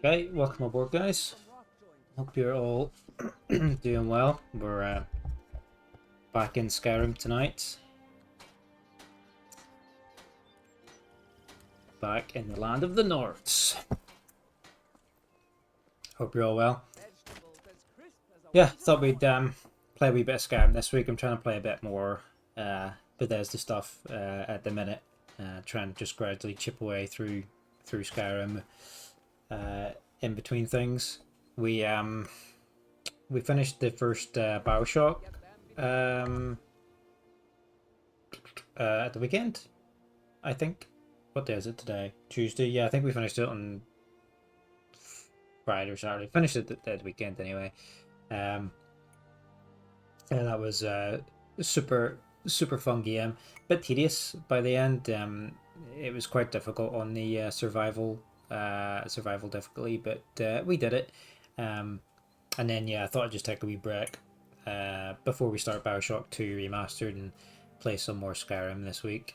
Okay, welcome aboard, guys. Hope you're all doing well. We're back in Skyrim tonight. Back in the land of the Nords. Hope you're all well. Yeah, thought we'd play a wee bit of Skyrim this week. I'm trying to play a bit more Bethesda stuff at the minute. Trying to just gradually chip away through Skyrim in between things. We finished the first Bioshock at the weekend, I think. What day is it today? Tuesday? Yeah, I think we finished it on Friday or Saturday. Finished it at the weekend anyway. And that was super fun game. Bit tedious by the end. It was quite difficult on the survival difficulty, but we did it. And then yeah, I thought I'd just take a wee break before we start Bioshock 2 Remastered and play some more Skyrim this week.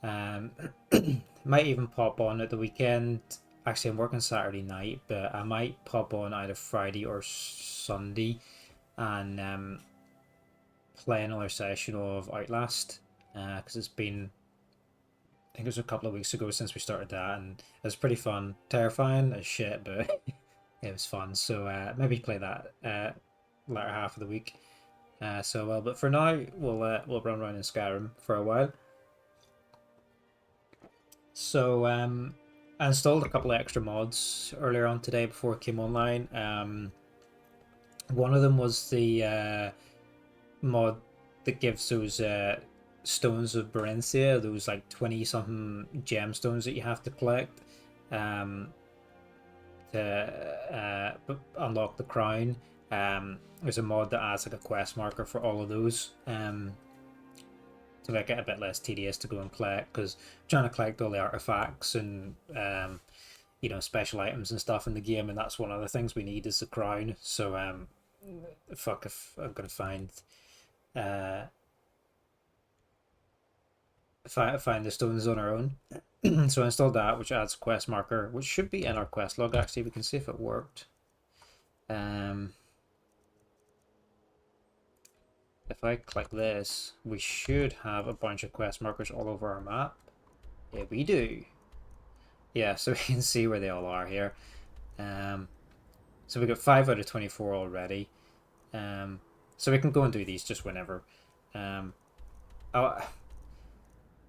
Might even pop on at the weekend. Actually, I'm working Saturday night, but I might pop on either Friday or Sunday and play another session of Outlast because it's been, I think it was a couple of weeks ago since we started that, and it was pretty fun. Terrifying as shit, but it was fun. So maybe play that latter half of the week. But for now, we'll run around in Skyrim for a while. So I installed a couple of extra mods earlier on today before it came online. One of them was the mod that gives those stones of Barenthia, those like 20 something gemstones that you have to collect to unlock the crown. There's a mod that adds like a quest marker for all of those to make it a bit less tedious to go and collect, because trying to collect all the artifacts and special items and stuff in the game, and that's one of the things we need is the crown. So fuck if I'm gonna find find the stones on our own. So I installed that, which adds a quest marker, which should be in our quest log. Actually, we can see if it worked. If I click this, we should have a bunch of quest markers all over our map. Yeah, we do. Yeah, so we can see where they all are here. So we got 5 out of 24 already. So we can go and do these just whenever.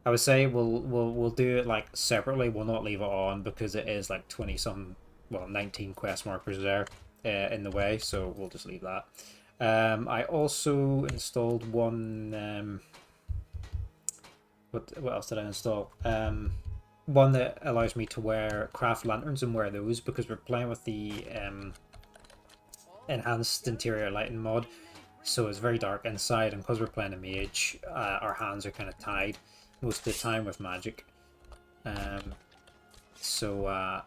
I would say we'll do it like separately. We'll not leave it on because it is like 20 some, well, 19 quest markers there in the way. So we'll just leave that. I also installed one. What else did I install? One that allows me to craft lanterns and wear those, because we're playing with the enhanced interior lighting mod, so it's very dark inside, and because we're playing a mage, our hands are kind of tied most of the time with magic. So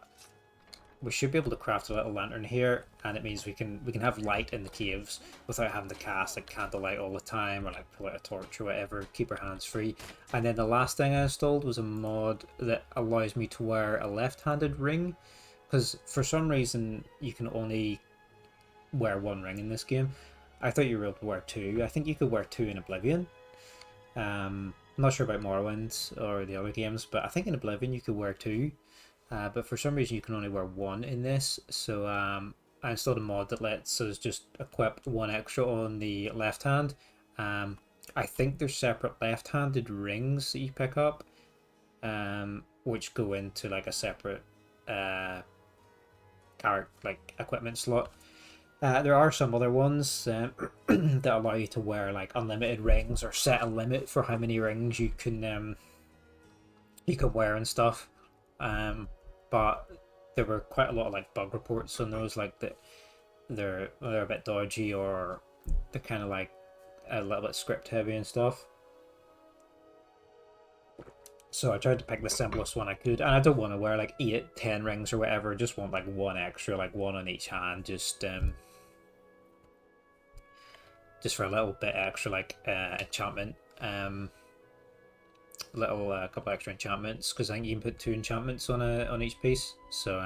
we should be able to craft a little lantern here, and it means we can have light in the caves without having to cast like candlelight all the time, or like pull out a torch or whatever, keep our hands free. And then the last thing I installed was a mod that allows me to wear a left-handed ring, because for some reason you can only wear one ring in this game. I thought you were able to wear two. I think you could wear two in Oblivion. I'm not sure about Morrowind or the other games, but I think in Oblivion you could wear two. But for some reason you can only wear one in this, so I installed a mod that lets us just equip one extra on the left hand. I think there's separate left-handed rings that you pick up, which go into like a separate equipment slot. There are some other ones that allow you to wear like unlimited rings, or set a limit for how many rings you can wear and stuff. But there were quite a lot of like bug reports on those, like that they're a bit dodgy, or they're kind of like a little bit script heavy and stuff. So I tried to pick the simplest one I could, and I don't want to wear like 8, 10 rings or whatever. I just want like one extra, like one on each hand, just for a little bit extra, like enchantment. Couple extra enchantments, because I think you can put 2 enchantments on each piece. So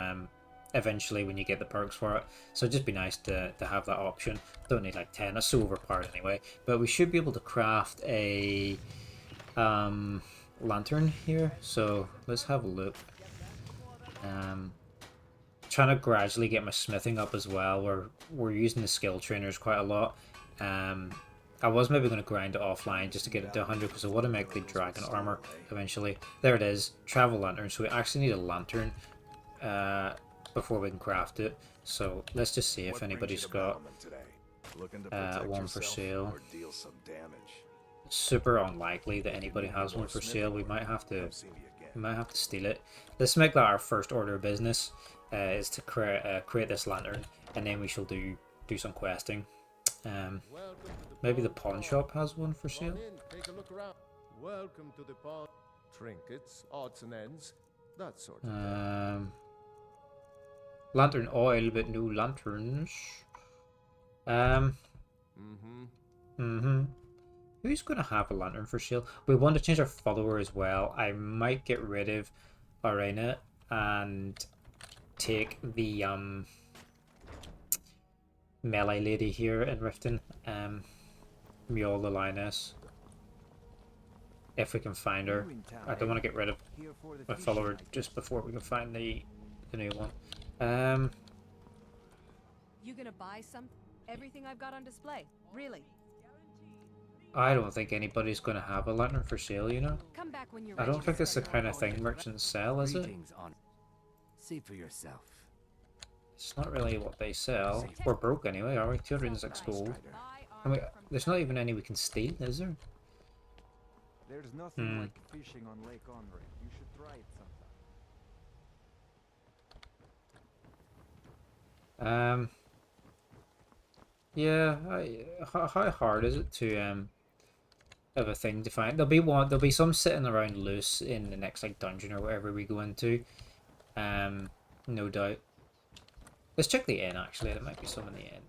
eventually when you get the perks for it. So it'd just be nice to have that option. Don't need like 10, that's so overpowered anyway. But we should be able to craft a lantern here. So let's have a look. Trying to gradually get my smithing up as well. We're using the skill trainers quite a lot. I was maybe going to grind it offline just to get it to 100 because I want to make the dragon armor eventually. There it is, travel lantern. So we actually need a lantern before we can craft it. So let's just see if anybody's got one for sale. Super unlikely that anybody has one for sale. We might have to steal it. Let's make that our first order of business. Is to create this lantern, and then we shall do some questing. Maybe the pawn shop has one for sale. Take a look around. Welcome to the pawn. Trinkets, odds and ends, that sort of thing. Lantern oil, but no lanterns. Who's gonna have a lantern for sale? We want to change our follower as well. I might get rid of Arena and take the melee lady here in Riften, Mule the Lioness, if we can find her. I don't want to get rid of my follower just before we can find the new one. You gonna buy everything I've got on display? Really? I don't think anybody's gonna have a lantern for sale, you know? Come back when you're I ready don't think it's the kind of thing merchants sell, is it? See for yourself. It's not really what they sell. We're broke anyway, are we? 206 gold. I mean, there's not even any we can steal, is there? There's nothing like fishing on Lake Onre. You should try it sometime. Yeah, how hard is it to of a thing to find? There'll be some sitting around loose in the next like dungeon or whatever we go into. No doubt. Let's check the inn actually, there might be some in the inn.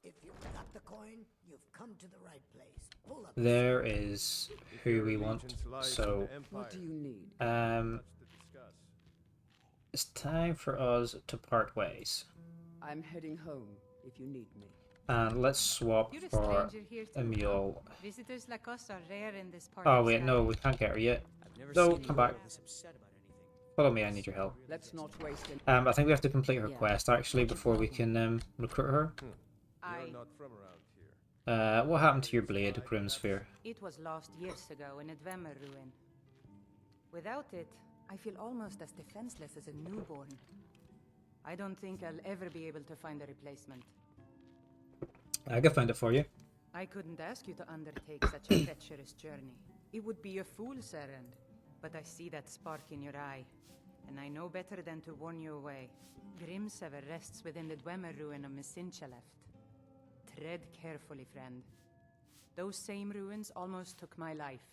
If you've got the coin, you've come to the right place. Pull up. There is who we want. So What do you need? it's time for us to part ways. I'm heading home if you need me. And let's swap You're a for stranger here a too, mule. huh? Visitors like us are rare in this part Oh of wait, no, Skyrim. we can't get her yet. No, come back. Follow me, I need your help. Let's not waste any. I think we have to complete her Yeah. quest actually before we can recruit her. You're not from around here. What happened to your blade, Grimsphere? It was lost years ago in a Dwemer ruin. Without it, I feel almost as defenseless as a newborn. I don't think I'll ever be able to find a replacement. I can find it for you. I couldn't ask you to undertake such a treacherous journey. It would be a fool's errand. But I see that spark in your eye, and I know better than to warn you away. Grimsever rests within the Dwemer ruin of Misinchaleft. Tread carefully, friend. Those same ruins almost took my life.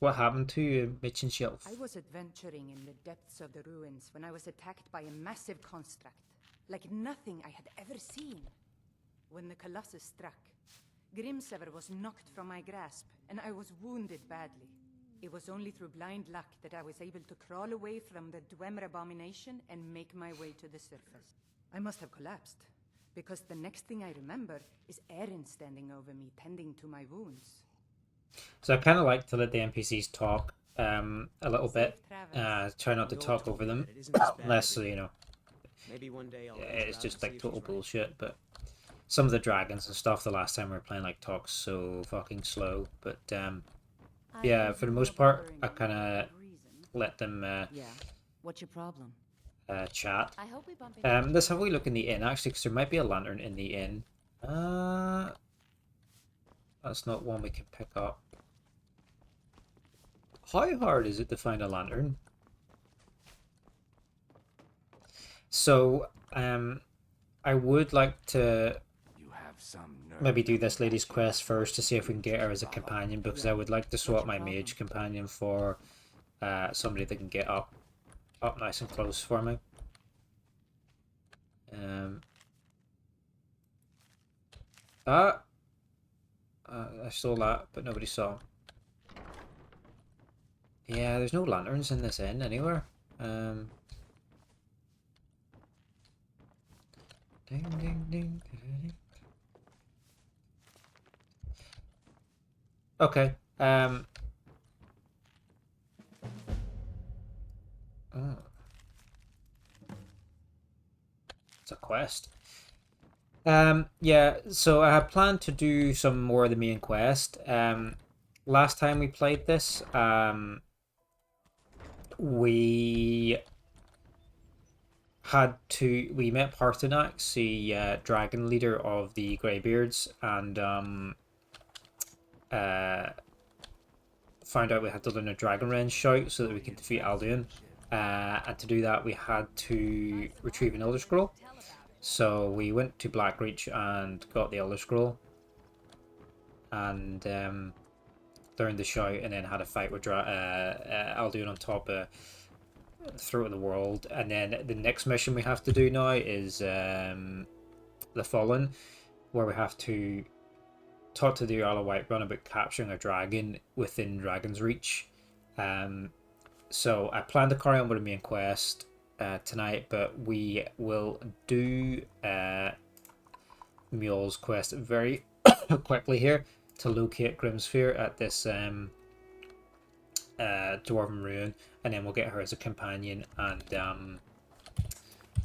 What happened to you, Mitchin Shelf? I was adventuring in the depths of the ruins when I was attacked by a massive construct, like nothing I had ever seen. When the Colossus struck, Grimsever was knocked from my grasp, and I was wounded badly. It was only through blind luck that I was able to crawl away from the Dwemer abomination and make my way to the surface. I must have collapsed, because the next thing I remember is Erin standing over me, tending to my wounds. So I kind of like to let the NPCs talk a little bit. Travels. Try not to talk over them, unless you know Maybe one day I'll it's just like total bullshit. But some of the dragons and stuff the last time we were playing like talk so fucking slow. But yeah, for the most part, I kind of let them Yeah. What's your problem? chat. I hope we bump into Let's have a wee look in the inn actually, because there might be a lantern in the inn. That's not one we can pick up. How hard is it to find a lantern? So, I would like to You have some nerve. maybe do this lady's quest first to see if we can get her as a companion, because I would like to swap my mage companion for somebody that can get up nice and close for me. I stole that, but nobody saw. Yeah, there's no lanterns in this inn anywhere. Ding, ding, ding, ding. Okay. Oh. It's a quest. Yeah, so I had planned to do some more of the main quest. Last time we played this, we met Parthenax, the dragon leader of the Greybeards, and found out we had to learn a Dragon Range shout so that we could defeat Alduin. And to do that, we had to retrieve an Elder Scroll. So we went to Blackreach and got the Elder Scroll, and learned the shout, and then had a fight with Alduin on top of the throat of the world. And then the next mission we have to do now is the Fallen, where we have to talk to the Jarl of Whiterun about capturing a dragon within Dragon's Reach. So I plan to carry on with the main quest tonight, but we will do Mjol's quest very quickly here to locate Grimsphere at this Dwarven Ruin, and then we'll get her as a companion and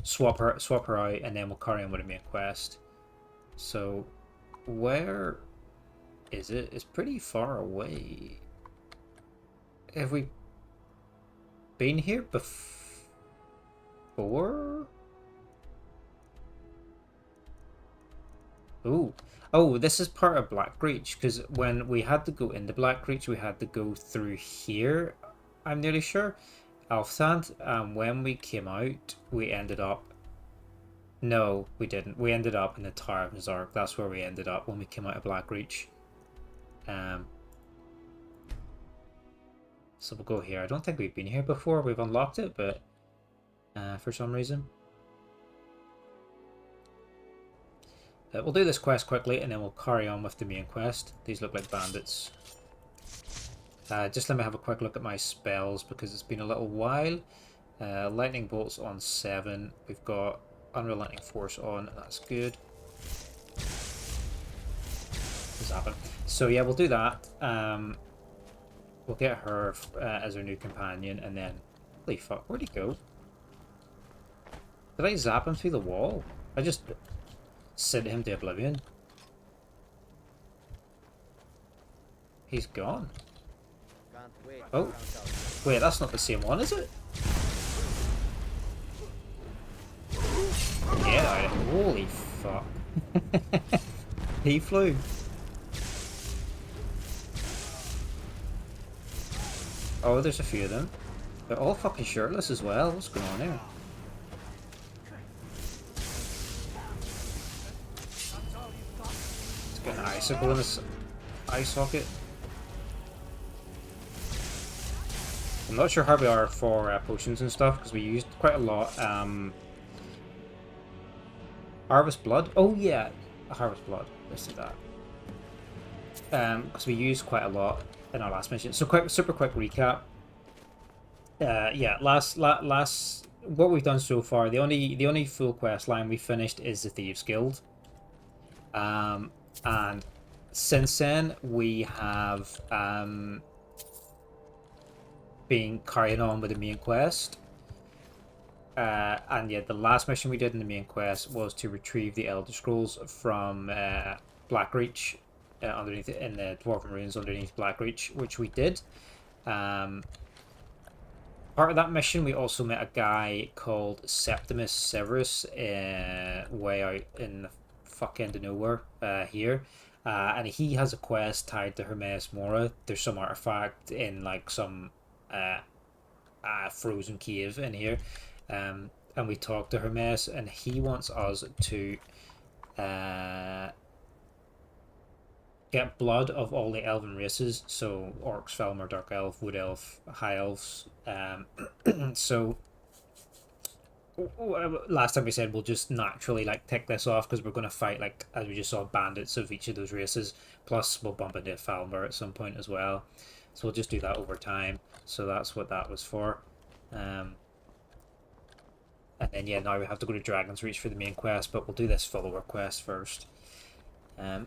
swap her out, and then we'll carry on with the main quest. So where is it? It's pretty far away. Have we been here before? Ooh. Oh, this is part of Blackreach, because when we had to go into Blackreach, we had to go through here, I'm nearly sure. Alfsand, and when we came out, we ended up... No, we didn't. We ended up in the Tower of Nazark. That's where we ended up when we came out of Blackreach. So we'll go here. I don't think we've been here before. We've unlocked it, but for some reason. We'll do this quest quickly, and then we'll carry on with the main quest. These look like bandits. Just let me have a quick look at my spells, because it's been a little while. Lightning bolts on 7. We've got Unrelenting Force on. That's good. What's happened? So yeah, we'll do that. We'll get her as our new companion, and then... Holy fuck, where'd he go? Did I zap him through the wall? I just sent him to oblivion. He's gone. Oh, wait, that's not the same one, is it? Yeah, holy fuck. He flew. Oh, there's a few of them. They're all fucking shirtless as well. What's going on here? Let's get an icicle in this eye socket. I'm not sure how we are for potions and stuff, because we used quite a lot. Harvest Blood? Oh yeah, Harvest Blood. Let's do that. Because we used quite a lot in our last mission. So super quick recap. Yeah, last what we've done so far, the only full quest line we finished is the Thieves Guild. And since then we have been carrying on with the main quest. And yeah, the last mission we did in the main quest was to retrieve the Elder Scrolls from Blackreach, underneath in the Dwarven Ruins underneath Blackreach, which we did. Part of that mission, we also met a guy called Septimus Severus way out in the fuck end of nowhere here. And he has a quest tied to Hermaeus Mora. There's some artifact in like some frozen cave in here. And we talked to Hermaeus, and he wants us to get blood of all the elven races, so orcs, Felmer, dark elf, wood elf, high elves. So last time we said we'll just naturally like tick this off because we're going to fight, like as we just saw, bandits of each of those races. Plus we'll bump into Falmer at some point as well, so we'll just do that over time. So that's what that was for. And then yeah, now we have to go to Dragon's Reach for the main quest, but we'll do this follower quest first. I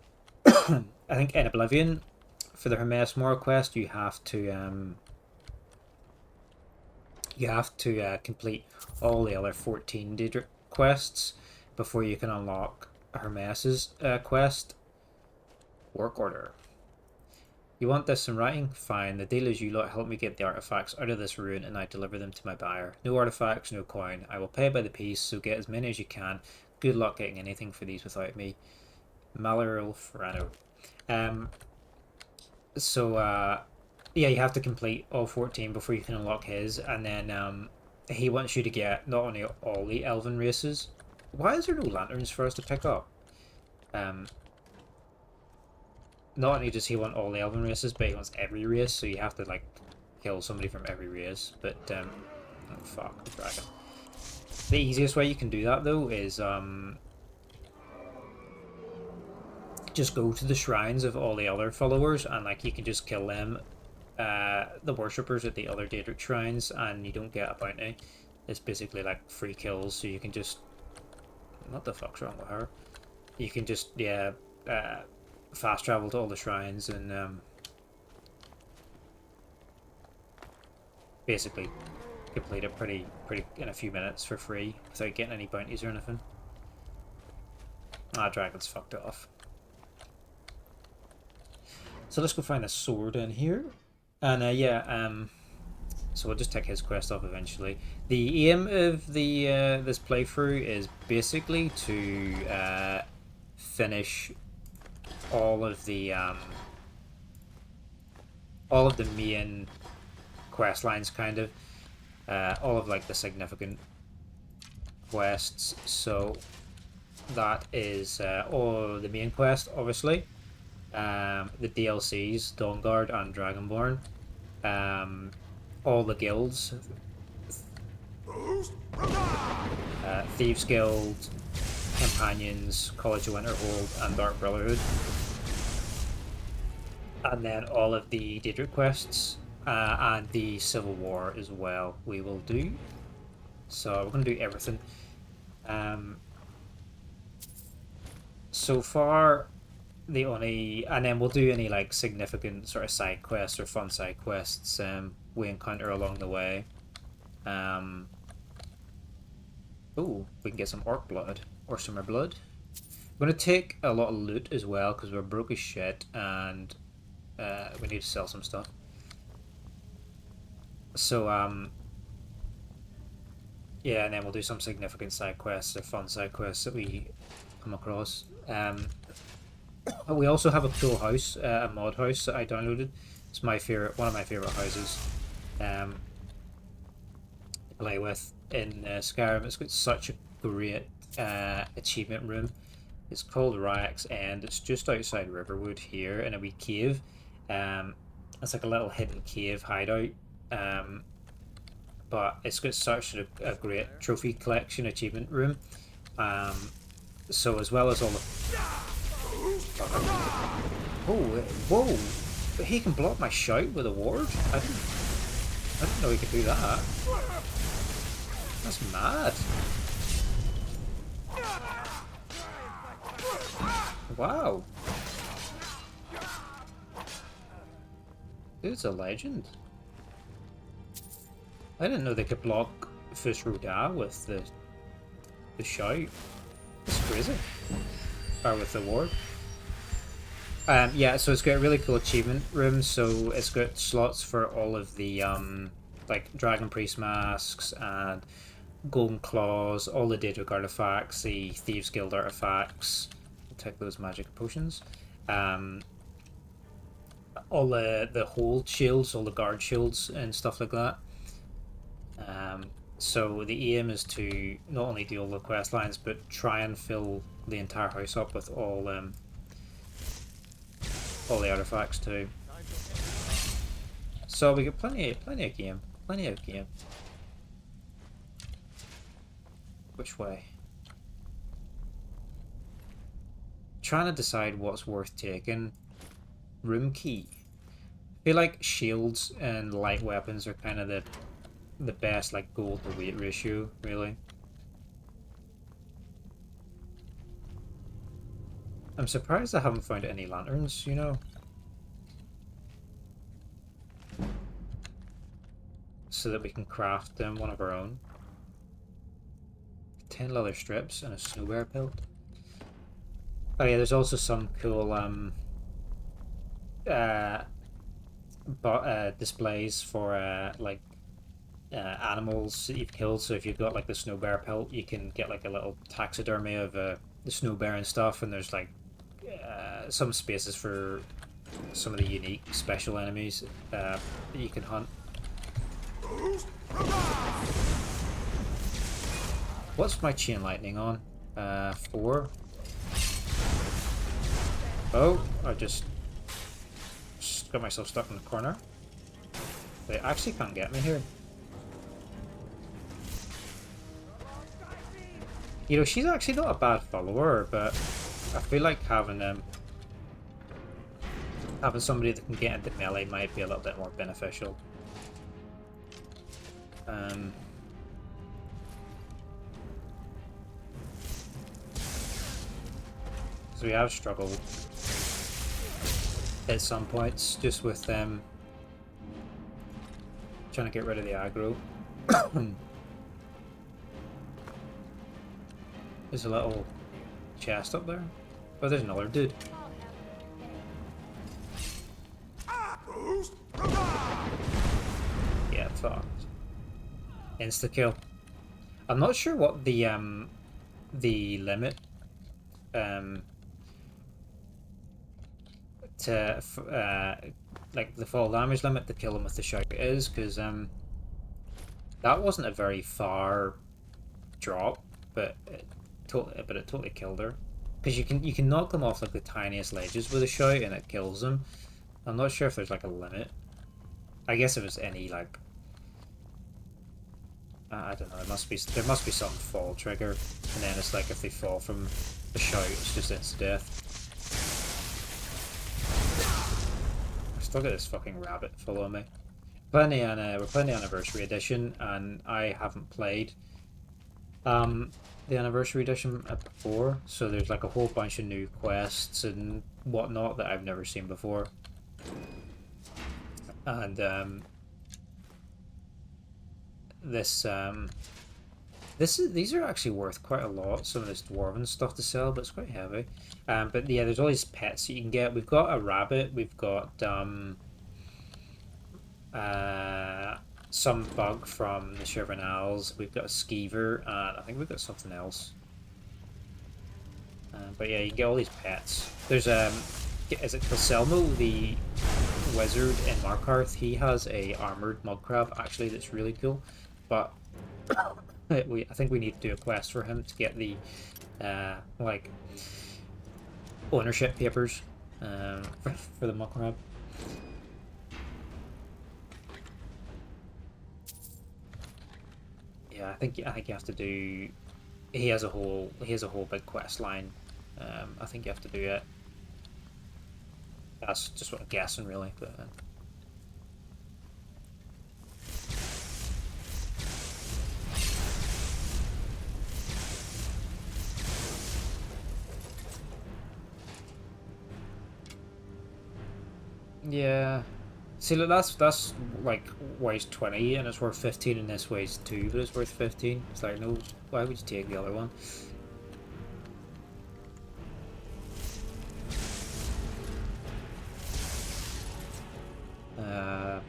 think in Oblivion, for the Hermes Mora quest, you have to complete all the other 14 Daedric quests before you can unlock Hermes's quest. Work order. You want this in writing? Fine. The deal is you lot help me get the artifacts out of this ruin and I deliver them to my buyer. No artifacts, no coin. I will pay by the piece, so get as many as you can. Good luck getting anything for these without me. Malarial Ferrano. Yeah, you have to complete all 14 before you can unlock his, and then he wants you to get not only all the elven races. Why is there no lanterns for us to pick up? Not only does he want all the elven races, but he wants every race, so you have to like kill somebody from every race. But oh fuck, the dragon. The easiest way you can do that though is just go to the shrines of all the other followers, and like you can just kill them, the worshippers at the other Daedric shrines, and you don't get a bounty. It's basically like free kills, so you can just, what the fuck's wrong with her? You can just, yeah, fast travel to all the shrines and basically complete it pretty in a few minutes for free without getting any bounties or anything. Ah, dragon's fucked off. So let's go find a sword in here, and so we'll just take his quest off eventually. The aim of the this playthrough is basically to finish all of the main quest lines, kind of all of like the significant quests. So that is all the main quest, obviously. The DLCs, Dawnguard and Dragonborn, all the guilds, Thieves Guild, Companions, College of Winterhold, and Dark Brotherhood, and then all of the Daedric quests and the Civil War as well. We will do. So we're going to do everything. So far, the only, and then we'll do any like significant sort of side quests or fun side quests we encounter along the way. Oh, we can get some orc blood or some blood. We're gonna take a lot of loot as well because we're broke as shit and we need to sell some stuff. So yeah, and then we'll do some significant side quests or fun side quests that we come across. We also have a cool house, a mod house that I downloaded. It's my favorite, one of my favorite houses to play with in Skyrim. It's got such a great achievement room. It's called Ryak's End. It's just outside Riverwood here in a wee cave. It's like a little hidden cave hideout. But it's got such a great trophy collection achievement room. So as well as all the... Oh, whoa! He can block my shout with a ward? I didn't know he could do that. That's mad. Wow. Dude's a legend. I didn't know they could block Fus Roda with the shout. That's crazy. Or with the ward. Yeah, so it's got a really cool achievement room. So it's got slots for all of the like Dragon Priest masks and Golden Claws, all the Daedric artifacts, the Thieves Guild artifacts. We'll take those magic potions. All the hold shields, all the guard shields and stuff like that. So the aim is to not only do all the quest lines, but try and fill the entire house up with all the artifacts too. So we got plenty of game. Which way? Trying to decide what's worth taking. Room key. I feel like shields and light weapons are kind of the best like gold to weight ratio, really. I'm surprised I haven't found any lanterns, you know. So that we can craft them one of our own. 10 leather strips and a snow bear pelt. Oh yeah, there's also some cool displays for like animals that you've killed. So if you've got like the snow bear pelt, you can get like a little taxidermy of the snow bear and stuff. And there's like some spaces for some of the unique special enemies that you can hunt. What's my chain lightning on? 4. Oh, I just got myself stuck in the corner. They actually can't get me here. You know, she's actually not a bad follower, but I feel like having somebody that can get into melee might be a little bit more beneficial. So we have struggled at some points just with them trying to get rid of the aggro. There's a little chest up there. Oh, there's another dude. Yeah, fucked. Insta kill. I'm not sure what the limit to like the fall damage limit to kill him with the shout is, because that wasn't a very far drop, but it totally killed her. Because you can knock them off like the tiniest ledges with a shout and it kills them. I'm not sure if there's like a limit. I guess if it's any like I don't know. There must be some fall trigger, and then it's like if they fall from the shout, it's just instant death. I still got this fucking rabbit following me. We're playing the anniversary edition, and I haven't played the anniversary edition before, so there's like a whole bunch of new quests and whatnot that I've never seen before. And these are actually worth quite a lot. Some of this dwarven stuff to sell, but it's quite heavy. But yeah, there's all these pets that you can get. We've got a rabbit. We've got some bug from the Chevronals. We've got a skeever, and I think we've got something else. But yeah, you can get all these pets. There's is it Kilselmo, the wizard in Markarth? He has a armored mud crab actually that's really cool. But I think we need to do a quest for him to get the like ownership papers for the mud crab. Yeah, I think you have to do. He has a whole big quest line. I think you have to do it. That's just what I'm guessing, really. But yeah. See, look, that's like weighs 20 and it's worth 15, and this weighs 2, but it's worth 15. It's like, no, why would you take the other one?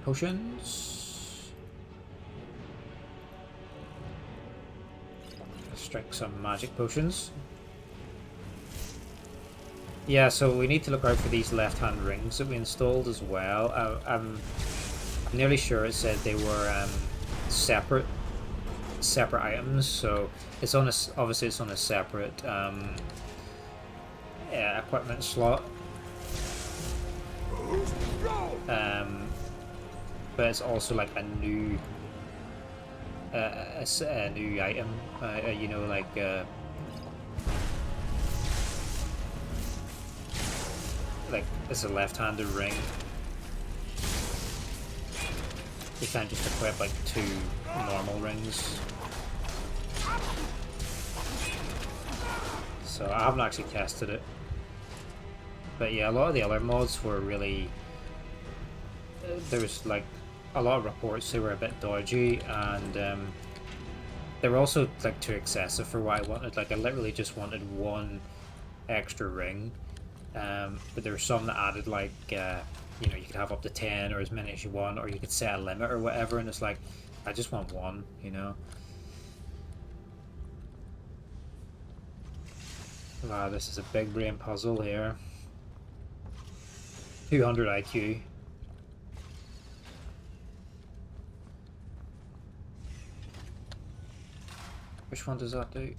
Potions. Let's drink some magic potions. Yeah, so we need to look out for these left-hand rings that we installed as well. I'm nearly sure it said they were separate items, so it's on obviously it's on a separate equipment slot. But it's also like a new a new item, you know, like it's a left-handed ring. You can't just equip like 2 normal rings. So I haven't actually tested it. But yeah, a lot of the other mods were really... there was like a lot of reports they were a bit dodgy, and they were also like too excessive for what I wanted. Like I literally just wanted 1 extra ring. But there were some that added like, you know, you could have up to 10 or as many as you want, or you could set a limit or whatever, and it's like, I just want 1, you know? Wow, this is a big brain puzzle here. 200 IQ. Which one does that do?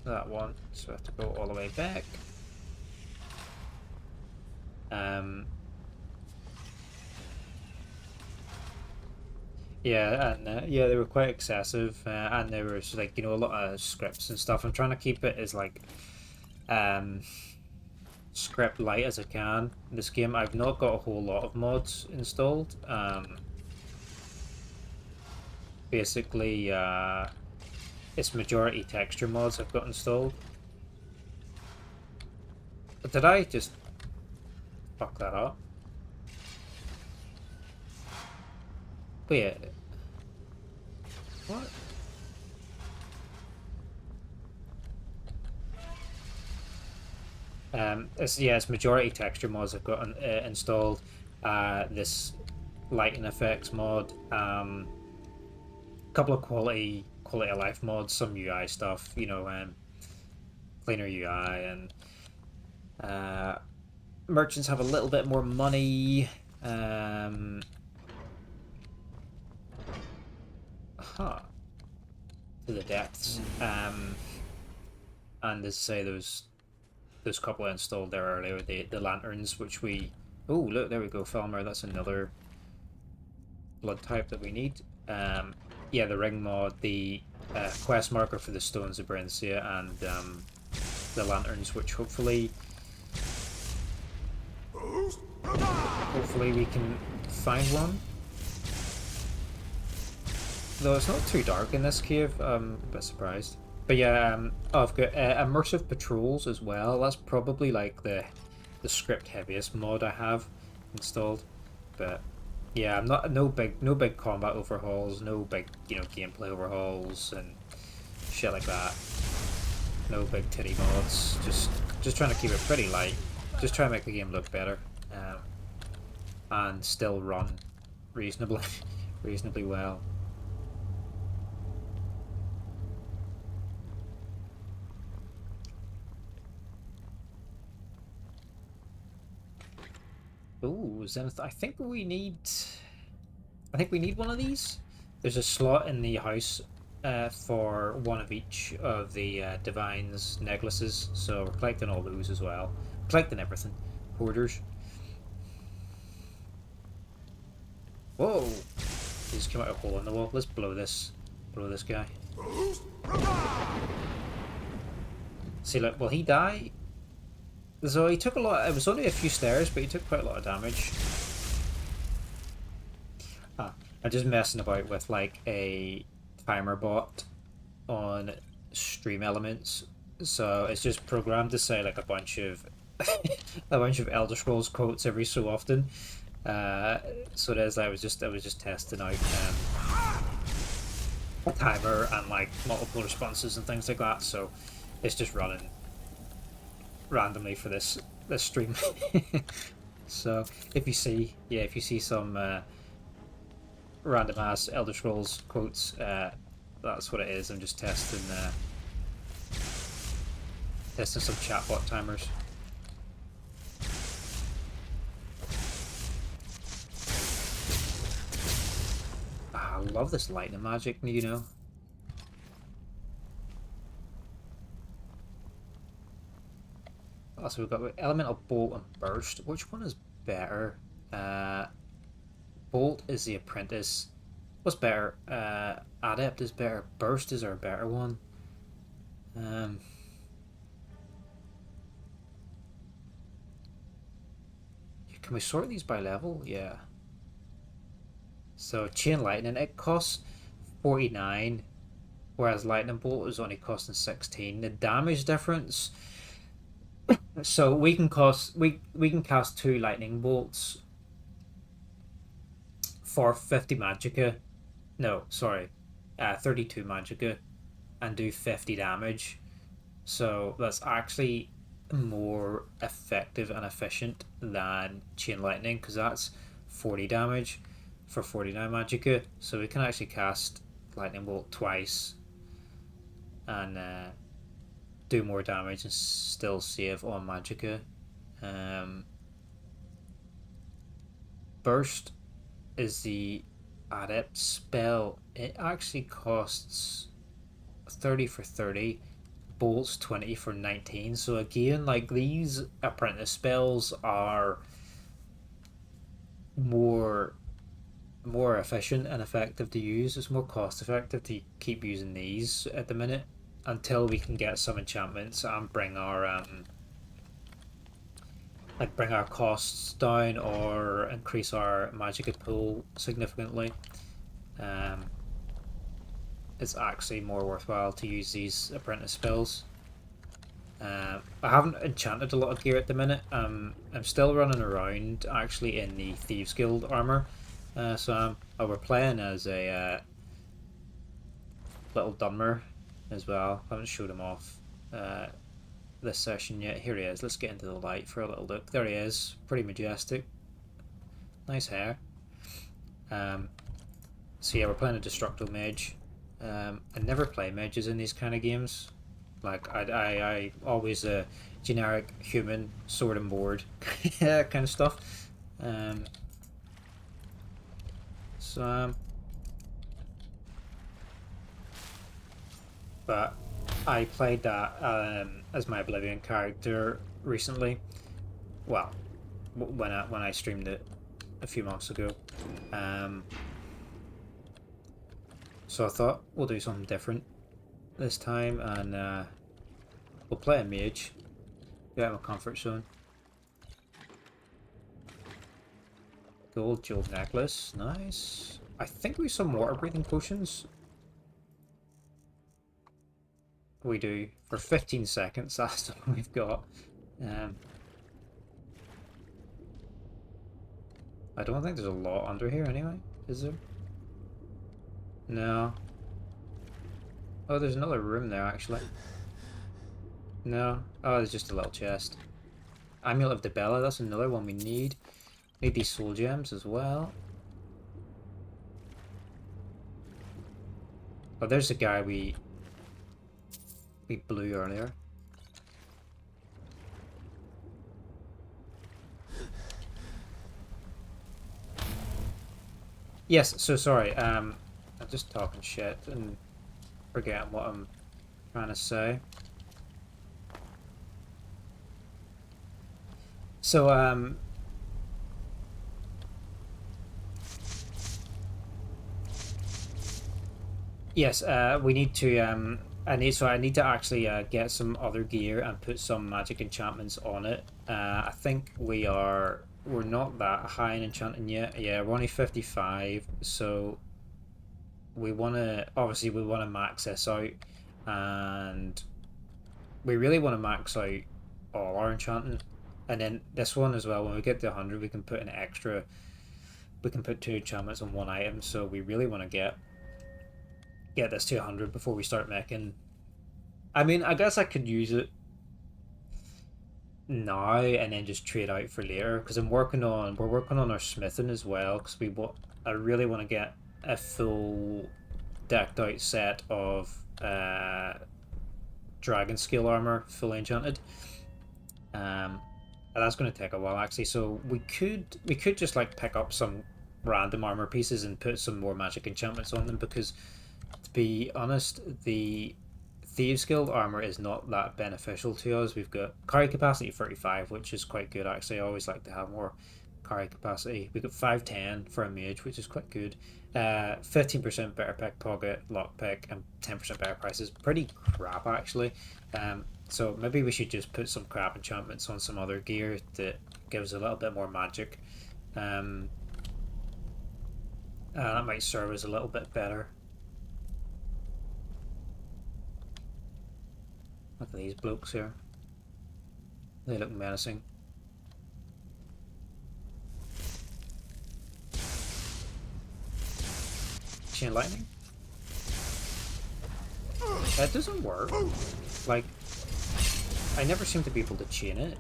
That one, so I have to go all the way back. Yeah, and yeah, they were quite excessive, and there was like, you know, a lot of scripts and stuff. I'm trying to keep it as like script light as I can in this game. I've not got a whole lot of mods installed. Basically, it's majority texture mods I've got installed. But did I just fuck that up? Wait. What? It's majority texture mods I've got installed. This lighting effects mod, a couple of quality of life mods, some UI stuff, you know, cleaner UI, and merchants have a little bit more money. To the depths. And as I say, those couple I installed there earlier, the lanterns, which we... Oh, look, there we go, Felmer. That's another blood type that we need. Yeah, the ring mod, the quest marker for the stones of Brincia, and the lanterns, which hopefully we can find one. Though it's not too dark in this cave, I'm a bit surprised. But yeah, I've got immersive patrols as well. That's probably like the script heaviest mod I have installed. But yeah, I'm not no big combat overhauls, no big, you know, gameplay overhauls and shit like that. No big titty mods. Just trying to keep it pretty light. Just trying to make the game look better, and still run reasonably well. Ooh, Zenith. I think we need one of these. There's a slot in the house for one of each of the Divine's necklaces, so we're collecting all those as well. Collecting everything. Hoarders. Whoa! He just came out a hole in the wall. Let's blow this guy. See, look, will he die? So he took a lot. It was only a few stairs, but he took quite a lot of damage. I'm just messing about with like a timer bot on Stream Elements, so it's just programmed to say like a bunch of Elder Scrolls quotes every so often. So there's I was just testing out a timer and like multiple responses and things like that. So it's just running randomly for this stream. So if you see some random ass Elder Scrolls quotes, that's what it is. I'm just testing some chatbot timers. I love this lightning magic, you know. So we've got Elemental Bolt and Burst. Which one is better? Bolt is the apprentice, What's better? Adept is better. Burst is our better one. Can we sort these by level? Yeah. So Chain Lightning, it costs 49, whereas Lightning Bolt is only costing 16. The damage difference. So we can cast 2 Lightning Bolts for 50 Magicka. No, sorry, 32 Magicka, and do 50 damage. So that's actually more effective and efficient than Chain Lightning, because that's 40 damage for 49 Magicka. So we can actually cast Lightning Bolt twice and do more damage and still save on Magicka. Burst is the adept spell. It actually costs 30 for 30, bolts 20 for 19. So again, like, these apprentice spells are more efficient and effective to use. It's more cost effective to keep using these at the minute until we can get some enchantments and bring our bring our costs down or increase our magic pool significantly. It's actually more worthwhile to use these apprentice spells. I haven't enchanted a lot of gear at the minute. I'm still running around actually in the Thieves Guild armor. So we're playing as a little Dunmer as well. I haven't showed him off this session yet. Here he is. Let's get into the light for a little look. There he is. Pretty majestic. Nice hair. So yeah, we're playing a Destructo Mage. I never play mages in these kind of games. Like, I always a generic human sword and board kind of stuff. But I played that as my Oblivion character recently. Well, when I streamed it a few months ago. So I thought we'll do something different this time, and we'll play a mage. Get out of my comfort zone. Gold jeweled necklace, nice. I think we have some water breathing potions. We do for 15 seconds. That's what we've got. I don't think there's a lot under here anyway, is there? No. Oh, there's another room there actually. No. Oh, there's just a little chest. Amulet of Debella, that's another one we need. Need these soul gems as well. Oh, there's the guy we blew earlier. Yes, so sorry, I'm just talking shit and forgetting what I'm trying to say. So, yes, we need to, I need to actually get some other gear and put some magic enchantments on it. I think we're not that high in enchanting yet. Yeah, we're only 55, so we want to max this out, and we really want to max out all our enchanting, and then this one as well. When we get to 100, we can put an extra. We can put 2 enchantments on 1 item. So we really want to get this to 100 before we start making. I mean, I guess I could use it now and then just trade out for later, because we're working on our smithing as well, because I really want to get a full decked out set of dragon scale armor fully enchanted. And that's going to take a while actually, so we could just like pick up some random armor pieces and put some more magic enchantments on them, because to be honest, the Thieves Guild armor is not that beneficial to us. We've got carry capacity 35, which is quite good actually. I always like to have more carry capacity. We got 510 for a mage, which is quite good. 15% better pickpocket, lockpick, and 10% better prices. Pretty crap actually. So maybe we should just put some crap enchantments on some other gear that gives a little bit more magic. That might serve us a little bit better. Look at these blokes here. They look menacing. Chain lightning? That doesn't work. Like, I never seem to be able to chain it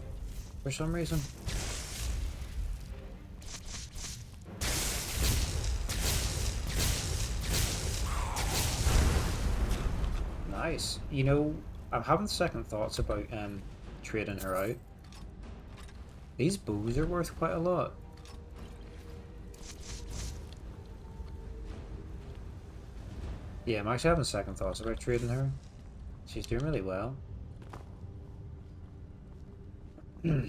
for some reason. Nice. You know, I'm having second thoughts about trading her out. These bows are worth quite a lot. Yeah, I'm actually having second thoughts about trading her. She's doing really well. It's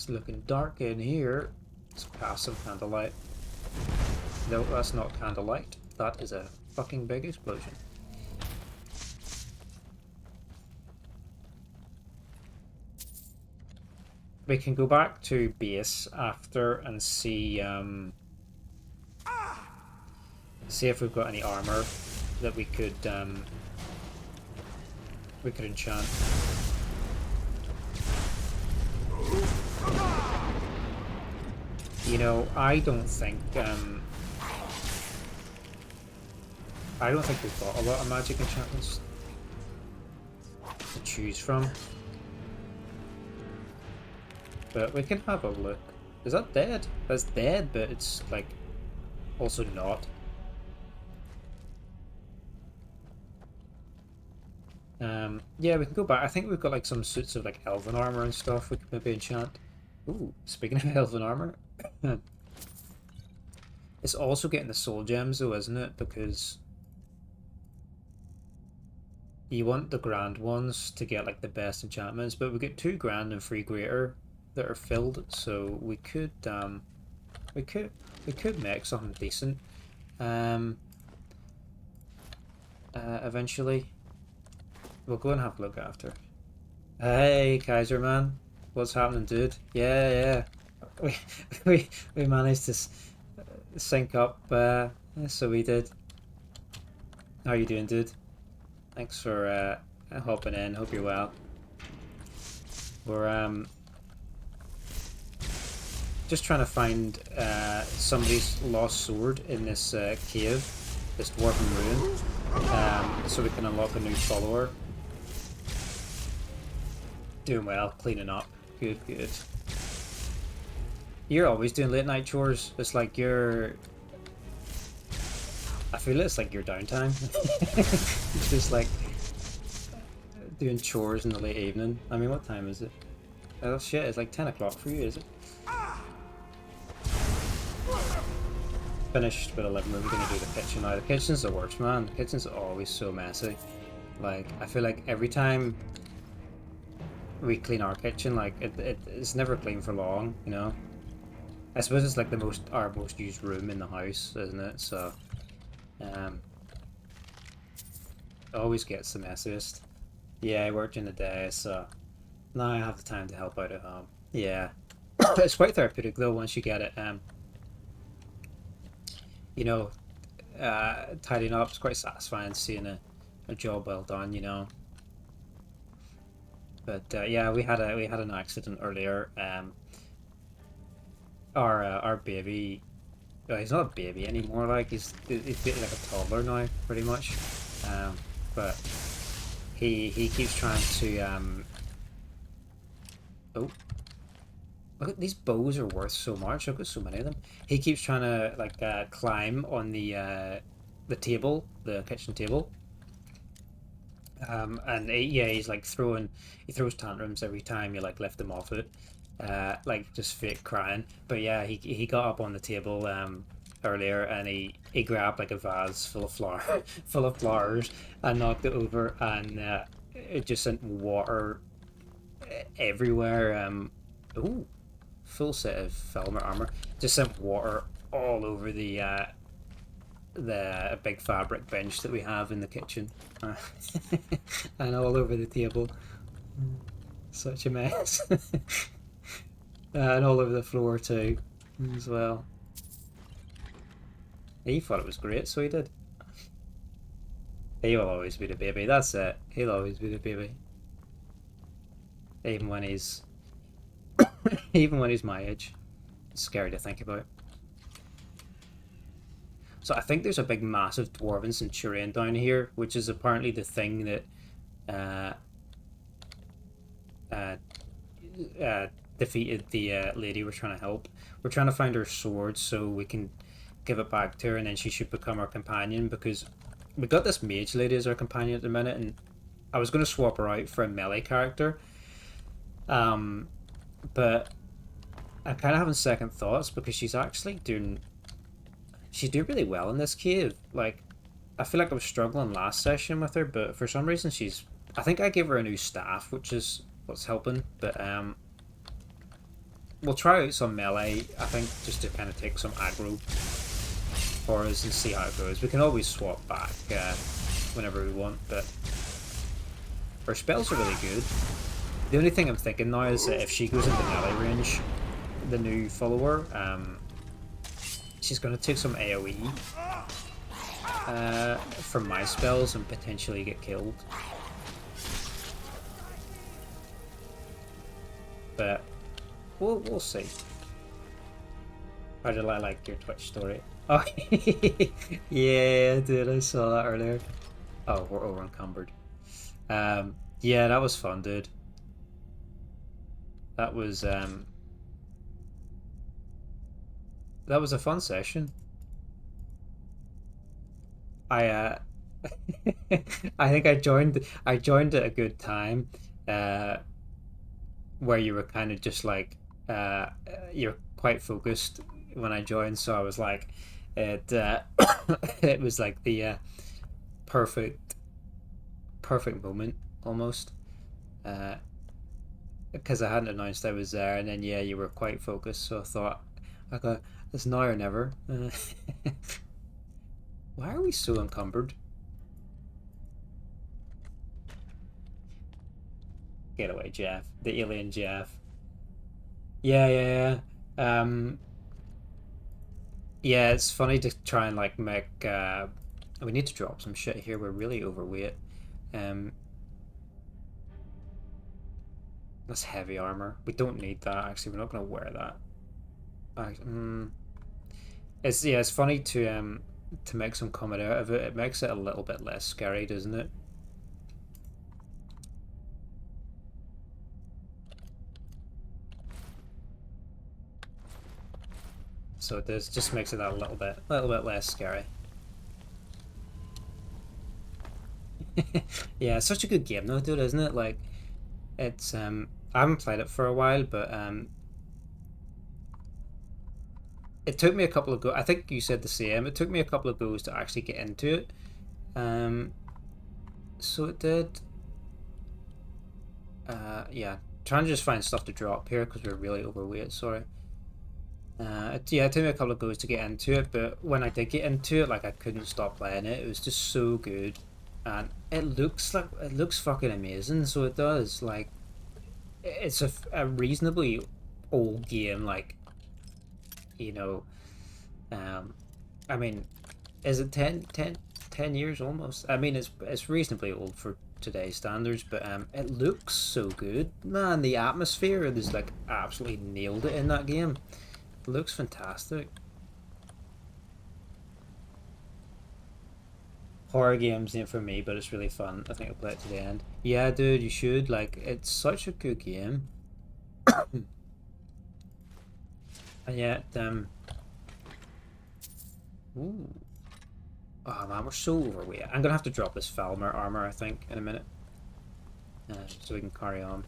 looking dark in here. Let's cast some candlelight. No, that's not candlelight. That is a fucking big explosion. We can go back to base after and see see if we've got any armor that we could enchant. You know, I don't think we've got a lot of magic enchantments to choose from. But we can have a look. Is that dead? That's dead, but it's like also not. Yeah, we can go back. I think we've got like some suits of like elven armor and stuff we could maybe enchant. Ooh, speaking of elven armor. It's also getting the soul gems though, isn't it? Because you want the grand ones to get like the best enchantments, but we get 2 grand and 3 greater that are filled, so we could make something decent eventually. We'll go and have a look after. Hey Kaiser man, what's happening, dude? Yeah, we managed to sync up, so we did. How you doing, dude? Thanks for hopping in. Hope you're well. We're just trying to find somebody's lost sword in this cave, this dwarven ruin, so we can unlock a new follower. Doing well, cleaning up. Good, good. You're always doing late night chores. It's like you're... I feel it's like your downtime. It's just like doing chores in the late evening. I mean, what time is it? Oh shit, it's like 10 o'clock for you, is it? Finished with 11, we're gonna do the kitchen now. The kitchen's the worst, man. The kitchen's always so messy. Like, I feel like every time we clean our kitchen, like, it's never clean for long, you know? I suppose it's like our most used room in the house, isn't it? So, it always gets the messiest. Yeah, I worked in the day, so now I have the time to help out at home. Yeah. It's quite therapeutic though once you get it, you know, tidying up. It's quite satisfying seeing a job well done, you know. But yeah, we had an accident earlier. Our baby, well, he's not a baby anymore. Like he's like a toddler now, pretty much. But he keeps trying to oh. Look at these bows are worth so much. I've got so many of them. He keeps trying to like climb on the table, the kitchen table. And yeah, he's like he throws tantrums every time you like lift him off it. Like just fake crying. But yeah, he got up on the table earlier, and he grabbed like a vase full of full of flowers, and knocked it over, and it just sent water everywhere. Ooh, full set of Felmer armor. Just sent water all over the big fabric bench that we have in the kitchen, and all over the table. Such a mess. And all over the floor too, as well. He thought it was great, so he did. He will always be the baby. That's it. He'll always be the baby. Even when he's even when he's my age. It's scary to think about. So I think there's a big massive dwarven centurion down here, which is apparently the thing that defeated the lady we're trying to help. We're trying to find her sword so we can give it back to her, and then she should become our companion, because we got this mage lady as our companion at the minute, and I was going to swap her out for a melee character, but I'm kind of having second thoughts, because she's doing really well in this cave. Like, I feel like I was struggling last session with her, but for some reason I think I gave her a new staff, which is what's helping, but we'll try out some melee, I think, just to kind of take some aggro for us and see how it goes. We can always swap back whenever we want, but her spells are really good. The only thing I'm thinking now is that if she goes into melee range, the new follower, she's going to take some AoE from my spells and potentially get killed. But we'll see. How did I like your Twitch story? Oh, yeah, dude, I saw that earlier. Oh, we're over encumbered. Yeah, that was fun, dude. That was a fun session. I I think I joined at a good time, where you were kind of just like you're quite focused when I joined, so I was like, it it was like the perfect moment almost, because I hadn't announced I was there, and then yeah, you were quite focused, so I thought, okay, it's now or never. Why are we so encumbered? Get away, Jeff. The alien Jeff. Yeah. Yeah, it's funny to try and like make we need to drop some shit here. We're really overweight. That's heavy armor. We don't need that, actually. We're not gonna wear that. It's funny to make some comment out of it. It makes it a little bit less scary, doesn't it? So this just makes it a little bit less scary. Yeah, it's such a good game though, dude, isn't it? Like, it's I haven't played it for a while, but it took me a couple of go. I think you said the same. It took me a couple of goes to actually get into it. So it did. Yeah, trying to just find stuff to drop here because we're really overweight. Sorry. Yeah, it took me a couple of goes to get into it, but when I did get into it, like, I couldn't stop playing it. It was just so good, and it looks fucking amazing. So it does. Like, it's a reasonably old game. Like, you know, I mean, is it 10 years almost? I mean, it's reasonably old for today's standards, but it looks so good, man. The atmosphere is like absolutely nailed it in that game. It looks fantastic. Horror games ain't for me, but it's really fun. I think I'll play it to the end. Yeah, dude, you should. Like, it's such a good game. And yet, ooh. Oh man, we're so overweight. I'm gonna have to drop this Falmer armor, I think, in a minute, so we can carry on.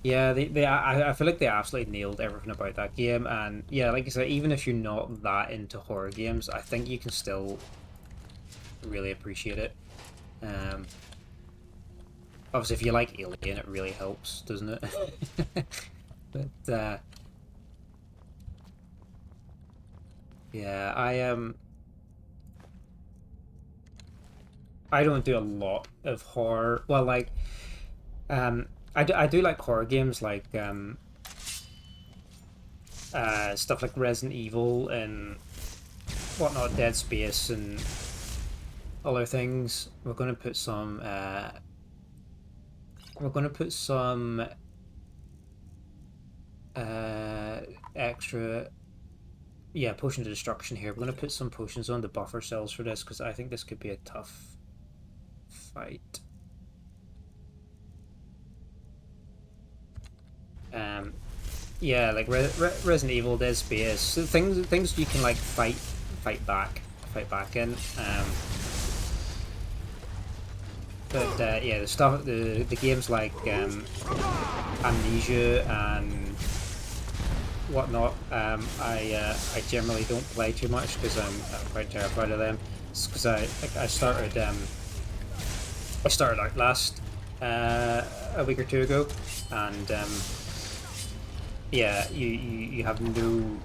Yeah, I feel like they absolutely nailed everything about that game, and yeah, like I said, even if you're not that into horror games, I think you can still really appreciate it. Um, Obviously, if you like Alien, it really helps, doesn't it? But yeah, I don't do a lot of horror. Well, like I do like horror games, like stuff like Resident Evil and whatnot, Dead Space and other things. We're gonna put some extra, yeah, potion of destruction here. We're gonna put some potions on to buff ourselves for this because I think this could be a tough fight. Yeah, like Resident Evil, Dead Space, things you can like fight back in. But yeah, the games like Amnesia and whatnot, I generally don't play too much because I'm quite terrified of them. Because I started Outlast a week or two ago, and yeah, you have no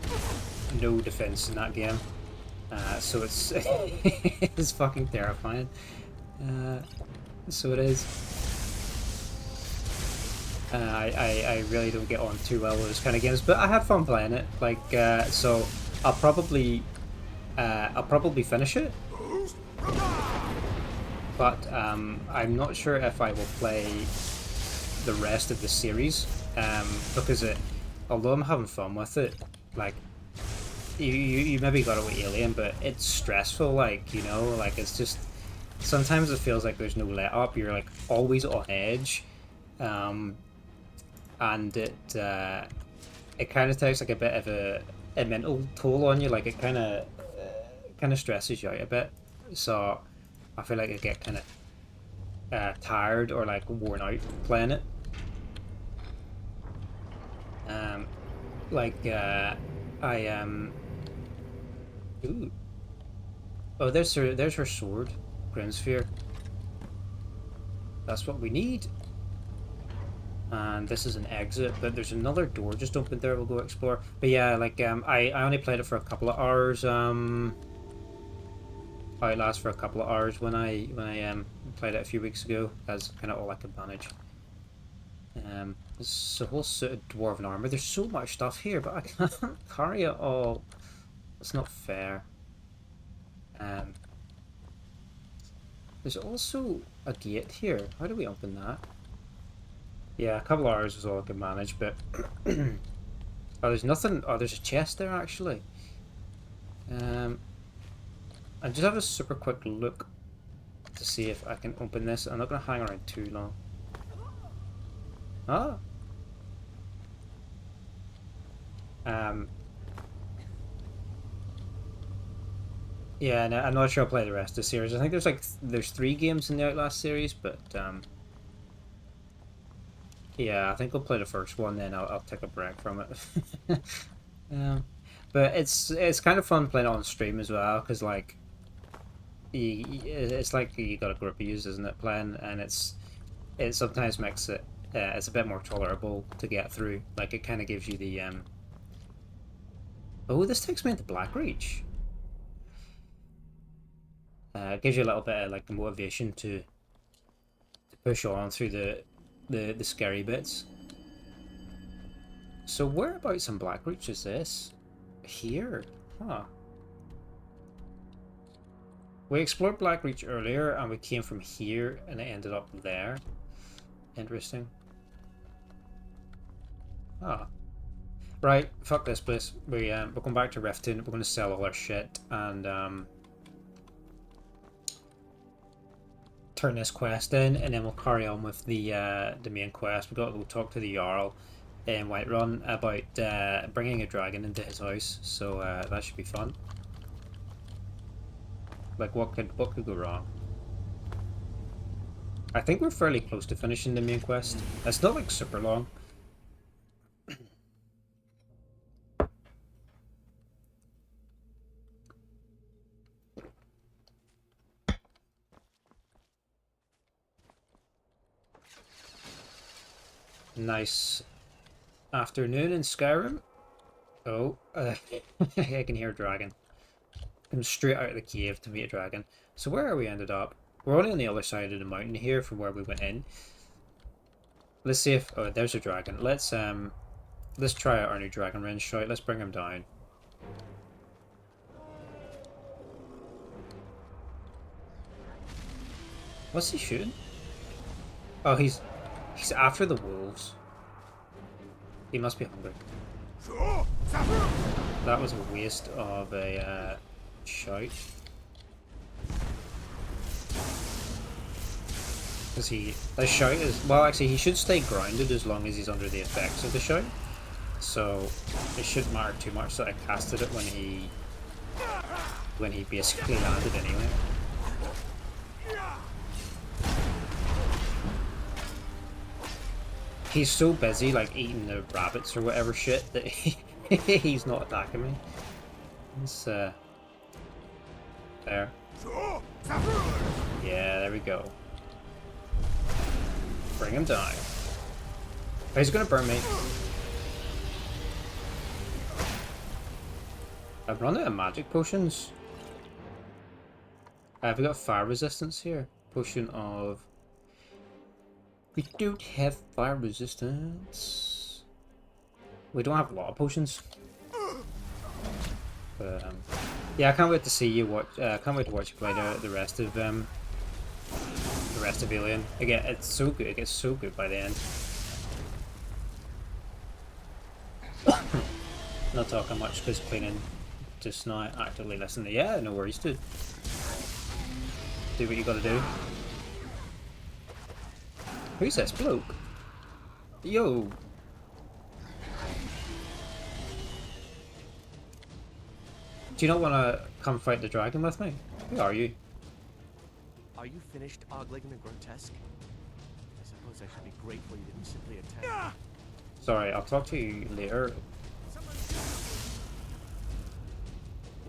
defense in that game, so it's it's fucking terrifying. So it is. I really don't get on too well with those kind of games, but I had fun playing it. Like so, I'll probably finish it, but I'm not sure if I will play the rest of the series, because although I'm having fun with it, like you maybe got it with Alien, but it's stressful. Like, you know, like it's just sometimes it feels like there's no let up. You're like always on edge, and it kind of takes like a bit of a mental toll on you. Like it kind of stresses you out a bit. So I feel like I get kind of tired or like worn out playing it. Ooh. Oh, there's her sword, Grimsphere. That's what we need. And this is an exit, but there's another door just opened there. We'll go explore. But yeah, like I only played it for a couple of hours. Outlast for a couple of hours when I played it a few weeks ago. That's kind of all I could manage. It's a whole suit of dwarven armor. There's so much stuff here, but I can't carry it all. It's not fair. There's also a gate here. How do we open that? Yeah, a couple of hours was all I could manage, but oh, there's nothing. Oh, there's a chest there actually. I just have a super quick look to see if I can open this. I'm not gonna hang around too long. Ah. Yeah, no, I'm not sure I'll play the rest of the series. I think there's 3 games in the Outlast series, but yeah, I think I'll play the first one, then I'll take a break from it. But it's kind of fun playing it on stream as well, because like it's like you got a group of users, isn't it, playing, and it sometimes makes it it's a bit more tolerable to get through. Like it kind of gives you the oh, this takes me into Blackreach. It gives you a little bit of like motivation to push on through the scary bits. So whereabouts in Blackreach is this? Here? Huh. We explored Blackreach earlier and we came from here and it ended up there. Interesting. Ah. Right, fuck this place. We're going back to Riften. We're gonna sell all our shit and turn this quest in, and then we'll carry on with the main quest. We've got to go talk to the Jarl in Whiterun about bringing a dragon into his house, so that should be fun. Like what could go wrong? I think we're fairly close to finishing the main quest. It's not like super long. Nice afternoon in Skyrim. Oh, I can hear a dragon. I'm straight out of the cave to meet a dragon. So where are we ended up? We're only on the other side of the mountain here from where we went in. Let's see if... Oh, there's a dragon. Let's try out our new dragon range shot. Let's bring him down. What's he shooting? Oh, he's after the wolves. He must be hungry. That was a waste of a shout. Because the shout is, well, actually he should stay grounded as long as he's under the effects of the shout. So it shouldn't matter too much that I casted it when he basically landed anyway. He's so busy like eating the rabbits or whatever shit that he's not attacking me. It's there. Yeah, there we go. Bring him down. Oh, he's gonna burn me. I've run out of magic potions. Have we got fire resistance here? Potion of... We don't have fire resistance. We don't have a lot of potions. But, yeah, I can't wait to see you watch. Can't wait to watch you play the rest of Alien. Again, it's so good. It gets so good by the end. Not talking much because cleaning just now. Actively listening. Yeah, no worries, dude. Do what you gotta do. Who's this bloke? Yo. Do you not want to come fight the dragon with me? Who are you? Are you finished ogling the grotesque? I suppose I should be grateful you didn't simply attack. Sorry, I'll talk to you later. It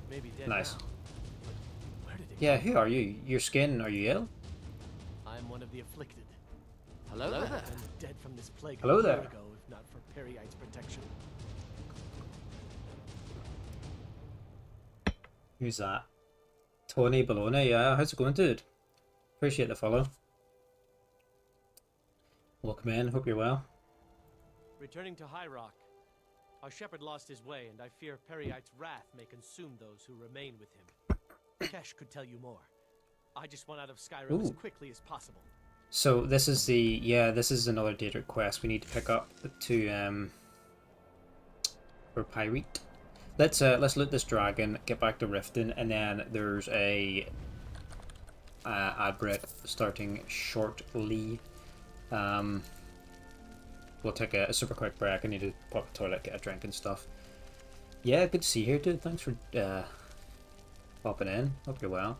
may be dead Nice. now, but where did it Yeah, come who are you? Your skin, are you ill? from? I'm one of the afflicted. Hello there. I'm dead from this plague Hello a year there. ago, if not for Periite's protection. Who's that? Tony Bologna, yeah, how's it going, dude? Appreciate the follow. Welcome in, hope you're well. Returning to High Rock, our shepherd lost his way, and I fear Periite's wrath may consume those who remain with him. Kesh could tell you more. I just want out of Skyrim as Ooh. quickly as possible. So this is this is another Daedric quest we need to pick up to for Pyrite. Let's loot this dragon, get back to Riften, and then there's a ad break starting shortly. We'll take a super quick break. I need to pop the toilet, get a drink and stuff. Yeah, good to see you here, dude. Thanks for popping in. Hope you're well.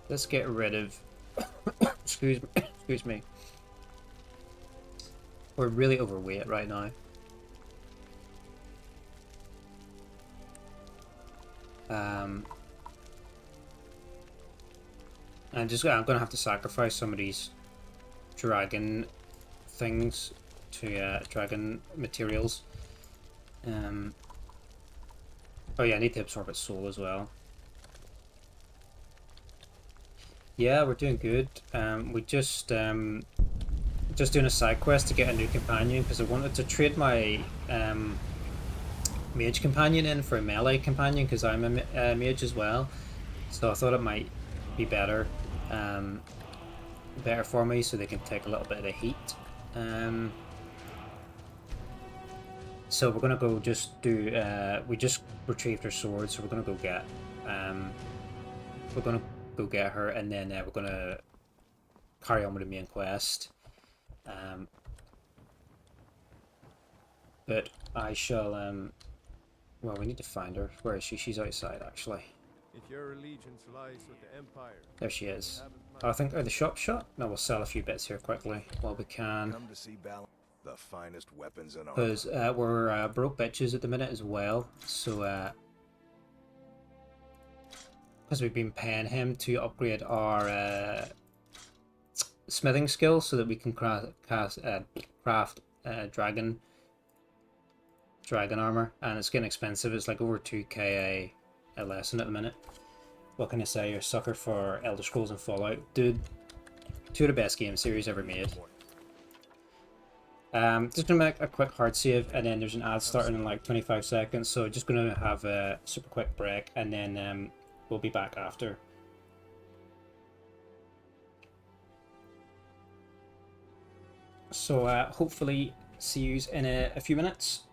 Let's get rid of excuse me. We're really overweight right now. I'm gonna have to sacrifice some of these dragon things to dragon materials. Oh yeah, I need to absorb its soul as well. Yeah, we're doing good. We just doing a side quest to get a new companion because I wanted to trade my mage companion in for a melee companion because I'm a mage as well. So I thought it might be better for me so they can take a little bit of the heat. So we're gonna go just do. We just retrieved her sword, so we're gonna go get. We're gonna go get her, and then we're gonna carry on with the main quest. But I shall. Well, we need to find her. Where is she? She's outside, actually. If your allegiance lies with the Empire, There she is. Oh, I think the shop shut. No, we'll sell a few bits here quickly while we can. Come to see Bal, the finest weapons in armor. Because we're broke bitches at the minute as well. So, because we've been paying him to upgrade our smithing skill so that we can craft dragon armor, and it's getting expensive. It's like over 2k a lesson at the minute. What can I say? You're a sucker for Elder Scrolls and Fallout, dude. Two of the best game series ever made. Just gonna make a quick hard save, and then there's an ad starting in like 25 seconds. So just gonna have a super quick break, and then we'll be back after. So hopefully see you in a few minutes.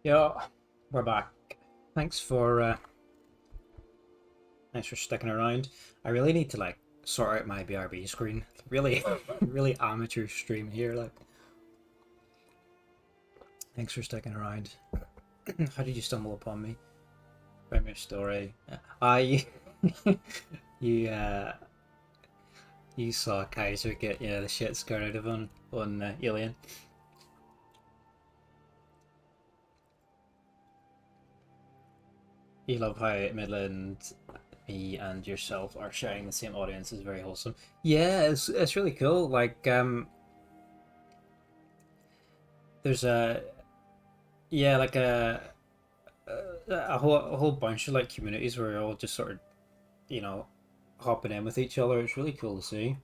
Yeah, we're back. Thanks for sticking around. I really need to like sort out my BRB screen. Really, really amateur stream here. Like, thanks for sticking around. How did you stumble upon me? Frame your story. I you you saw Kaiser get the shit scared out of on Alien. You love how Midland, me, and yourself are sharing the same audience is very wholesome. Yeah, it's really cool. Like there's like a whole bunch of like communities where we're all just sort of hopping in with each other. It's really cool to see.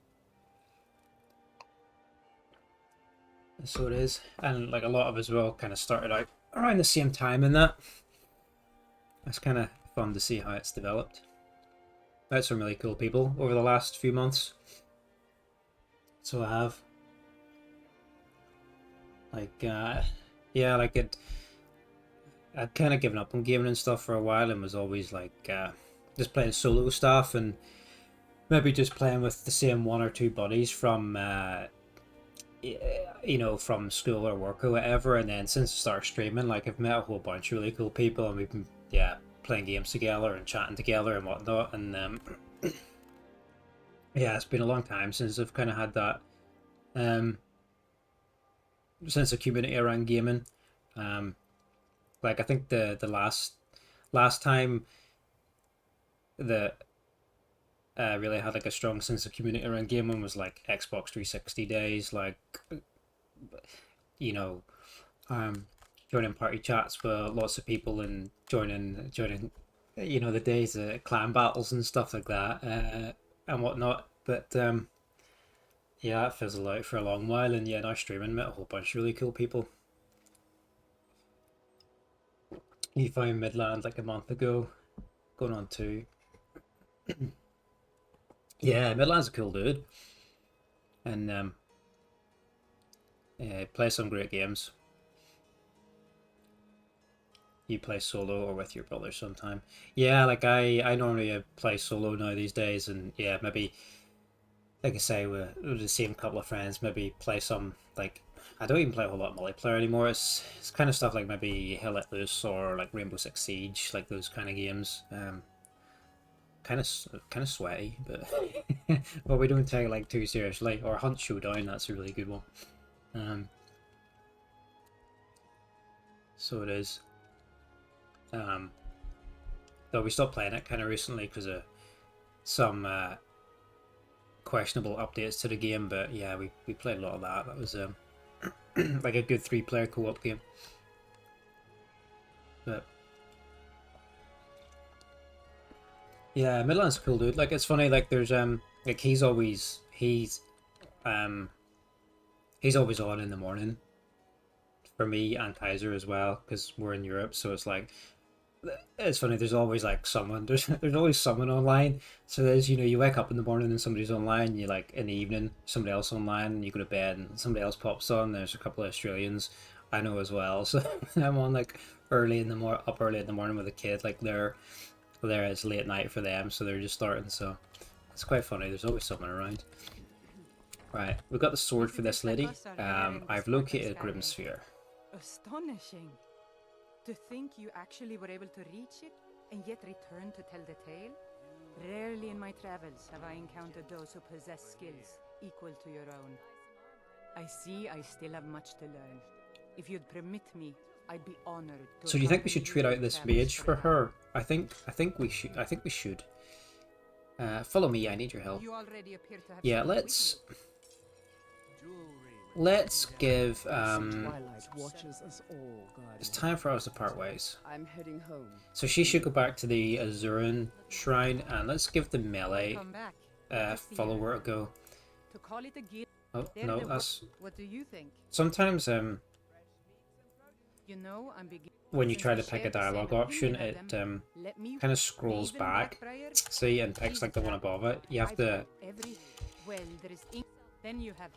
So it is, and like a lot of us all kind of started out around the same time in that. It's kind of fun to see how it's developed. Met some really cool people over the last few months. So I have. Like, yeah, like I'd kind of given up on gaming and stuff for a while and was always like just playing solo stuff and maybe just playing with the same one or two buddies from from school or work or whatever. And then since I started streaming, like I've met a whole bunch of really cool people and we've been playing games together and chatting together and whatnot. And yeah, it's been a long time since I've kind of had that sense of community around gaming. Like I think the last time that really had like a strong sense of community around gaming was like Xbox 360 days, like joining party chats with lots of people and joining the days of clan battles and stuff like that and whatnot. But yeah, that fizzled out for a long while, and yeah, now streaming, met a whole bunch of really cool people. You found Midland like a month ago, going on 2. Yeah, Midland's a cool dude, and yeah, play some great games. You play solo or with your brother sometime? Yeah, like I normally play solo now these days, and yeah, maybe like I say with the same couple of friends, maybe play some like I don't even play a whole lot of multiplayer anymore. It's kind of stuff like maybe Hell Let Loose or like Rainbow Six Siege, like those kind of games. Kind of sweaty, but but we don't take it like too seriously. Or Hunt Showdown, that's a really good one. So it is. Though we stopped playing it kind of recently because of some questionable updates to the game, but yeah, we played a lot of that. That was like a good 3-player co-op game. But yeah, Midland's a cool dude. Like it's funny, like there's like he's always on in the morning for me and Kaiser as well because we're in Europe, so it's funny, there's always like someone there's always someone online. So there's you wake up in the morning and somebody's online, you like in the evening somebody else online, and you go to bed and somebody else pops on. There's a couple of Australians I know as well, so I'm on like up early in the morning with a kid, like they're it's late night for them, so they're just starting, so it's quite funny. There's always someone around. Right, we've got the sword for this lady. I've located Grimsphere. Astonishing. To think you actually were able to reach it, and yet return to tell the tale? Rarely in my travels have I encountered those who possess skills equal to your own. I see I still have much to learn. If you'd permit me, I'd be honored to... So do you think we should treat out this mage for her? I think we should. Follow me, I need your help. You already appear to have Yeah, someone let's give Twilight watches us all, it's time for us to part ways. I'm heading home. So she should go back to the Azuran shrine, and let's give the with you. melee Come back. follower a go. To call it a guild. Oh They're no, the that's What do you think? sometimes You know, I'm beginning. when you Since try we to pick share a the same dialogue opinion option, of it them, let me kind of scrolls even back. Blackbriar, See, and picks like the one above it. You have I've to got every... Well, there is then you have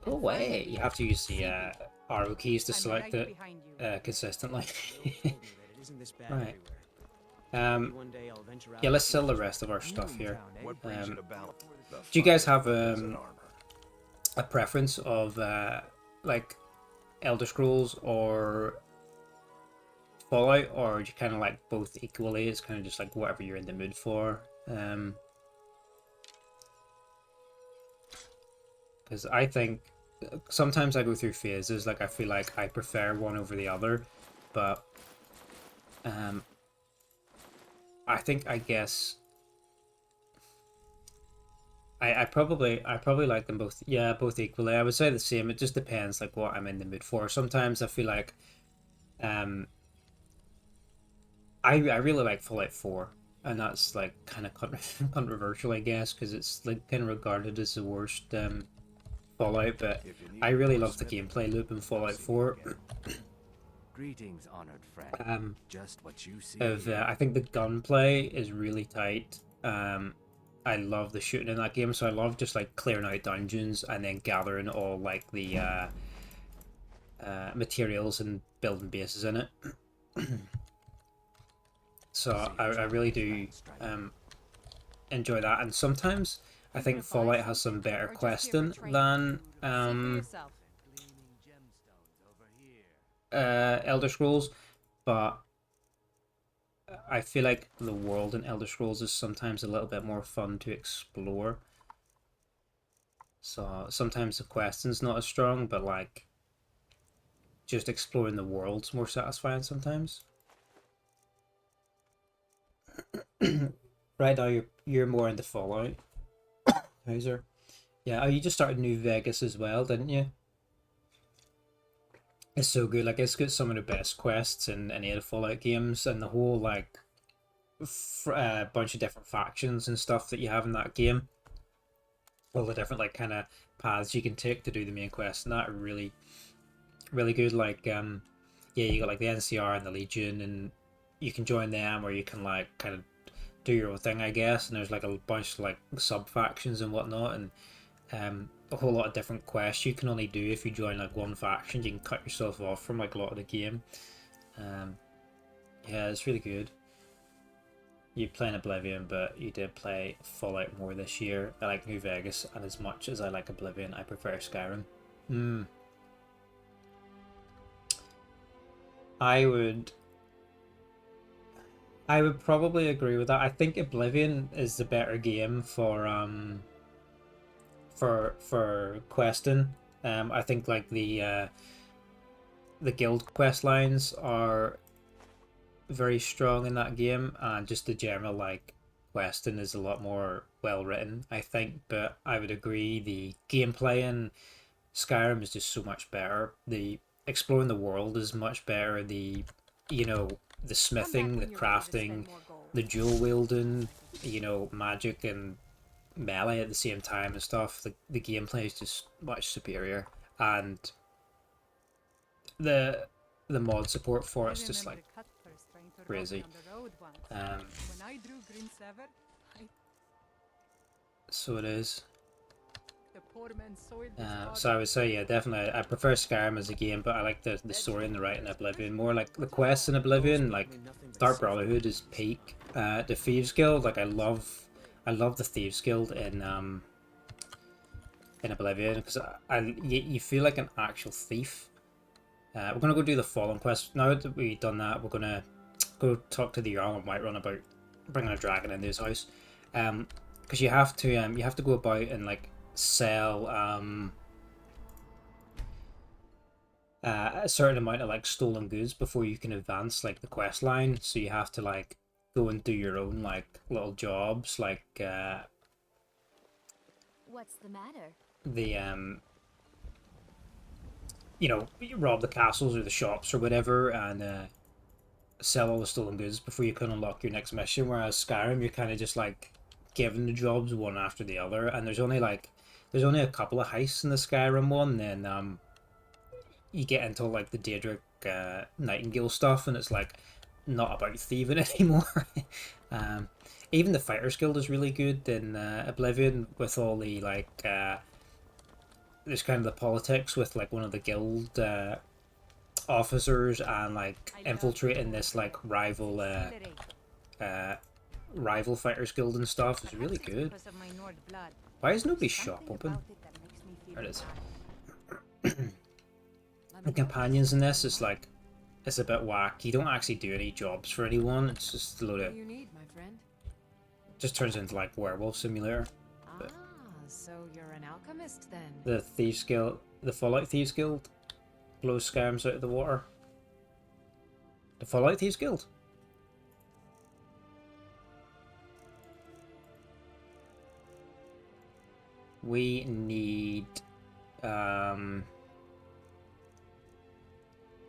go away. You have to use the arrow keys to select it behind you. consistently. Isn't this bad Right. everywhere? One day I'll venture out Yeah, let's sell the rest of our stuff here. What brings you to balance? Do you guys have weapons and armor. a preference of like Elder Scrolls or Fallout, or do you kind of like both equally? It's kind of just like whatever you're in the mood for. Because I think sometimes I go through phases, like I feel like I prefer one over the other, but I think, I guess I probably like them both. Yeah, both equally. I would say the same. It just depends like what I'm in the mood for. Sometimes I feel like I really like Fallout 4, and that's like kind of controversial, I guess, because it's like kind of regarded as the worst Fallout, but I really love the gameplay loop in Fallout 4. Greetings, honored friend. Just what you see. I think the gunplay is really tight. I love the shooting in that game, so I love just like clearing out dungeons and then gathering all like the materials and building bases in it. So I really do enjoy that, and sometimes I think Fallout has some better questing than Elder Scrolls, but I feel like the world in Elder Scrolls is sometimes a little bit more fun to explore. So sometimes the question's not as strong, but like just exploring the world's more satisfying sometimes. Right now you're more into Fallout, Hauser. Yeah, oh, you just started New Vegas as well, didn't you? It's so good. Like, it's got some of the best quests in any of the Fallout games, and the whole like bunch of different factions and stuff that you have in that game. All the different like kind of paths you can take to do the main quest, and that are really, really good. Like, yeah, you got like the NCR and the Legion, and you can join them, or you can like kind of do your own thing, I guess. And there's like a bunch of like sub factions and whatnot, and a whole lot of different quests you can only do if you join like one faction. You can cut yourself off from like a lot of the game. Yeah, it's really good. You play in Oblivion, but you did play Fallout more this year. I like New Vegas, and as much as I like Oblivion, I prefer Skyrim. I would probably agree with that. I think Oblivion is the better game for questing. I think like the guild quest lines are very strong in that game, and just the general like questing is a lot more well written, I think. But I would agree the gameplay in Skyrim is just so much better. The exploring the world is much better. The the smithing, the crafting, the dual wielding, magic and melee at the same time and stuff. The gameplay is just much superior, and the mod support for it's just like crazy. So it is. So I would say, yeah, definitely I prefer Skyrim as a game, but I like the story and the writing in Oblivion more. Like the quests in Oblivion, like Dark Brotherhood is peak. The Thieves Guild, like I love the Thieves Guild in Oblivion, because you feel like an actual thief. We're gonna go do the Fallen quest now that we've done that. We're gonna go talk to the Jarl of Whiterun about bringing a dragon into his house, because you have to go about and like sell a certain amount of like stolen goods before you can advance like the quest line. So you have to like go and do your own like little jobs, like What's the matter? You rob the castles or the shops or whatever, and sell all the stolen goods before you can unlock your next mission. Whereas Skyrim, you're kind of just like given the jobs one after the other, and there's only a couple of heists in the Skyrim one. Then you get into like the Daedric Nightingale stuff, and it's like not about thieving anymore. Even the Fighters Guild is really good in Oblivion, with all the like there's kind of the politics with like one of the guild officers, and like infiltrating this like rival Fighters Guild and stuff is really good. Why is nobody's shop open? There it is. The companions in this is like is a bit whack. You don't actually do any jobs for anyone. It's just a load What of... do you need, my friend? Just turns into like Werewolf Simulator. Ah, so you're an alchemist then. The Thieves Guild, the Fallout Thieves Guild, blows Skyrims out of the water. The Fallout Thieves Guild. We need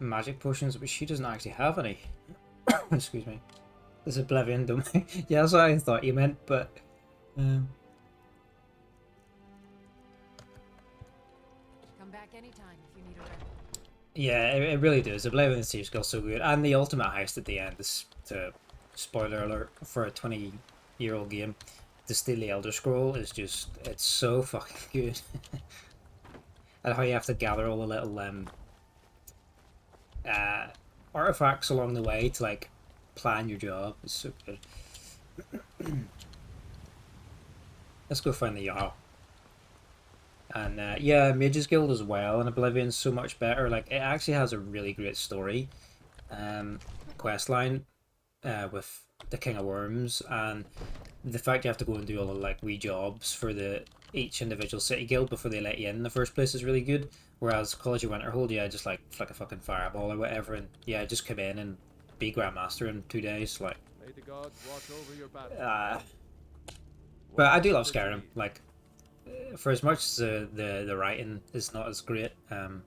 magic potions, but she doesn't actually have any. Excuse me. There's Oblivion, don't we? Yeah, that's what I thought you meant, but Come back anytime if you need a rep. yeah, it really does. Oblivion Thieves Guild so good, and the ultimate heist at the end is to spoiler alert for a 20-year-old game. To steal the Elder Scroll is just, it's so fucking good. And how you have to gather all the little artifacts along the way to like plan your job. It's so good. Let's go find the Jarl. And yeah, Mage's Guild as well, and Oblivion's so much better. Like, it actually has a really great story quest line with the King of Worms, and the fact you have to go and do all the like wee jobs for each individual city guild before they let you in the first place is really good. Whereas College of Winterhold, yeah, just like flick a fucking fireball or whatever, and yeah, just come in and be Grandmaster in 2 days. Like, May the gods watch over your battle. but I do love Skyrim. Like, for as much as the writing is not as great, the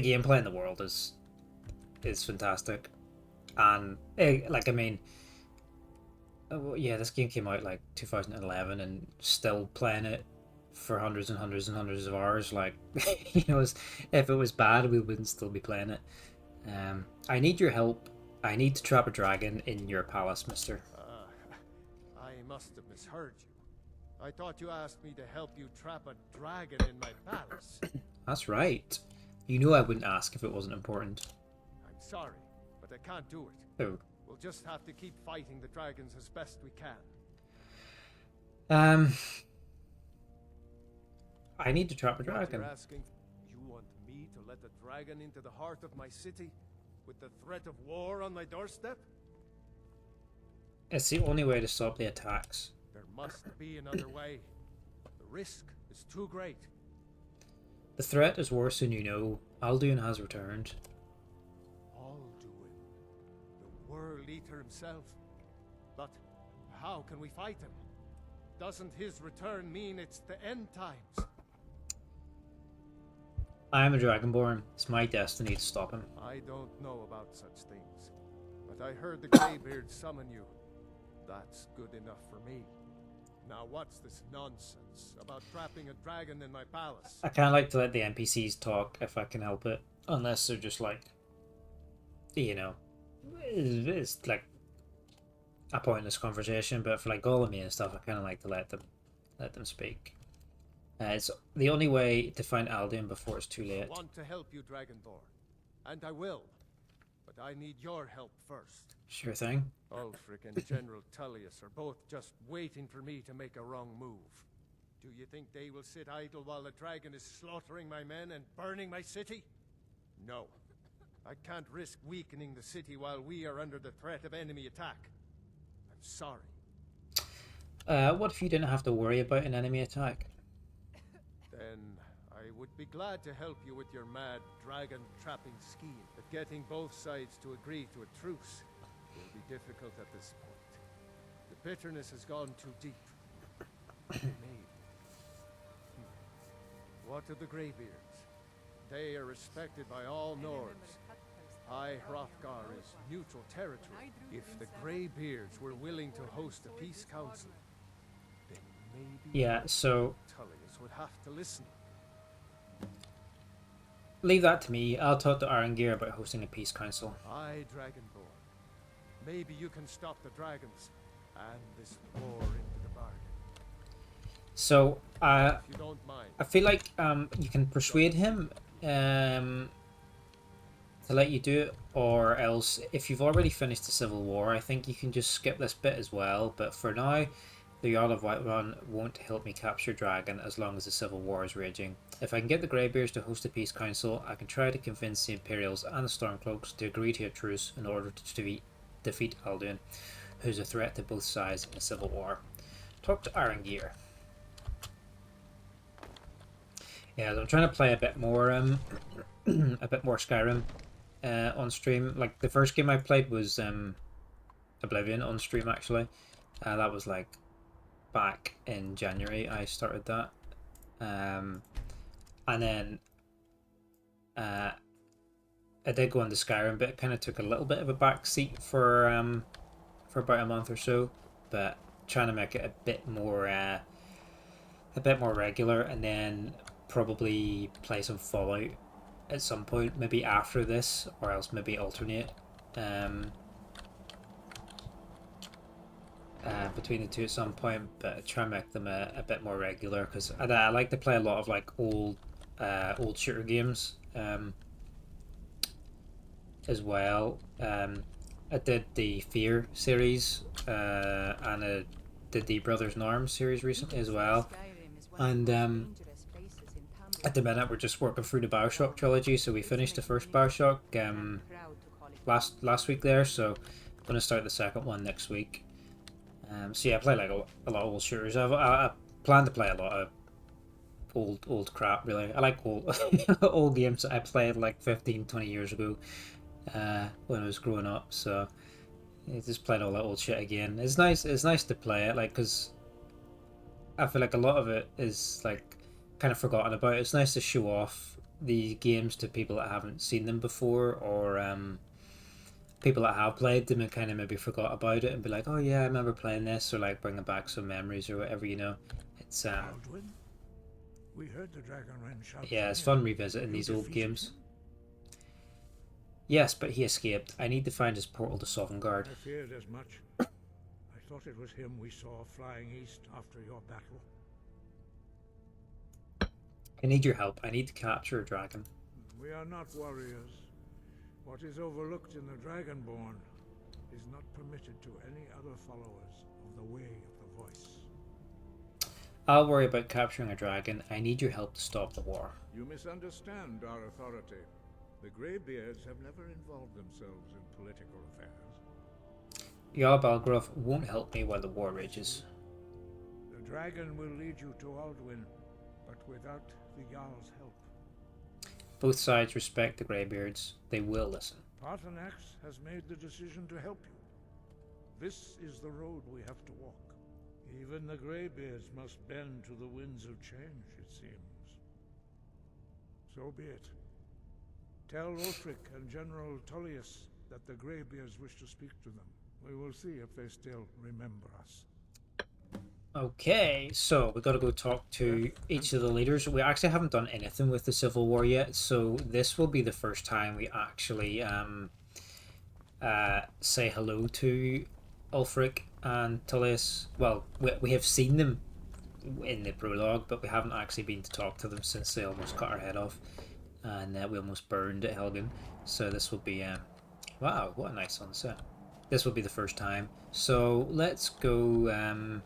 gameplay in the world is fantastic, and like, I mean, yeah, this game came out like 2011, and still playing it for hundreds and hundreds and hundreds of hours. Like, you know, if it was bad, we wouldn't still be playing it. I need your help. I need to trap a dragon in your palace, mister. I must have misheard you. I thought you asked me to help you trap a dragon in my palace. That's right. You know I wouldn't ask if it wasn't important. I'm sorry, but I can't do it. Oh. We'll just have to keep fighting the dragons as best we can. I need to trap a What dragon. you're asking, you want me to let a dragon into the heart of my city with the threat of war on my doorstep? It's the only way to stop the attacks. There must be another way. The risk is too great. The threat is worse than you know. Alduin has returned. Alduin, the World Eater himself. But how can we fight him? Doesn't his return mean it's the end times? I am a Dragonborn. It's my destiny to stop him. I don't know about such things, but I heard the Greybeard summon you. That's good enough for me. Now what's this nonsense about trapping a dragon in my palace? I kind of like to let the NPCs talk if I can help it. Unless they're just like, you know, it's like a pointless conversation. But for like Golem and stuff, I kind of like to let them speak. It's the only way to find Alduin before it's too late. I want to help you, Dragonborn, and I will. But I need your help first. Sure thing. Ulfric and General Tullius are both just waiting for me to make a wrong move. Do you think they will sit idle while the dragon is slaughtering my men and burning my city? No. I can't risk weakening the city while we are under the threat of enemy attack. I'm sorry. What if you didn't have to worry about an enemy attack? Then I would be glad to help you with your mad dragon trapping scheme. But getting both sides to agree to a truce will be difficult at this point. The bitterness has gone too deep. Maybe. What of the Greybeards? They are respected by all Nords. High Hrothgar is neutral territory. If the Greybeards were willing to host a peace council, then maybe so Tullius would have to listen. leave that to me. I'll talk to Arangir about hosting a peace council. Aye, Dragonborn. Maybe you can stop the dragons and this war into the bargain. So, If you don't mind. I feel like you can persuade him to let you do it, or else if you've already finished the Civil War, I think you can just skip this bit as well. But for now, The Jarl of Whiterun won't help me capture Dragon as long as the civil war is raging. If I can get the Greybeards to host a peace council, I can try to convince the Imperials and the Stormcloaks to agree to a truce in order to defeat Alduin, who's a threat to both sides in the civil war. Talk to Arangeir. Yeah, I'm trying to play a bit more a bit more Skyrim on stream. Like the first game I played was Oblivion on stream actually. That was like back in January I started that. And then I did go into Skyrim, but it kind of took a little bit of a back seat for about a month or so. But trying to make it a bit more regular, and then probably play some Fallout at some point, maybe after this, or else maybe alternate between the two at some point, but try and make them a bit more regular, because I like to play a lot of like old shooter games as well. I did the Fear series and I did the Brothers in Arms series recently as well, and at the minute we're just working through the Bioshock trilogy, so we finished the first Bioshock last week there, so I'm going to start the second one next week. So yeah, I play like a lot of old shooters. I plan to play a lot of old crap, really. I like old old games that I played like 15-20 years ago when I was growing up, so yeah, just playing all that old shit again. It's nice to play it, like, because I feel like a lot of it is like kind of forgotten about. It's nice to show off the games to people that haven't seen them before, or people that have played them and kind of maybe forgot about it, and be like, oh yeah, I remember playing this, or like bringing back some memories or whatever, you know. It's Alduin? We heard the Dragonren shout. yeah, it's fun revisiting these old games. Yes, but he escaped. I need to find his portal to Sovengarde. I feared as much. I thought it was him we saw flying east after your battle. I need your help. I need to capture a dragon. We are not warriors. What is overlooked in the Dragonborn is not permitted to any other followers of the Way of the Voice. I'll worry about capturing a dragon. I need your help to stop the war. You misunderstand our authority. The Greybeards have never involved themselves in political affairs. Jarl Balgruuf won't help me while the war rages. The dragon will lead you to Alduin, but without the Jarl's help. Both sides respect the Greybeards. They will listen. Paarthurnax has made the decision to help you. This is the road we have to walk. Even the Greybeards must bend to the winds of change, it seems. So be it. Tell Ulfric and General Tullius that the Greybeards wish to speak to them. We will see if they still remember us. Okay, so we got to go talk to each of the leaders. We actually haven't done anything with the Civil War yet, so this will be the first time we actually say hello to Ulfric and Tullius. Well, we have seen them in the prologue, but we haven't actually been to talk to them since they almost cut our head off, and we almost burned at Helgen. So this will be wow, what a nice sunset. This will be the first time. So let's go.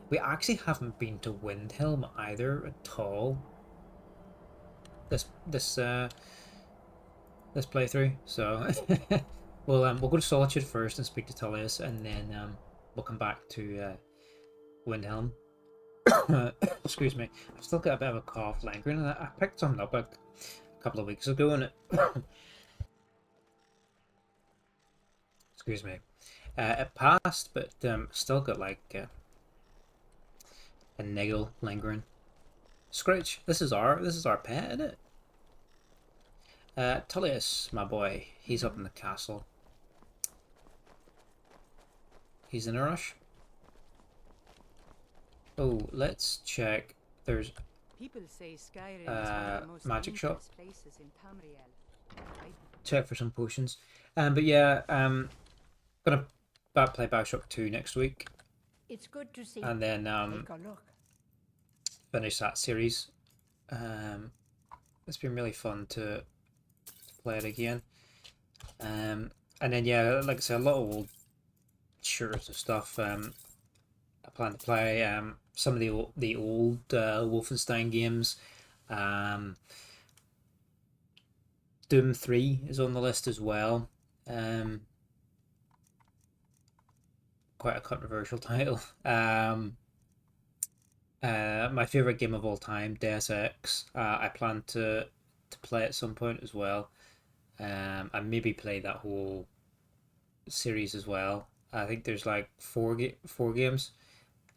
We actually haven't been to Windhelm either at all. This playthrough. So we'll go to Solitude first and speak to Tullius, and then we'll come back to Windhelm. Excuse me. I've still got a bit of a cough lingering, and I picked something up a couple of weeks ago, and it excuse me. It passed, but still got like a niggle lingering. Scritch, this is our pet, isn't it? Tullius, my boy, he's up in the castle. He's in a rush. Oh, let's check. There's People say Skyrim is one of the most magic shop. dangerous places in Tamriel. Check for some potions. But yeah, gonna play Bioshock 2 next week, It's good to see. and then Take a look. finish that series. It's been really fun to play it again. And then yeah, like I said, a lot of old shooters and stuff. I've plan to play some of the old Wolfenstein games. Doom 3 is on the list as well. Quite a controversial title. My favorite game of all time, Deus Ex. I plan to play at some point as well. And maybe play that whole series as well. I think there's like four games.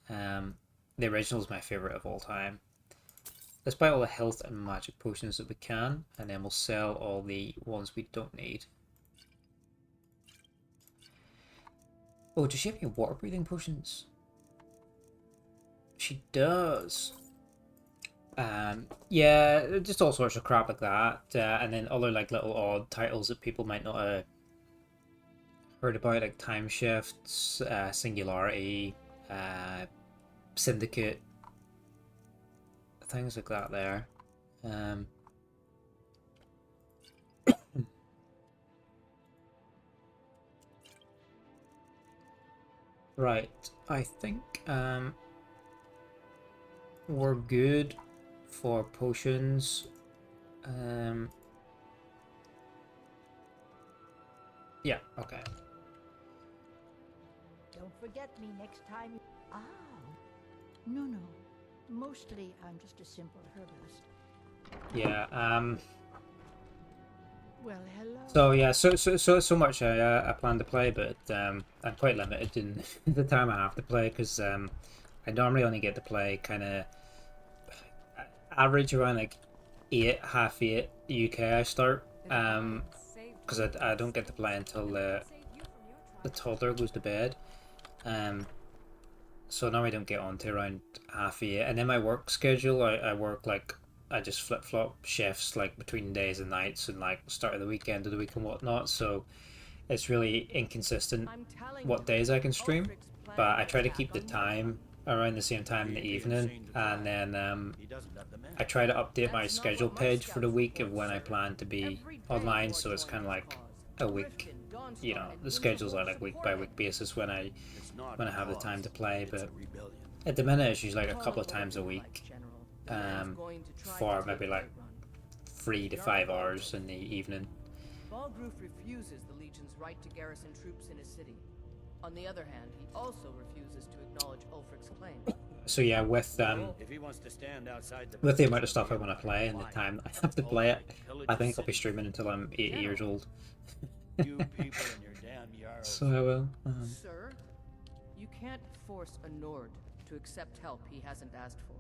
The original is my favorite of all time. Let's buy all the health and magic potions that we can, and then we'll sell all the ones we don't need. Oh, does she have any water breathing potions? She does. Yeah, just all sorts of crap like that, and then other like little odd titles that people might not have heard about, like Time Shifts, Singularity, Syndicate, things like that there. Right, I think we're good for potions. Yeah, okay. Don't forget me next time. Ah, no. Mostly, I'm just a simple herbalist. Yeah. Well, hello. So yeah, so much I plan to play, but I'm quite limited in the time I have to play because I normally only get to play kind of average around like 8, half 8 UK. I start because I don't get to play until the toddler goes to bed. So now I don't get on to around half 8, and then my work schedule, I work like I just flip-flop shifts like between days and nights and like start of the weekend of the week and whatnot, so it's really inconsistent what days I can stream, but I try to keep the time around the same time in the evening, and then I try to update my schedule page for the week of when I plan to be online, so it's kind of like a week, you know, the schedules are like week by week basis when I have the time to play, but at the minute it's usually like a couple of times a week, for maybe like 3 to 5 hours in the evening. Balgruf refuses the Legion's right to garrison troops in his city. On the other hand, he also refuses to acknowledge Ulfric's claim. So yeah, with the amount of stuff I want to play and the time I have to play it, I think I'll be streaming until I'm 80 years old. You people and your damn Jarls. So I will. Sir, you can't force a Nord to accept help he hasn't asked for.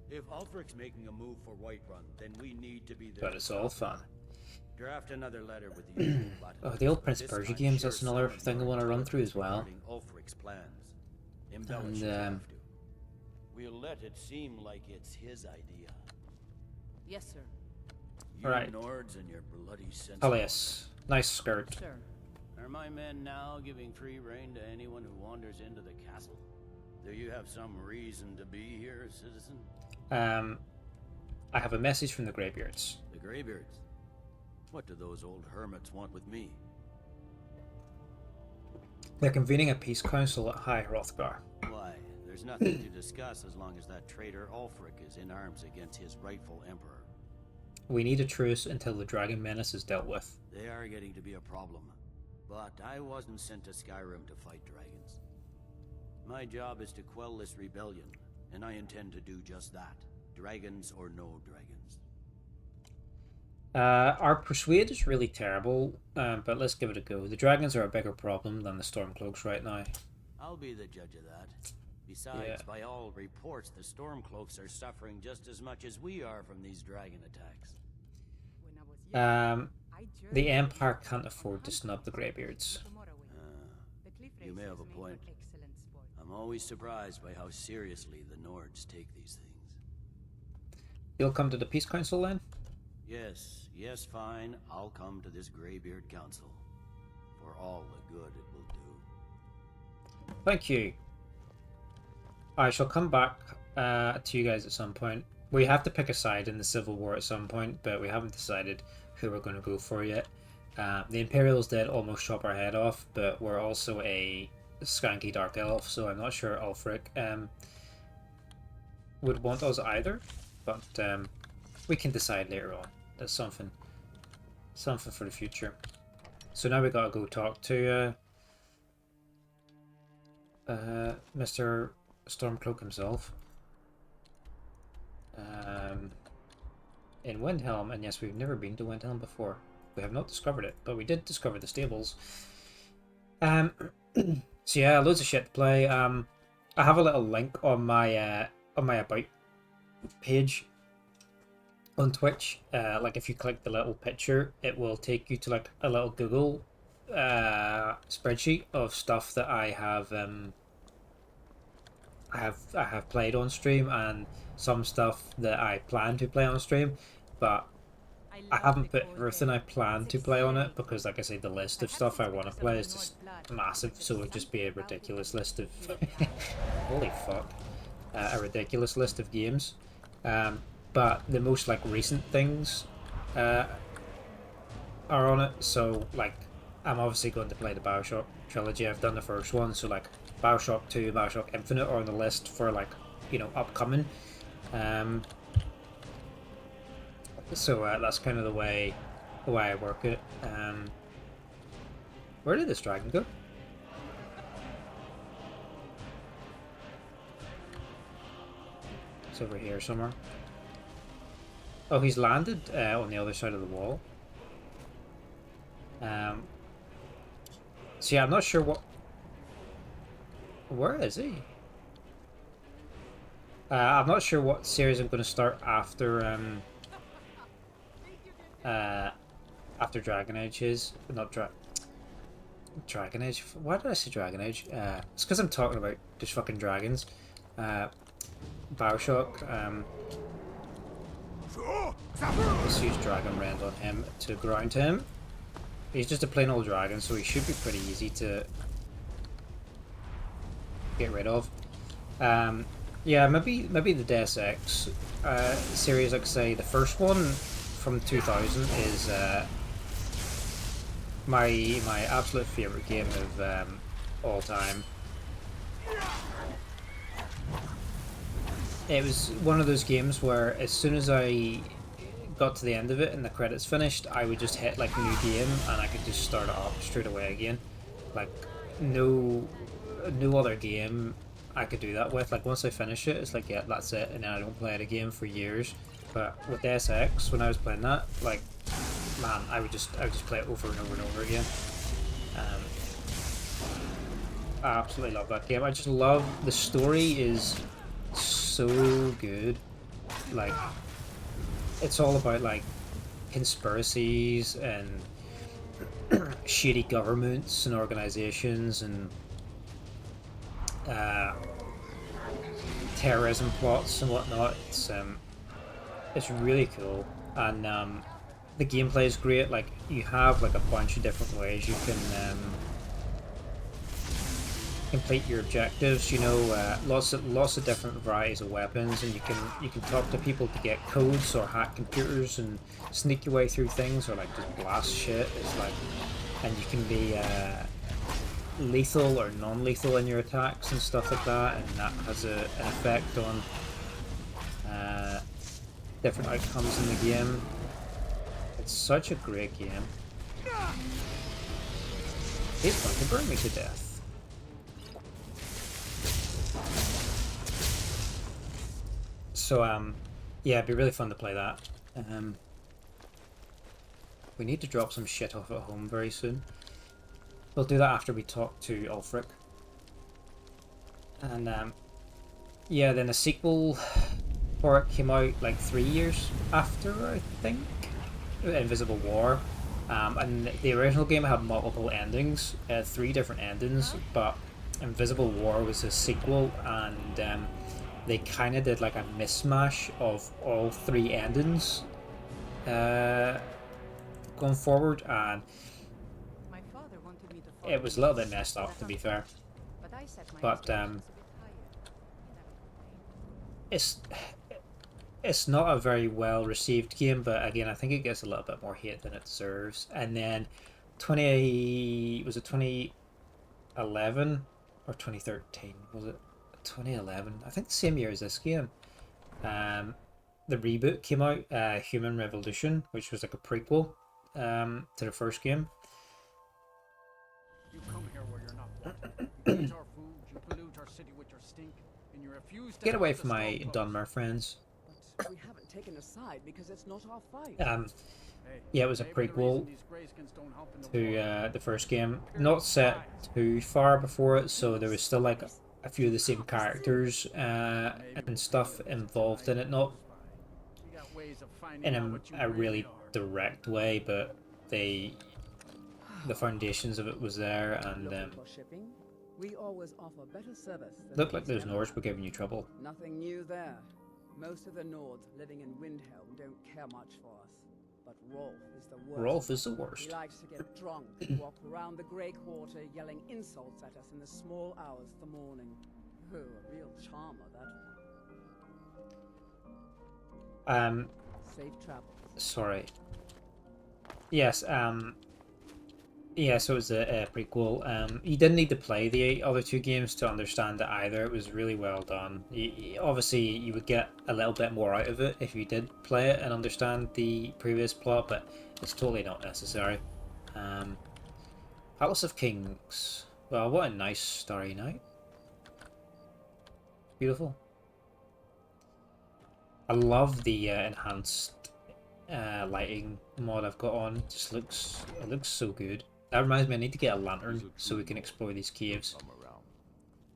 If Ulfric's making a move for Whiterun, then we need to be there. But it's all fun. Draft another letter with the usual button. Oh, the old Prince of Persia games, that's another thing I want to run through as well. Ulfric's plans. And we'll let it seem like it's his idea. Yes, sir. You Alright. Nords and your bloody sense. Elias, nice skirt. Sir. Are my men now giving free rein to anyone who wanders into the castle? Do you have some reason to be here, citizen? I have a message from the Greybeards. The Greybeards? What do those old hermits want with me? They're convening a peace council at High Hrothgar. Why, there's nothing to discuss as long as that traitor Ulfric is in arms against his rightful emperor. We need a truce until the dragon menace is dealt with. They are getting to be a problem. But I wasn't sent to Skyrim to fight dragons. My job is to quell this rebellion, and I intend to do just that. Dragons or no dragons. Our persuade is really terrible, but let's give it a go. The dragons are a bigger problem than the Stormcloaks right now. I'll be the judge of that. Besides, by all reports, the Stormcloaks are suffering just as much as we are from these dragon attacks. The Empire can't afford to snub the Greybeards. You may have a point. I'm always surprised by how seriously the Nords take these things. You'll come to the Peace Council then? Yes, fine. I'll come to this Greybeard Council. For all the good it will do. Thank you. I shall come back to you guys at some point. We have to pick a side in the Civil War at some point, but we haven't decided who we're going to go for yet. The Imperials did almost chop our head off, but we're also a skanky dark elf, so I'm not sure Ulfric would want us either, but we can decide later on. That's something for the future. So now we gotta go talk to Mr. Stormcloak himself in Windhelm, and yes, we've never been to Windhelm before. We have not discovered it, but we did discover the stables. So yeah, loads of shit to play. I have a little link on my about page on Twitch. Like if you click the little picture, it will take you to like a little Google spreadsheet of stuff that I have played on stream, and some stuff that I plan to play on stream, but I haven't put everything I plan to play on it because, like I say, the list of stuff I want to play is just massive, so it would just be a ridiculous list of holy fuck, a ridiculous list of games. But the most like recent things are on it, so like I'm obviously going to play the BioShock trilogy. I've done the first one, so like BioShock 2, BioShock Infinite are on the list for like, you know, upcoming. So that's kind of the way I work it. Where did this dragon go? It's over here somewhere. Oh, he's landed on the other side of the wall. So yeah, I'm not sure what... Where is he? I'm not sure what series I'm going to start after after Dragon Age is. Not Dragon Age? Why did I say Dragon Age? It's because I'm talking about just fucking dragons. BioShock. Let's use Dragon Rend on him to ground him. He's just a plain old dragon, so he should be pretty easy to get rid of. Yeah, maybe the Deus Ex series, like I say, the first one from 2000 is my absolute favorite game of all time. It was one of those games where as soon as I got to the end of it and the credits finished, I would just hit like new game and I could just start it up straight away again. Like no other game I could do that with. Like once I finish it, it's like, yeah, that's it, and then I don't play it again for years. But with Deus Ex, when I was playing that, like, man, I would just play it over and over and over again. I absolutely love that game. I just love the story is so good. Like, it's all about like conspiracies and shady governments and organizations and terrorism plots and whatnot. It's really cool, and the gameplay is great. Like you have like a bunch of different ways you can complete your objectives. You know, lots of different varieties of weapons, and you can talk to people to get codes or hack computers and sneak your way through things, or like just blast shit. It's like, and you can be lethal or non-lethal in your attacks and stuff like that, and that has an effect on different outcomes in the game. It's such a great game. He's going to burn me to death. So yeah, it'd be really fun to play that. We need to drop some shit off at home very soon. We'll do that after we talk to Ulfric. And yeah, then a sequel for it came out like 3 years after, I think, Invisible War. And the original game had multiple endings, 3 different endings, but Invisible War was a sequel, and they kind of did like a mismatch of all 3 endings going forward, and it was a little bit messed up, to be fair. But it's not a very well received game, but again, I think it gets a little bit more hate than it deserves. And then 2011 or 2013, was it? 2011, I think the same year as this game. The reboot came out, Human Revolution, which was like a prequel to the first game. You come here where you're not wanted. You eat our food, you pollute our city with your stink, and you refuse to Get help away the from my Stormcloaks. Dunmer friends. But we haven't taken a side because it's not our fight. Yeah, it was a prequel to the first game. Not set too far before it, so there was still like a few of the same characters and stuff involved in it. Not in a really direct way, but the foundations of it was there, and We always offer better service than looked like those Nords were giving you trouble. Nothing new there. Most of the Nords living in Windhelm don't care much for us. But Rolf is the worst. Rolf is the worst. He likes to get drunk, walk around the Grey Quarter yelling insults at us in the small hours of the morning. Oh, a real charmer, that. Safe travels. Sorry. Yes, yeah, so it was a prequel. You didn't need to play the other two games to understand it either. It was really well done. Obviously, you would get a little bit more out of it if you did play it and understand the previous plot, but it's totally not necessary. Palace of Kings. Well, what a nice starry night. Beautiful. I love the enhanced lighting mod I've got on. It just looks so good. That reminds me, I need to get a lantern so we can explore these caves.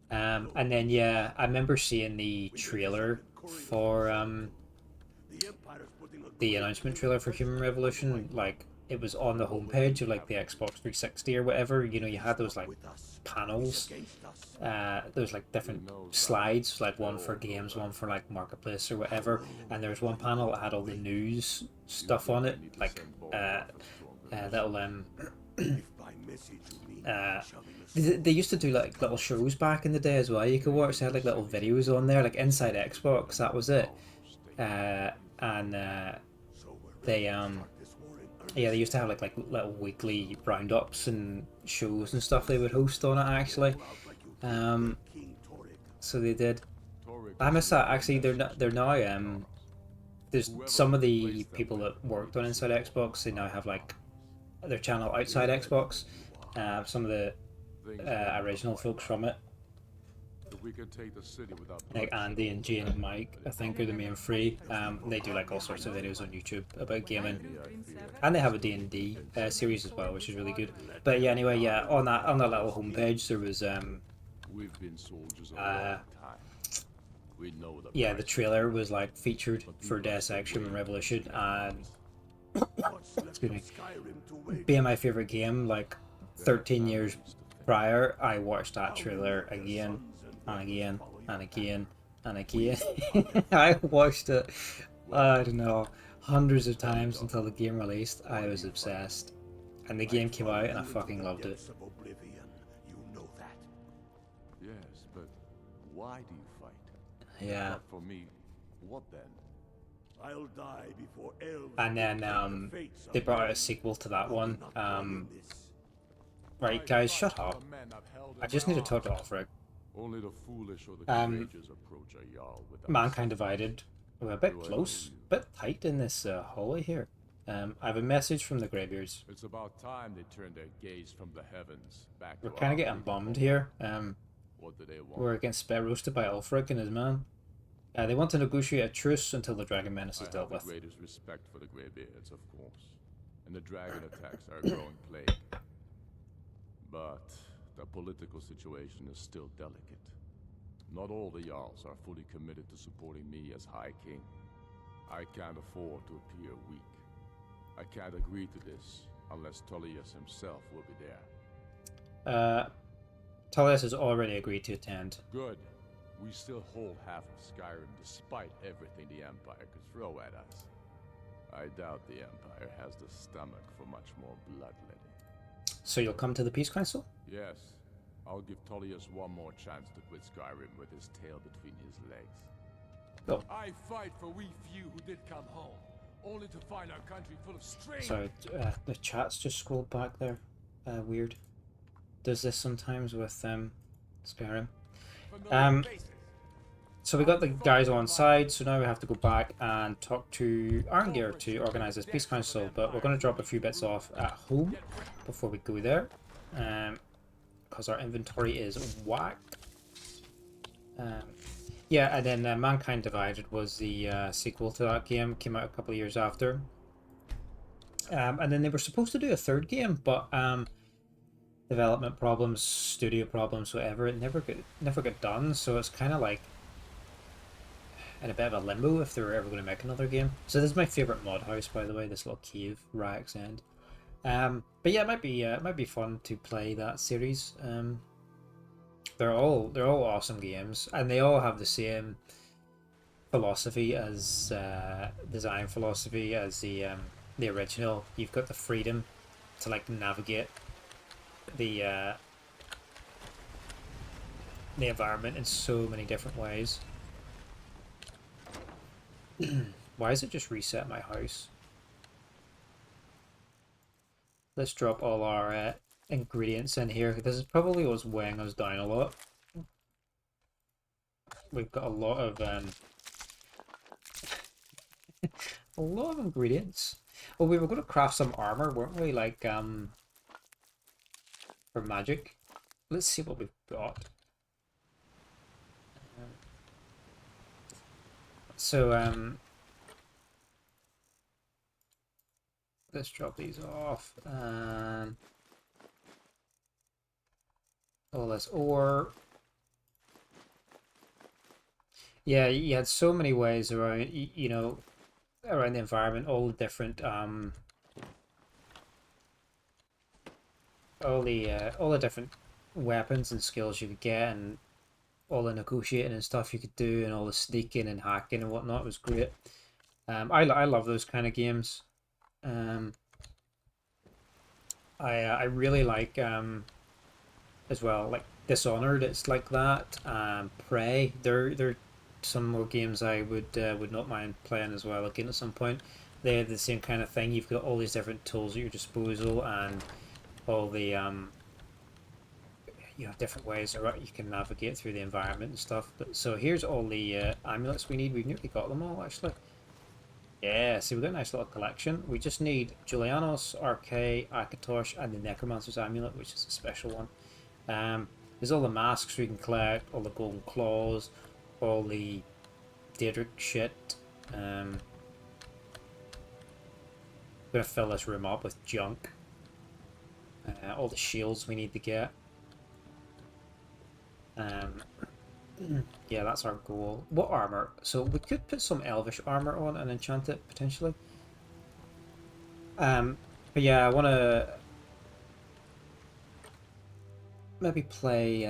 And then yeah, I remember seeing the trailer for the announcement trailer for Human Revolution. Like, it was on the homepage of like the Xbox 360 or whatever. You know, you had those like panels, those like different slides, like one for games, one for like marketplace or whatever. And there was one panel that had all the news stuff on it, like little they used to do like little shows back in the day as well. You could watch. They had like little videos on there, like Inside Xbox. That was it. And they yeah, they used to have like little weekly roundups and shows and stuff they would host on it actually. So they did. I miss that actually. They're now there's some of the people that worked on Inside Xbox. They now have like their channel outside Xbox. Some of the original folks from it, like Andy and Jane and Mike, I think, are the main three. They do like all sorts of videos on YouTube about gaming, and they have a D&D series as well, which is really good. But yeah, anyway, yeah, on that little homepage there was yeah, the trailer was like featured for Deus Ex Human Revolution, and excuse me, being my favorite game, like 13 years prior, I watched that trailer again and again and again and again. I watched it, I don't know, hundreds of times until the game released. I was obsessed, and the game came out and I fucking loved it. Yes, but why do you fight? Yeah. Not for me. What then? I'll die before elves. And then they brought out a sequel to that one. Right, guys, shut up. I just need to talk to Alfred. Only the foolish or the courageous approach a Jarl without Mankind Divided. We're a bit close, a bit tight in this hallway here. I have a message from the Greybeards. It's about time they turned their gaze from the heavens back. We're kind of getting bummed here. What do they want? We're getting spare roasted by Ulfric and his man. They want to negotiate a truce until the dragon menace is dealt with. I have the greatest respect for the Greybeards, of course, and the dragon attacks are a growing plague. But the political situation is still delicate. Not all the Jarls are fully committed to supporting me as High King. I can't afford to appear weak. I can't agree to this unless Tullius himself will be there. Tullius has already agreed to attend. Good. We still hold half of Skyrim despite everything the Empire could throw at us. I doubt the Empire has the stomach for much more bloodletting. So you'll come to the Peace Council? Yes. I'll give Tullius one more chance to quit Skyrim with his tail between his legs. Go. I fight for we few who did come home, only to find our country full of strangers. Sorry, the chat's just scrolled back there. Weird. Does this sometimes with Skyrim. So we got the guys on side, so now we have to go back and talk to Arngeir to organise this peace council, but we're going to drop a few bits off at home before we go there, because our inventory is whack. Yeah, and then Mankind Divided was the sequel to that game, came out a couple of years after. And then they were supposed to do a third game, but development problems, studio problems, whatever, it never got done, so it's kind of like in a bit of a limbo if they were ever going to make another game. So this is my favourite mod house, by the way, this little cave, Ryak's End. But yeah, it might be fun to play that series. They're all awesome games, and they all have the same philosophy as design philosophy as the original. You've got the freedom to like navigate the environment in so many different ways. Why is it just reset my house? Let's drop all our ingredients in here. This is probably what's weighing us down a lot. We've got a lot of a lot of ingredients. Oh, we were going to craft some armor, weren't we? Like for magic. Let's see what we've got. So let's drop these off and all this ore. Yeah, you had so many ways around, you know, around the environment, all the different all the different weapons and skills you could get, and all the negotiating and stuff you could do, and all the sneaking and hacking and whatnot was great. I love those kind of games. I really like as well, like Dishonored. It's like that. Prey. They're some more games I would not mind playing as well again at some point. They have the same kind of thing. You've got all these different tools at your disposal, and all the you know, different ways you can navigate through the environment and stuff. So here's all the amulets we need. We've nearly got them all, actually. Yeah, see, we've got a nice little collection. We just need Julianos, Arche, Akatosh, and the Necromancer's Amulet, which is a special one. There's all the masks we can collect, all the golden claws, all the Daedric shit. I'm gonna fill this room up with junk. All the shields we need to get. Yeah, that's our goal. What armor? So we could put some elvish armor on and enchant it potentially. But yeah, I want to maybe play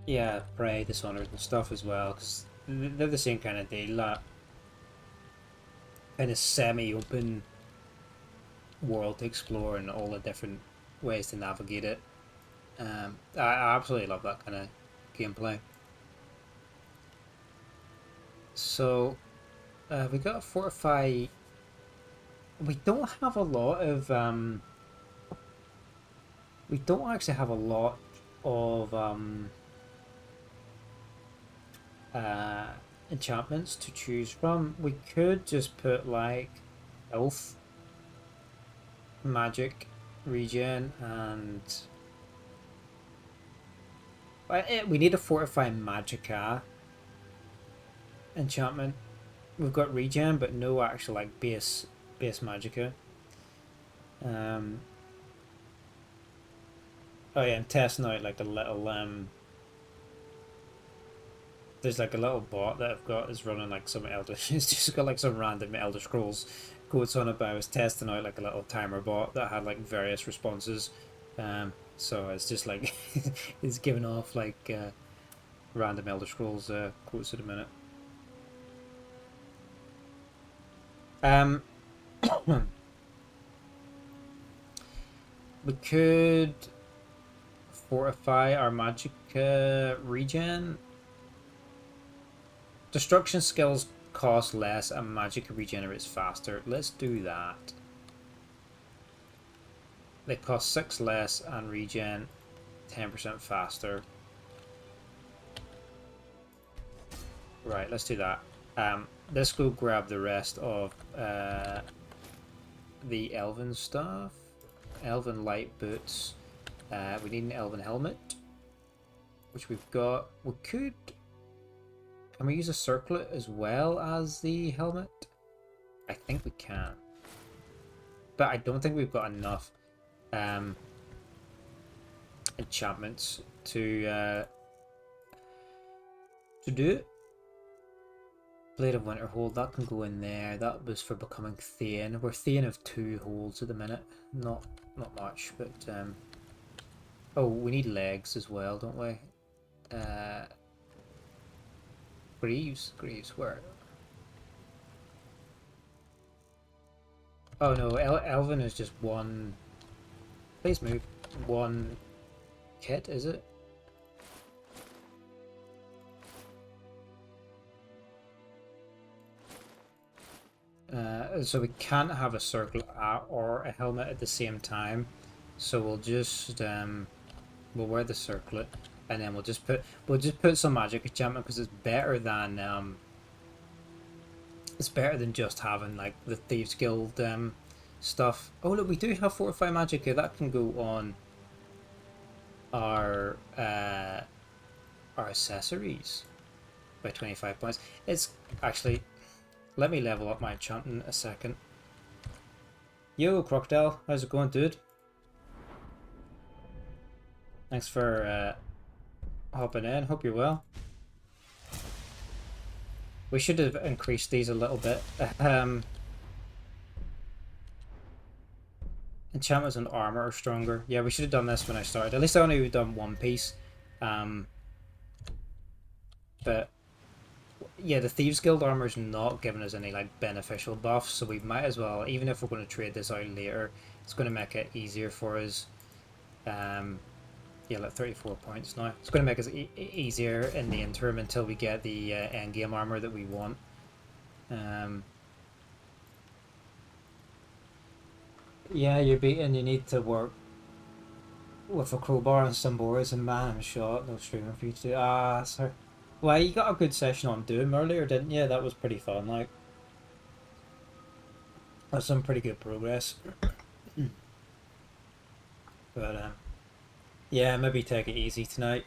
yeah, Prey, Dishonored and stuff as well, because they're the same kind of deal. That kind of semi-open world to explore and all the different ways to navigate it. I absolutely love that kind of gameplay. So we got to fortify. We don't have a lot of we don't actually have a lot of enchantments to choose from. We could just put like health, magic, regen, and we need a fortify magicka enchantment. We've got regen, but no actual like base magicka. Oh yeah, I'm testing out like a little there's like a little bot that I've got is running like some Elder. It's just got like some random Elder Scrolls quotes on it. But I was testing out like a little timer bot that had like various responses. So it's just like it's giving off like random Elder Scrolls quotes at a minute. We could fortify our magicka regen. Destruction skills cost less and magicka regenerates faster. Let's do that. They cost 6 less and regen 10% faster. Right, let's do that. Let's go grab the rest of the elven stuff. Elven light boots. We need an elven helmet, which we've got. We could... Can we use a circlet as well as the helmet? I think we can. But I don't think we've got enough enchantments to do it. Blade of Winterhold, that can go in there. That was for becoming Thane. We're Thane of 2 holds at the minute. Not much, but oh, we need legs as well, don't we? Greaves, where? Oh no, Elven is just one. Please move. One kit, is it? So we can't have a circle or a helmet at the same time. So we'll just we'll wear the circlet, and then we'll just put some magic enchantment because it's better than just having like the Thieves Guild stuff. Oh look, we do have Fortify Magicka. That can go on our accessories by 25 points. It's actually, let me level up my enchanting a second. Yo, Crocodile, how's it going, dude? Thanks for hopping in. Hope you're well. We should have increased these a little bit. Enchantments and armor are stronger. Yeah, we should have done this when I started. At least I only done one piece. But yeah, the Thieves Guild armor is not giving us any like beneficial buffs, so we might as well, even if we're going to trade this out later, it's going to make it easier for us. Yeah, like 34 points now. It's going to make us easier in the interim until we get the endgame armor that we want. Yeah, you're beaten. You need to work with a crowbar and some boards, and man, I'm shot. No streaming for you to do. Ah, sorry. Well, you got a good session on Doom earlier, didn't you? That was pretty fun. Like, that's some pretty good progress. But yeah, maybe take it easy tonight.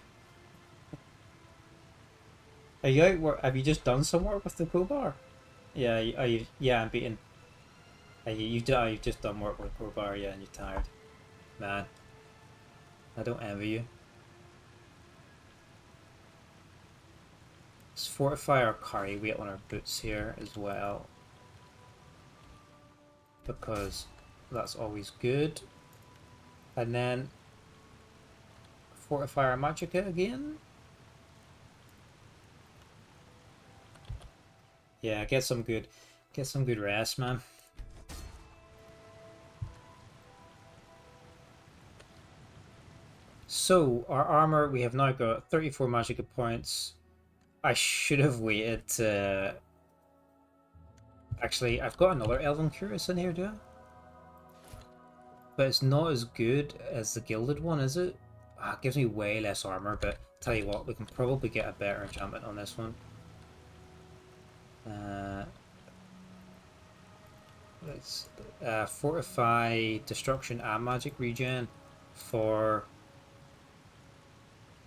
Are you out work? Have you just done some work with the crowbar? Yeah, are you? Yeah, I'm beaten. You've just done work with crowbar, yeah, and you're tired. Man, I don't envy you. Let's fortify our carry weight on our boots here as well, because that's always good. And then fortify our magicka again. Yeah, get some good rest, man. So our armor, we have now got 34 magicka points. I should have waited to... Actually, I've got another Elven Cuirass in here, do I? But it's not as good as the gilded one, is it? It gives me way less armor, but tell you what, we can probably get a better enchantment on this one. Let's fortify destruction and magic regen for...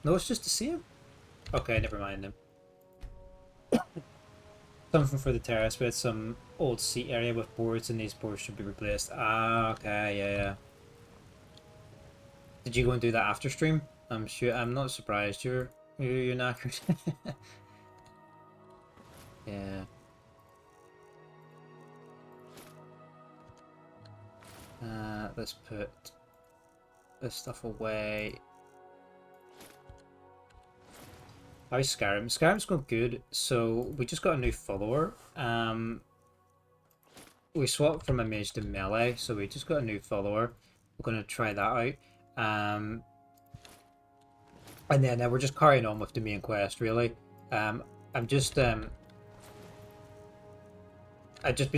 No, it's just the same. Okay, never mind then. Something for the terrace with some old seat area with boards, and these boards should be replaced. Ah, okay, yeah. Did you go and do that after stream? I'm not surprised you're knackered. Yeah. Let's put this stuff away. How's Skyrim? Skyrim's going good. So we just got a new follower. We swapped from a mage to melee, so we just got a new follower. We're going to try that out. And then we're just carrying on with the main quest, really. I've just been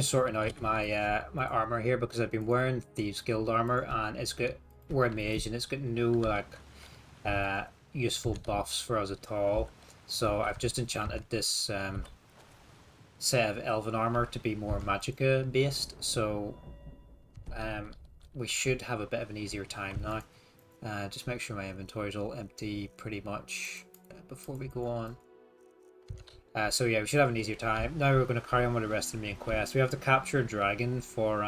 sorting out my my armor here because I've been wearing Thieves Guild armor, and it's got, we're a mage, and it's got no like useful buffs for us at all. So I've just enchanted this set of elven armor to be more magicka based. So we should have a bit of an easier time now. Just make sure my inventory is all empty pretty much before we go on. So yeah, we should have an easier time. Now we're going to carry on with the rest of the main quest. We have to capture a dragon for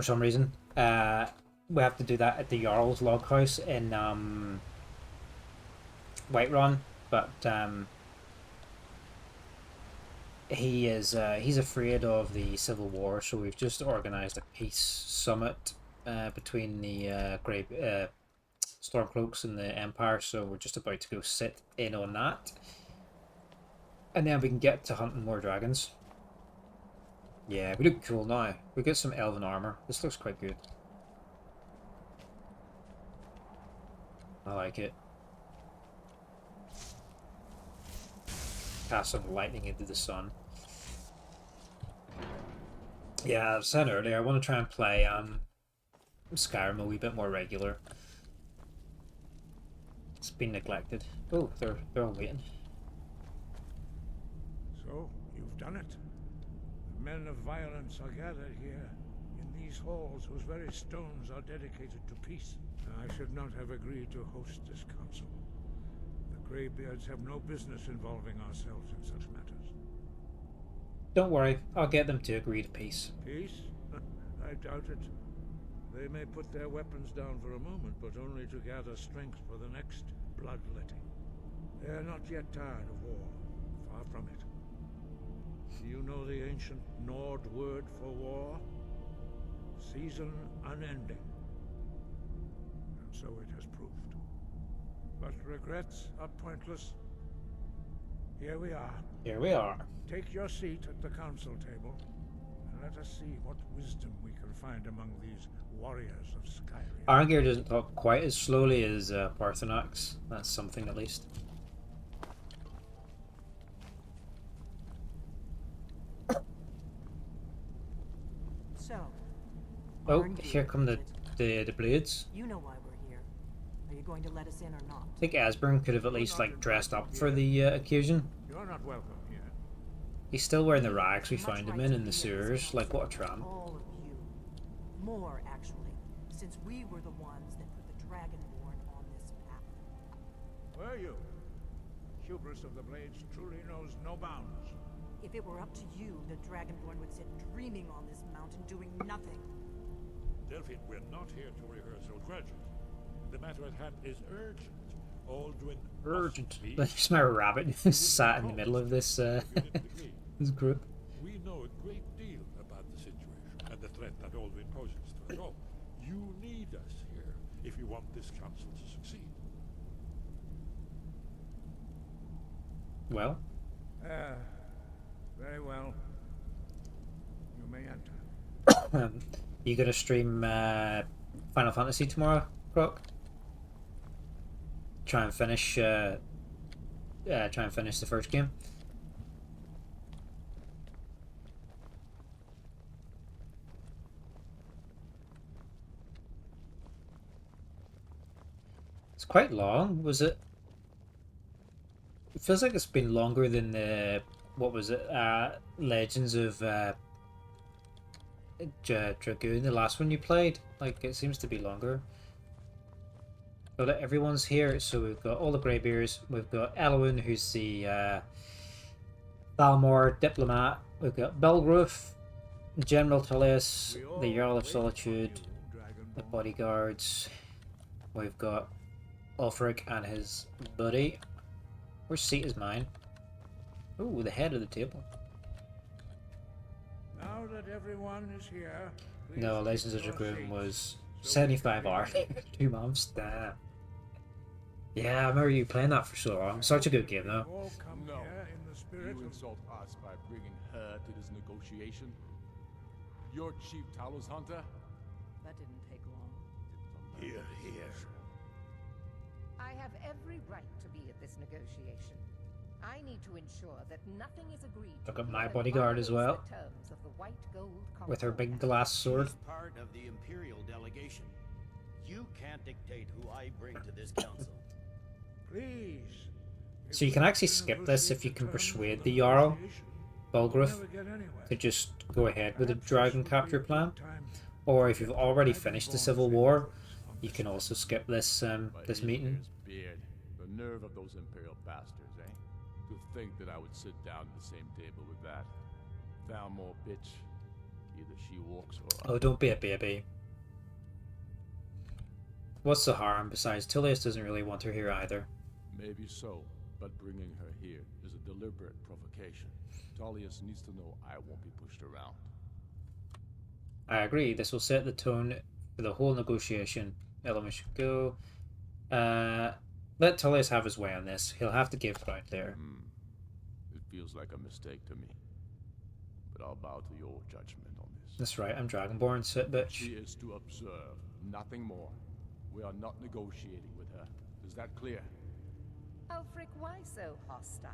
some reason. We have to do that at the Jarl's loghouse in Whiterun, but he's afraid of the civil war, so we've just organised a peace summit between the Stormcloaks and the Empire, so we're just about to go sit in on that. And then we can get to hunting more dragons. Yeah, we look cool now. We get some elven armor. This looks quite good. I like it. Cast some lightning into the sun. Yeah, I said earlier, I want to try and play Skyrim a wee bit more regular. It's been neglected. Oh, they're all waiting. So, you've done it. The men of violence are gathered here, in these halls whose very stones are dedicated to peace. I should not have agreed to host this council. The Greybeards have no business involving ourselves in such matters. Don't worry, I'll get them to agree to peace. Peace? I doubt it. They may put their weapons down for a moment, but only to gather strength for the next bloodletting. They are not yet tired of war. Far from it. Do you know the ancient Nord word for war? Season unending. And so it has proved. But regrets are pointless. Here we are. Here we are. Take your seat at the council table, and let us see what wisdom we can find among these warriors of Skyrim. Arngir doesn't talk quite as slowly as Parthenax. That's something at least. So. Oh, here come the blades. You know why we're here. Are you going to let us in or not? I think Asburn could have at least like dressed up for the occasion. You're not welcome here. He's still wearing the rags we found him in the sewers. Like, what a tramp. All of you. More, actually, since we were the ones that put the Dragonborn on this path. Were you? Hubris of the Blades truly knows no bounds. If it were up to you, the Dragonborn would sit dreaming on this mountain doing nothing. Delphine, we're not here to rehearse or graduate. The matter at hand is urgent. Alduin urgent. There's my rabbit who sat in the middle of this this group. We know a great deal about the situation and the threat that Alduin poses to us all. You need us here if you want this council to succeed. Well. Very well. You may enter. You gonna stream Final Fantasy tomorrow, Croc? Try and finish the first game. It's quite long, was it? It feels like it's been longer than the what was it? Legends of Dragoon, the last one you played. Like, it seems to be longer. So that everyone's here, so we've got all the Greybeards, we've got Alduin, who's the Thalmor diplomat, we've got Belgrove, General Tullius, the Jarl of Solitude, the bodyguards, we've got Ulfric and his buddy. Which seat is mine? Ooh, the head of the table. Now that everyone is here, no, Legends of Dragoon was 75 hours, 2 months. Damn. Yeah, I remember you playing that for so long. Such a good game, though. No, you insult us by bringing her to this negotiation. Your chief Talos hunter? That didn't take long. Here, here. I have every right to be at this negotiation. I need to ensure that nothing is agreed Look at to my that bodyguard as well. violates the terms of the White Gold With her big Compact. glass sword. She's part of the Imperial delegation. You can't dictate who I bring to this council. Please. So you can actually skip this if you can persuade the Jarl, Bulgrith, to just go ahead with the dragon capture plan. Or if you've already finished the Civil War, you can also skip this this meeting. Beard. The nerve of those imperial bastards, eh? To think that I would sit down at the same table with that Thalmor bitch. Either she walks or Oh, don't be a baby. What's the harm? Besides, Tullius doesn't really want her here either. Maybe so, but bringing her here is a deliberate provocation. Tullius needs to know I won't be pushed around. I agree. This will set the tone for the whole negotiation. Element should go. Let Tullius have his way on this. He'll have to give ground there. It feels like a mistake to me, but I'll bow to your judgment on this. That's right. I'm Dragonborn. Sit, bitch. She is to observe, nothing more. We are not negotiating with her. Is that clear? Ulfric, why so hostile?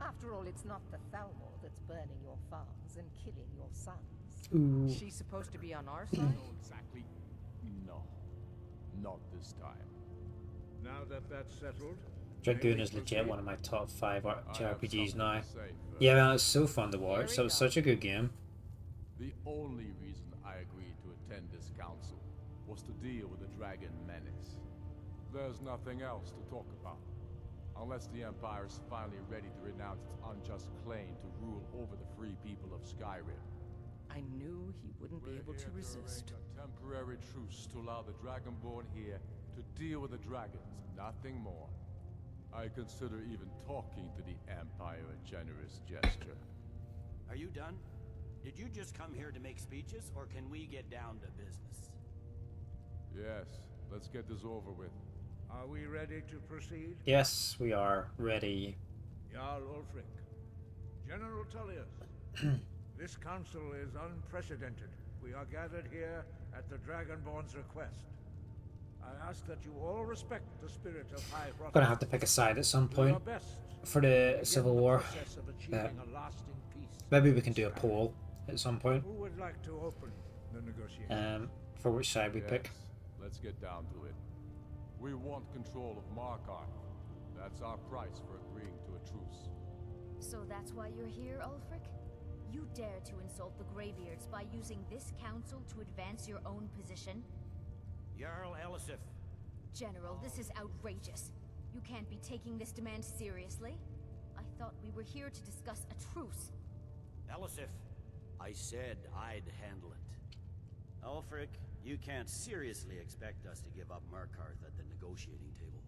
After all, it's not the Thalmor that's burning your farms and killing your sons. Ooh. She's supposed to be on our side? No, exactly. No. Not this time. Now that that's settled, Dragoon is legit one of my top 5 JRPGs now. Yeah, man, it's so fun to watch. That was such a good game. The only reason I agreed to attend this council was to deal with the dragon menace. There's nothing else to talk about. Unless the Empire is finally ready to renounce its unjust claim to rule over the free people of Skyrim. I knew he wouldn't be able to resist. A temporary truce to allow the Dragonborn here to deal with the dragons, nothing more. I consider even talking to the Empire a generous gesture. Are you done? Did you just come here to make speeches, or can we get down to business? Yes, let's get this over with. Are we ready to proceed? Yes, we are ready. Jarl Ulfric. General Tullius. This council is unprecedented. We are gathered here at the Dragonborn's request. I ask that you all respect the spirit of High Rock. Gonna have to pick a side at some point for the Civil War. Maybe we can do a poll at some point. Who would like to open the negotiation? For which side we pick. Let's get down to it. We want control of Markarth. That's our price for agreeing to a truce. So that's why you're here, Ulfric? You dare to insult the Greybeards by using this council to advance your own position? Jarl Elisif. General, this is outrageous. You can't be taking this demand seriously. I thought we were here to discuss a truce. Elisif, I said I'd handle it. Ulfric, you can't seriously expect us to give up Markarth at the negotiating table.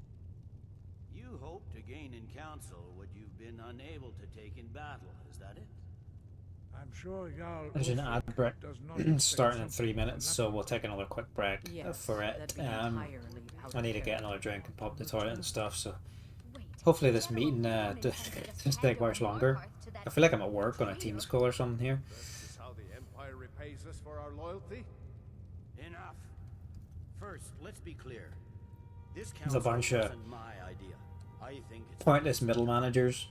You hope to gain in council what you've been unable to take in battle, is that it? I'm sure Jarl There's an ad break starting in 3 minutes, so we'll take another quick break for it. I need to get another drink and pop the toilet and stuff, so hopefully this meeting doesn't take much longer. I feel like I'm at work on a Teams call or something here. This is how the Empire repays us for our loyalty? Enough. First, let's be clear. This There's a council bunch of wasn't my idea. I think it's pointless middle managers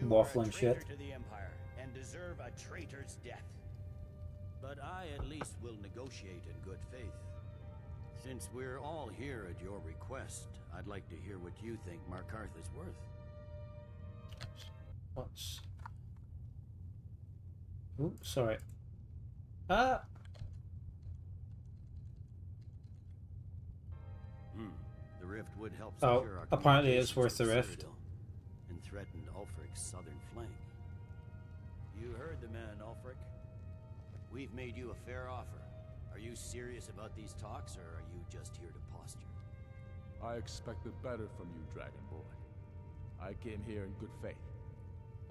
waffling shit. to the Empire and deserve a traitor's death. But I at least will negotiate in good faith. Since we're all here at your request, I'd like to hear what you think Markarth is worth. What's... Ooh, sorry. The rift would help Oh, secure our apparently it's communications worth the with rift. Citadel and threatened Ulfric's southern flank. You heard the man, Ulfric. We've made you a fair offer. Are you serious about these talks, or are you just here to posture? I expected better from you, Dragonborn. I came here in good faith,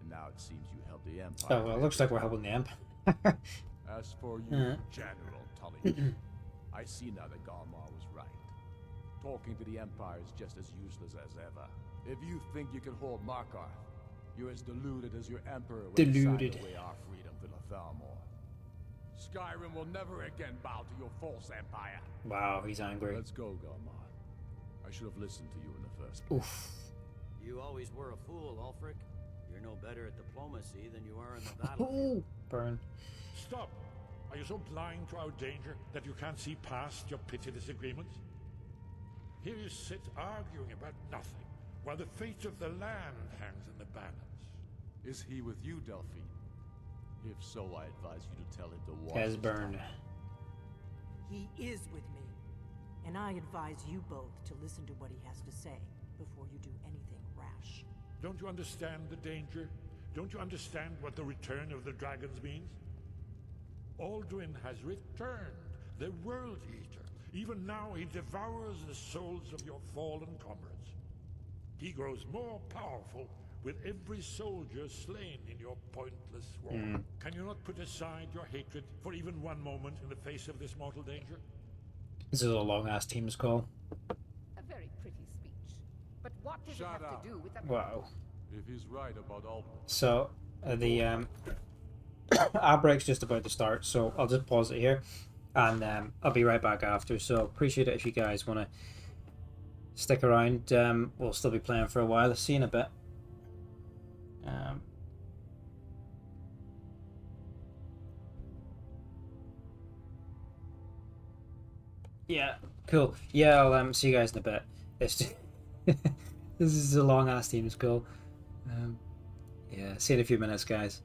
and now it seems you help the Empire. Oh, well, it looks like we're helping the Empire. As for you, General Tullius, I see now that Galmar was right. Talking to the Empire is just as useless as ever. If you think you can hold Markarth, you're as deluded as your Emperor when he signed away our freedom to the Thalmor. Skyrim will never again bow to your false empire. Wow, he's angry. Let's go, Galmar. I should have listened to you in the first place. Oof. You always were a fool, Ulfric. You're no better at diplomacy than you are in the battlefield. Ooh, burn. Stop! Are you so blind to our danger that you can't see past your petty disagreements? Here you sit arguing about nothing, while the fate of the land hangs in the balance. Is he with you, Delphine? If so, I advise you to tell him to watch. Esbern. He is with me, and I advise you both to listen to what he has to say before you do anything rash. Don't you understand the danger? Don't you understand what the return of the dragons means? Alduin has returned, the World Eater. Even now he devours the souls of your fallen comrades. He grows more powerful with every soldier slain in your pointless war. Can you not put aside your hatred for even one moment in the face of this mortal danger? This is a long-ass Teams call. A very pretty speech. But what does it have to do with the... Wow. If he's right about Alduin. So, the ad break's just about to start, so I'll just pause it here, and I'll be right back after. So, appreciate it if you guys want to stick around. We'll still be playing for a while. I'll see you in a bit. Yeah, cool. Yeah, I'll see you guys in a bit. It's just this is a long ass Teams call. Yeah, see you in a few minutes, guys.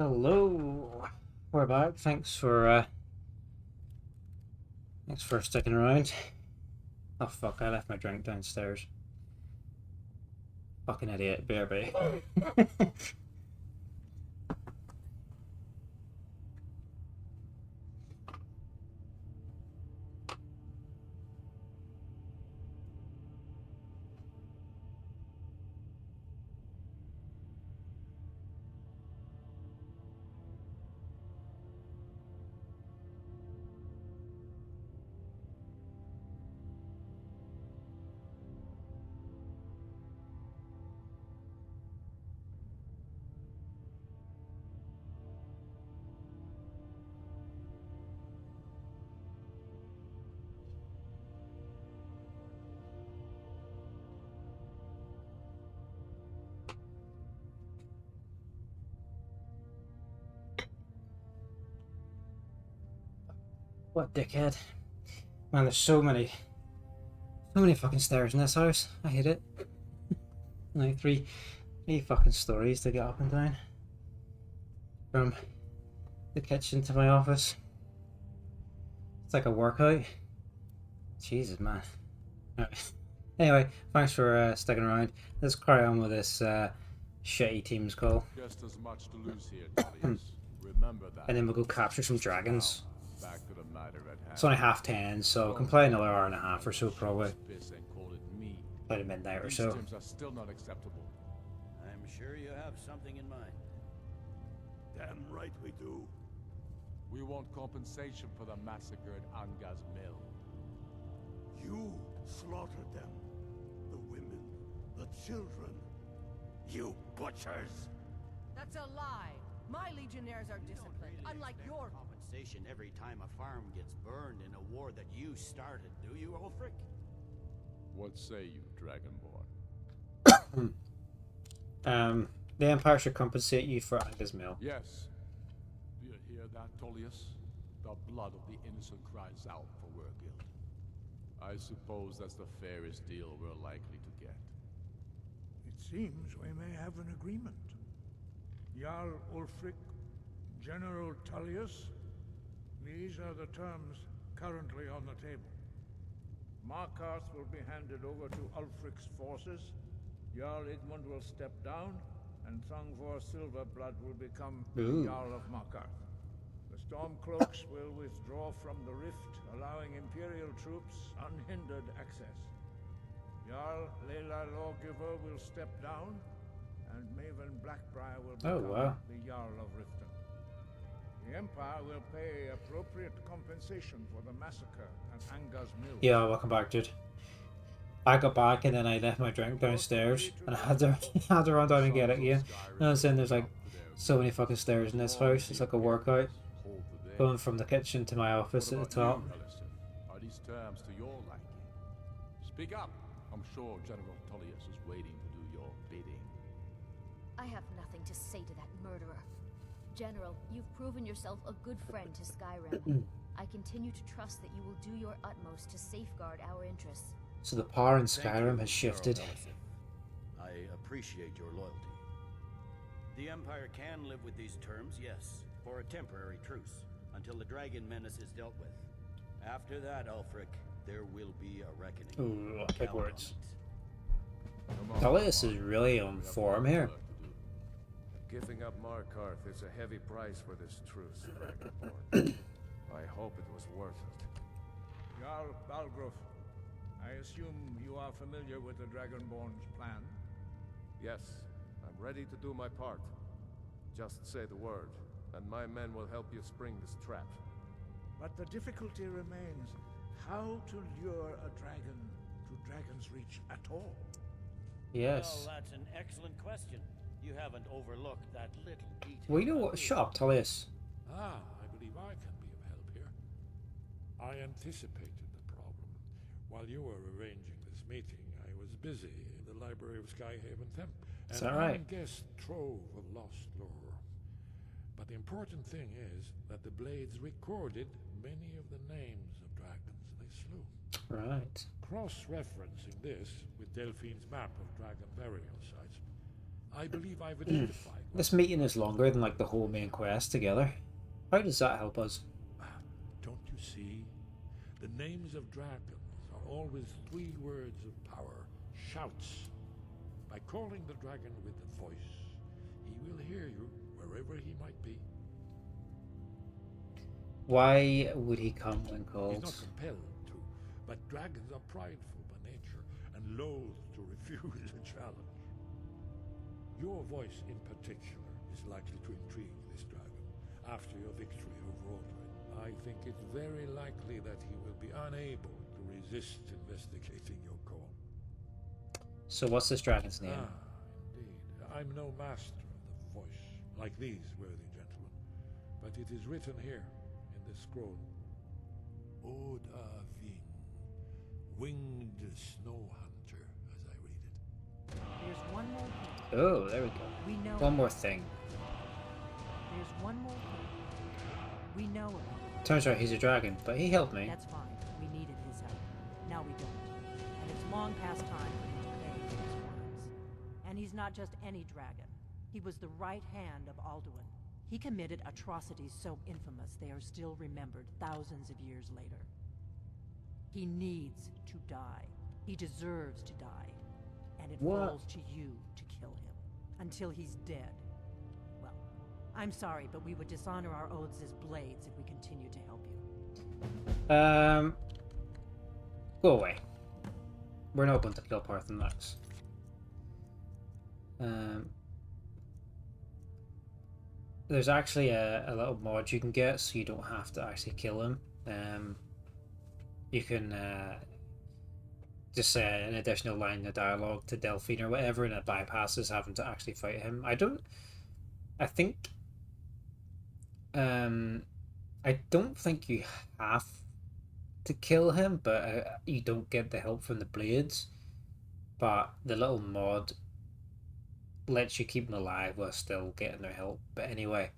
Hello, we're back. Thanks for sticking around. Oh fuck! I left my drink downstairs. Fucking idiot, baby. What dickhead. Man, there's so many fucking stairs in this house. I hate it. Like three fucking stories to get up and down. From the kitchen to my office. It's like a workout. Jesus, man. Anyway, thanks for sticking around. Let's carry on with this shitty Teams call. Just as much to lose here, Tullius. Remember that. And then we'll go capture some dragons. Back to the matter at hand. It's only 10:30, so I can play another hour and a half or so probably. Play to midnight or so. These terms are still not acceptable. I'm sure you have something in mind. Damn right we do. We want compensation for the massacre at Anga's mill. You slaughtered them. The women, the children. You butchers! That's a lie. My legionnaires are disciplined, unlike your... Compensation every time a farm gets burned in a war that you started, do you, Ulfric? What say you, Dragonborn? The Empire should compensate you for Anga's mill. Yes. Do you hear that, Tullius? The blood of the innocent cries out for Wergild. I suppose that's the fairest deal we're likely to get. It seems we may have an agreement. Jarl Ulfric, General Tullius, these are the terms currently on the table. Markarth will be handed over to Ulfric's forces, Jarl Igmund will step down, and Thongvor Silverblood will become Jarl of Markarth. The Stormcloaks will withdraw from the rift, allowing Imperial troops unhindered access. Jarl Leila Lawgiver will step down, and Maven Blackbriar will become the Jarl of Riften. The Empire will pay appropriate compensation for the massacre at Anga's mill. Yeah, welcome back, dude. I got back and then I left my drink downstairs and I had to run down and get it again. And I was saying there's like so many fucking stairs in this house. It's like a workout. Going from the kitchen to my office at the top. Are these terms to your liking? Speak up. I'm sure General Tullius is waiting to do your bidding. I have nothing to say to that murderer. General, you've proven yourself a good friend to Skyrim. I continue to trust that you will do your utmost to safeguard our interests. So the power in Skyrim has shifted. I appreciate your loyalty. The Empire can live with these terms, yes, for a temporary truce, until the dragon menace is dealt with. After that, Ulfric, there will be a reckoning. Ooh, big words. Tullius is really on form here. Giving up Markarth is a heavy price for this truce, Dragonborn. I hope it was worth it. Jarl Balgruuf, I assume you are familiar with the Dragonborn's plan? Yes, I'm ready to do my part. Just say the word, and my men will help you spring this trap. But the difficulty remains how to lure a dragon to Dragon's Reach at all. Yes. Well, that's an excellent question. You haven't overlooked that little detail. Well, you know what? Shut up, Tullius. I believe I can be of help here. I anticipated the problem. While you were arranging this meeting, I was busy in the library of Skyhaven Temp. Is that right? And guessed trove of lost lore. But the important thing is that the blades recorded many of the names of dragons they slew. Right. Cross-referencing this with Delphine's map of dragon burial sites, I believe I've identified. This meeting is longer than like the whole main quest together. How does that help us? Don't you see? The names of dragons are always 3 words of power. Shouts. By calling the dragon with the voice, he will hear you wherever he might be. Why would he come when called? He's not compelled to, but dragons are prideful by nature and loath to refuse a challenge. Your voice in particular is likely to intrigue this dragon after your victory over Alduin. I think it's very likely that he will be unable to resist investigating your call. So what's this dragon's name? Indeed. I'm no master of the voice, like these worthy gentlemen, but it is written here in this scroll. Odavin, winged snow hunter, as I read it. There's one more thing. Oh, there we go. We know One more thing. There's one more thing. We know about it. Turns out he's a dragon, but he helped me. That's fine. We needed his help. Now we don't. And it's long past time for him to pay for his crimes. And he's not just any dragon. He was the right hand of Alduin. He committed atrocities so infamous they are still remembered thousands of years later. He needs to die. He deserves to die. And it falls to you to kill him. Until he's dead. Well, I'm sorry, but we would dishonor our oaths as blades if we continue to help you. Go away. We're not going to kill Parthenax. There's actually a little mod you can get, so you don't have to actually kill him. You can just say an additional line of dialogue to Delphine or whatever, and it bypasses having to actually fight him. I don't think you have to kill him, but you don't get the help from the blades. But the little mod lets you keep them alive while still getting their help. But anyway,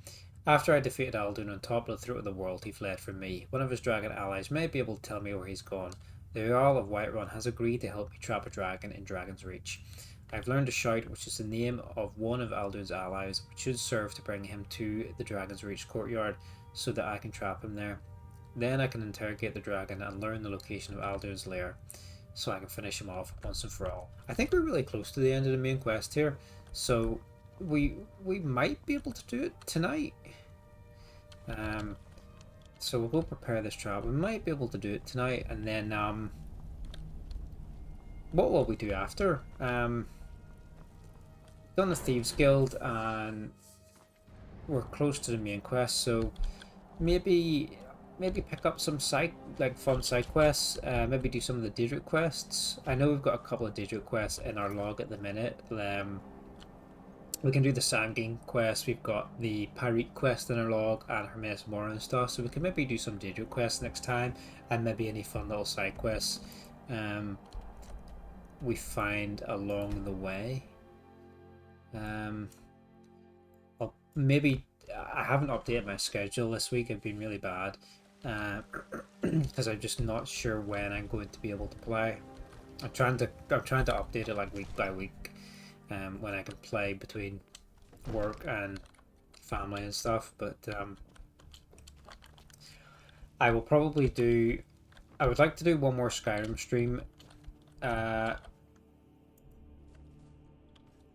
after I defeated Alduin on top of the throat of the world, he fled from me. One of his dragon allies may be able to tell me where he's gone. The Jarl of Whiterun has agreed to help me trap a dragon in Dragon's Reach. I've learned a shout, which is the name of one of Alduin's allies, which should serve to bring him to the Dragon's Reach courtyard so that I can trap him there. Then I can interrogate the dragon and learn the location of Alduin's lair, so I can finish him off once and for all. I think we're really close to the end of the main quest here, so we might be able to do it tonight. So we'll prepare this trap. We might be able to do it tonight, and then what will we do after? Done the Thieves Guild, and we're close to the main quest, so maybe pick up some fun side quests. Maybe do some of the Daedric quests. I know we've got a couple of Daedric quests in our log at the minute. We can do the Sanging quest, we've got the Pyrite quest in our log, and Hermes Mora and stuff, so we can maybe do some Daedric quests next time, and maybe any fun little side quests we find along the way. I haven't updated my schedule this week. I've been really bad because I'm just not sure when I'm going to be able to play. I'm trying to update it like week by week. When I can play between work and family and stuff, but I will probably do. I would like to do one more Skyrim stream.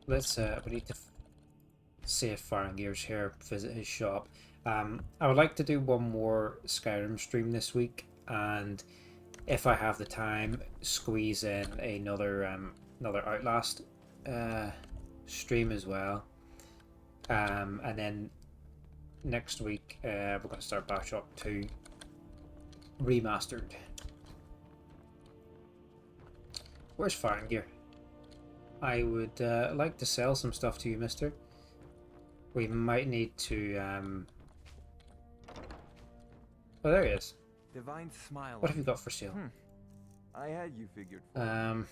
Let's. We need to see if Farengear's here. Visit his shop. I would like to do one more Skyrim stream this week, and if I have the time, squeeze in another Outlast stream as well, and then next week we're going to start Bioshock 2 Remastered. Where's Farengear? I would like to sell some stuff to you, mister. We might need to oh, there he is. Divine smile. What have you got for sale? I had you figured for.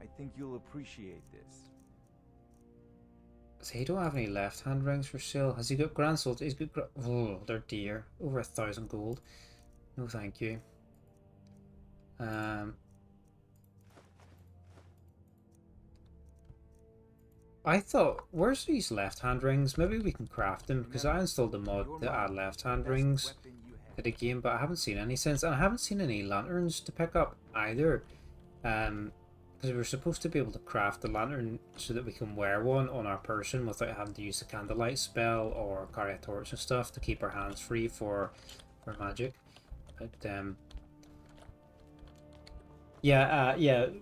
I think you'll appreciate this. So he don't have any left-hand rings for sale. Has he got grand souls? He's got. Oh, they're dear. Over 1,000 gold. No, thank you. I thought, where's these left-hand rings? Maybe we can craft them, because I installed a mod to add left-hand rings to the game, but I haven't seen any since, and I haven't seen any lanterns to pick up either. Because we're supposed to be able to craft a lantern so that we can wear one on our person without having to use the candlelight spell or carry a torch and stuff to keep our hands free for magic. But yeah,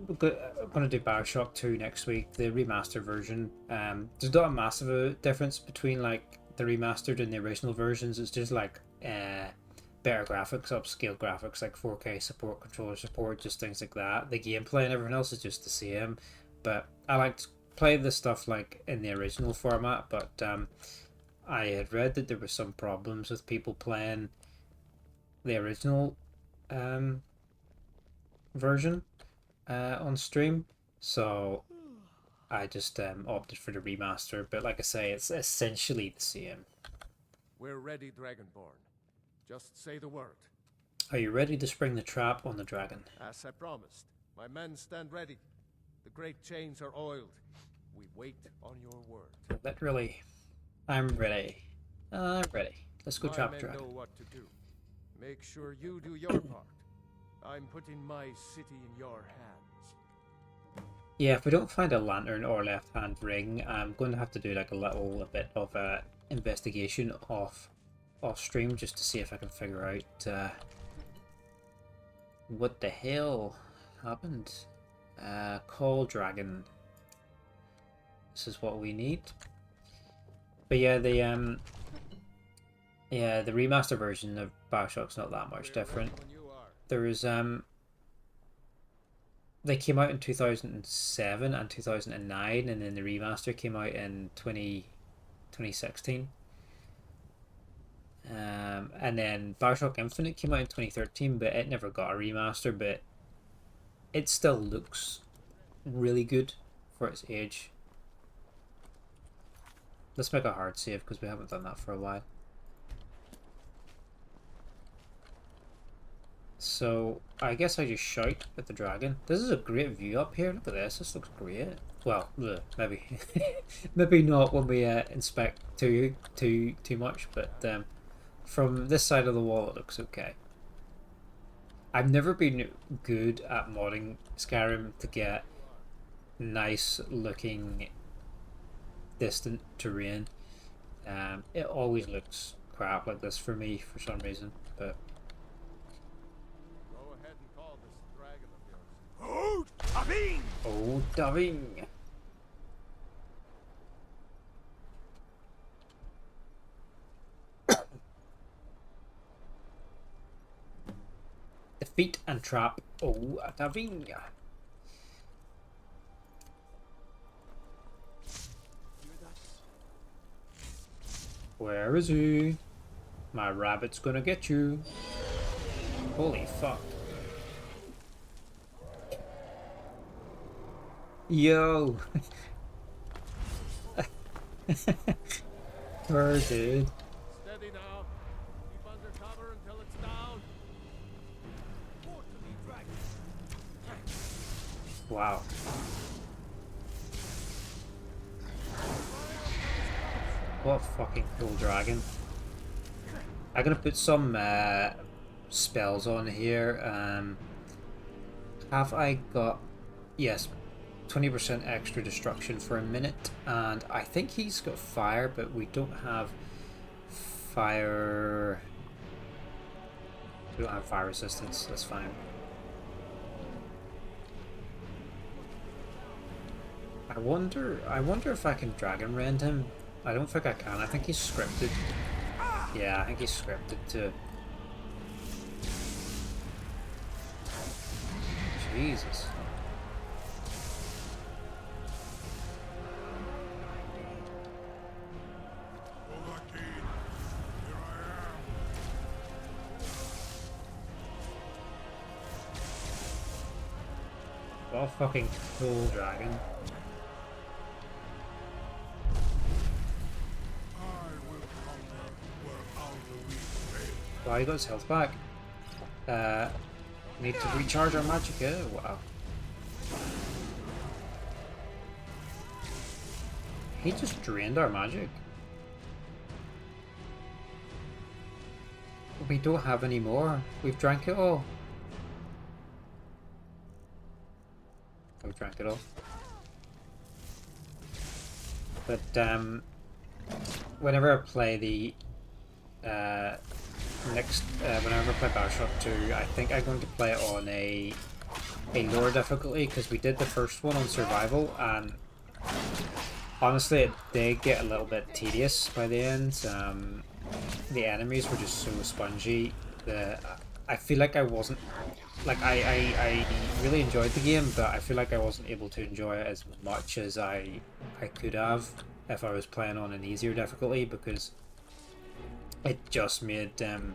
we're gonna do BioShock 2 next week, the remastered version. There's not a massive difference between like the remastered and the original versions. It's just like better graphics, upscale graphics, like 4K support, controller support, just things like that. The gameplay and everything else is just the same. But I like to play this stuff like in the original format. But I had read that there were some problems with people playing the original version on stream, so I just opted for the remaster. But like I say, it's essentially the same. We're ready, Dragonborn. Just say the word. Are you ready to spring the trap on the dragon? As I promised, my men stand ready. The great chains are oiled. We wait on your word. Literally, I'm ready. I'm ready. Let's go trap my the men dragon. know what to do. Make sure you do your part. I'm putting my city in your hands. Yeah, if we don't find a lantern or left-hand ring, I'm going to have to do like a bit of a investigation off stream just to see if I can figure out what the hell happened. Call dragon. This is what we need. But yeah, the remaster version of BioShock's not that much different. There is they came out in 2007 and 2009, and then the remaster came out in 2016. And then BioShock Infinite came out in 2013, but it never got a remaster, but it still looks really good for its age. Let's make a hard save because we haven't done that for a while. So I guess I just shout at the dragon. This is a great view up here. Look at this. This looks great. Well, maybe maybe not when we inspect too much, but from this side of the wall it looks okay. I've never been good at modding Skyrim to get nice looking distant terrain. It always looks crap like this for me for some reason, but Go ahead and call this dragon of yours. Oh, Davin! oh, Davin! Defeat and trap. Oh, Davin! Where is he? My rabbit's gonna get you. Holy fuck. Yo! Poor dude. Steady now. Keep under cover until it's down. Report to me, dragon. Wow. What a fucking cool dragon. I'm gonna put some spells on here. Have I got... Yes, 20% extra destruction for a minute, and I think he's got fire, but we don't have fire... We don't have fire resistance, that's fine. I wonder if I can dragon rend him. I don't think I can. I think he's scripted. Yeah, I think he's scripted to... Jesus. What a fucking cool dragon. Oh, he got his health back. Need to recharge our magic. Oh, wow. He just drained our magic. We don't have any more. We've drank it all. We've drank it all. But whenever I play the whenever I play Bioshock 2, I think I'm going to play it on a lower difficulty, because we did the first one on survival, and honestly it did get a little bit tedious by the end. The enemies were just so spongy. I feel like I wasn't, like, I really enjoyed the game, but I feel like I wasn't able to enjoy it as much as I could have if I was playing on an easier difficulty, because it just made the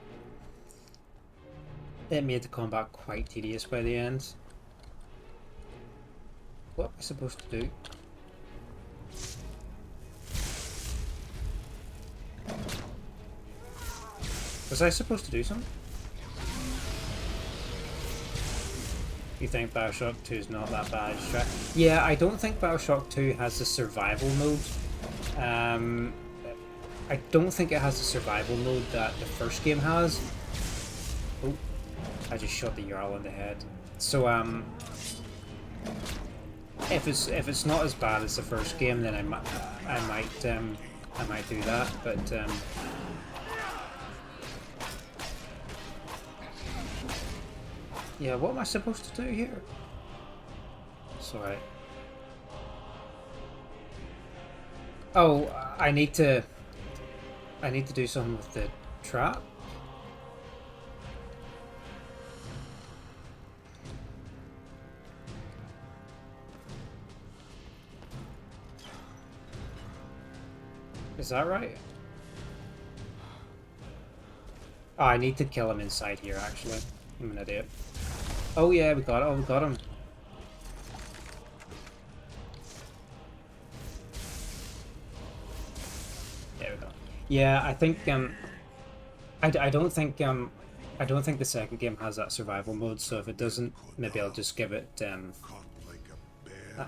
combat quite tedious by the end. What am I supposed to do? Was I supposed to do something? You think Bioshock 2 is not that bad? Yeah, I don't think Bioshock 2 has the survival mode. I don't think it has the survival mode that the first game has. Oh, I just shot the Jarl in the head. So if it's not as bad as the first game, then I might do that. But yeah, what am I supposed to do here? Sorry. Oh, I need to do something with the trap. Is that right? Oh, I need to kill him inside here, actually. I'm an idiot. Oh yeah, we got it. Oh, we got him. There we go. Yeah, I think I don't think the second game has that survival mode. So if it doesn't, maybe I'll just give it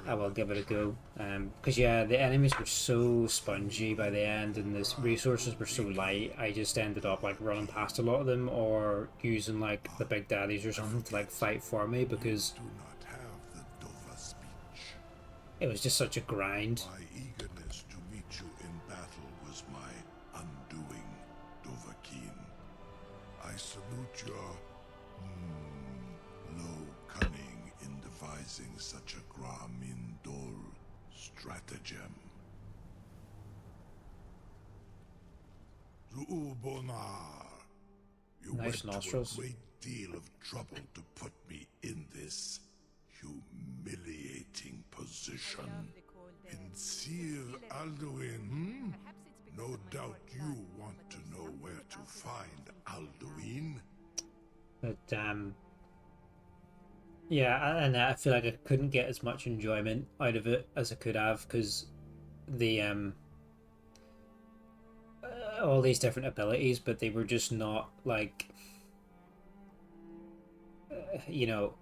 I will give it a go. Because yeah, the enemies were so spongy by the end, and the resources were so light. I just ended up like running past a lot of them, or using like the big daddies or something to like fight for me, because it was just such a grind. My eagerness to meet you in battle was my undoing, Dovahkiin. I salute your low cunning in devising such a Gramindol stratagem. Zuubonar, you Nice went nostrils. to a great deal of trouble to put me in this humiliating position. In Sir Alduin, No doubt you want to know where to find Alduin. But yeah, and I feel like I couldn't get as much enjoyment out of it as I could have, because the all these different abilities, but they were just not like you know,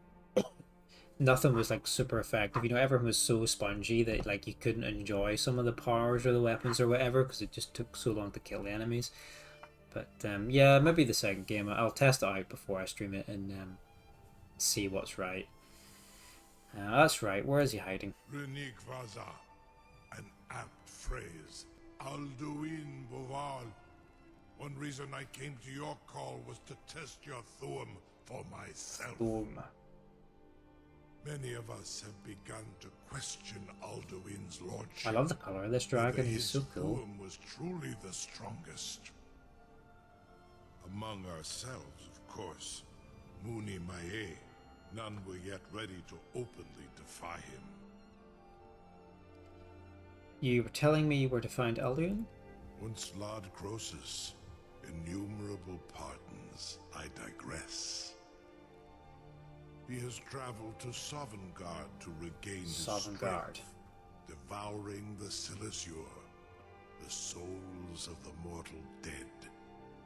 nothing was like super effective. You know, everyone was so spongy that like you couldn't enjoy some of the powers or the weapons or whatever, because it just took so long to kill the enemies. But yeah, maybe the second game I'll test it out before I stream it and see what's right. That's right. Where is he hiding? Renik Vaza, an apt phrase. Alduin Boval. One reason I came to your call was to test your Thuum for myself. Many of us have begun to question Alduin's lordship. I love the color of this dragon. He's so cool. Thuum was truly the strongest. Among ourselves, of course. Muni Mae. None were yet ready to openly defy him. You were telling me where to find Alduin? Once Lord Croesus, innumerable pardons, I digress. He has traveled to Sovengarde to regain his strength, devouring the Silesure, the souls of the mortal dead,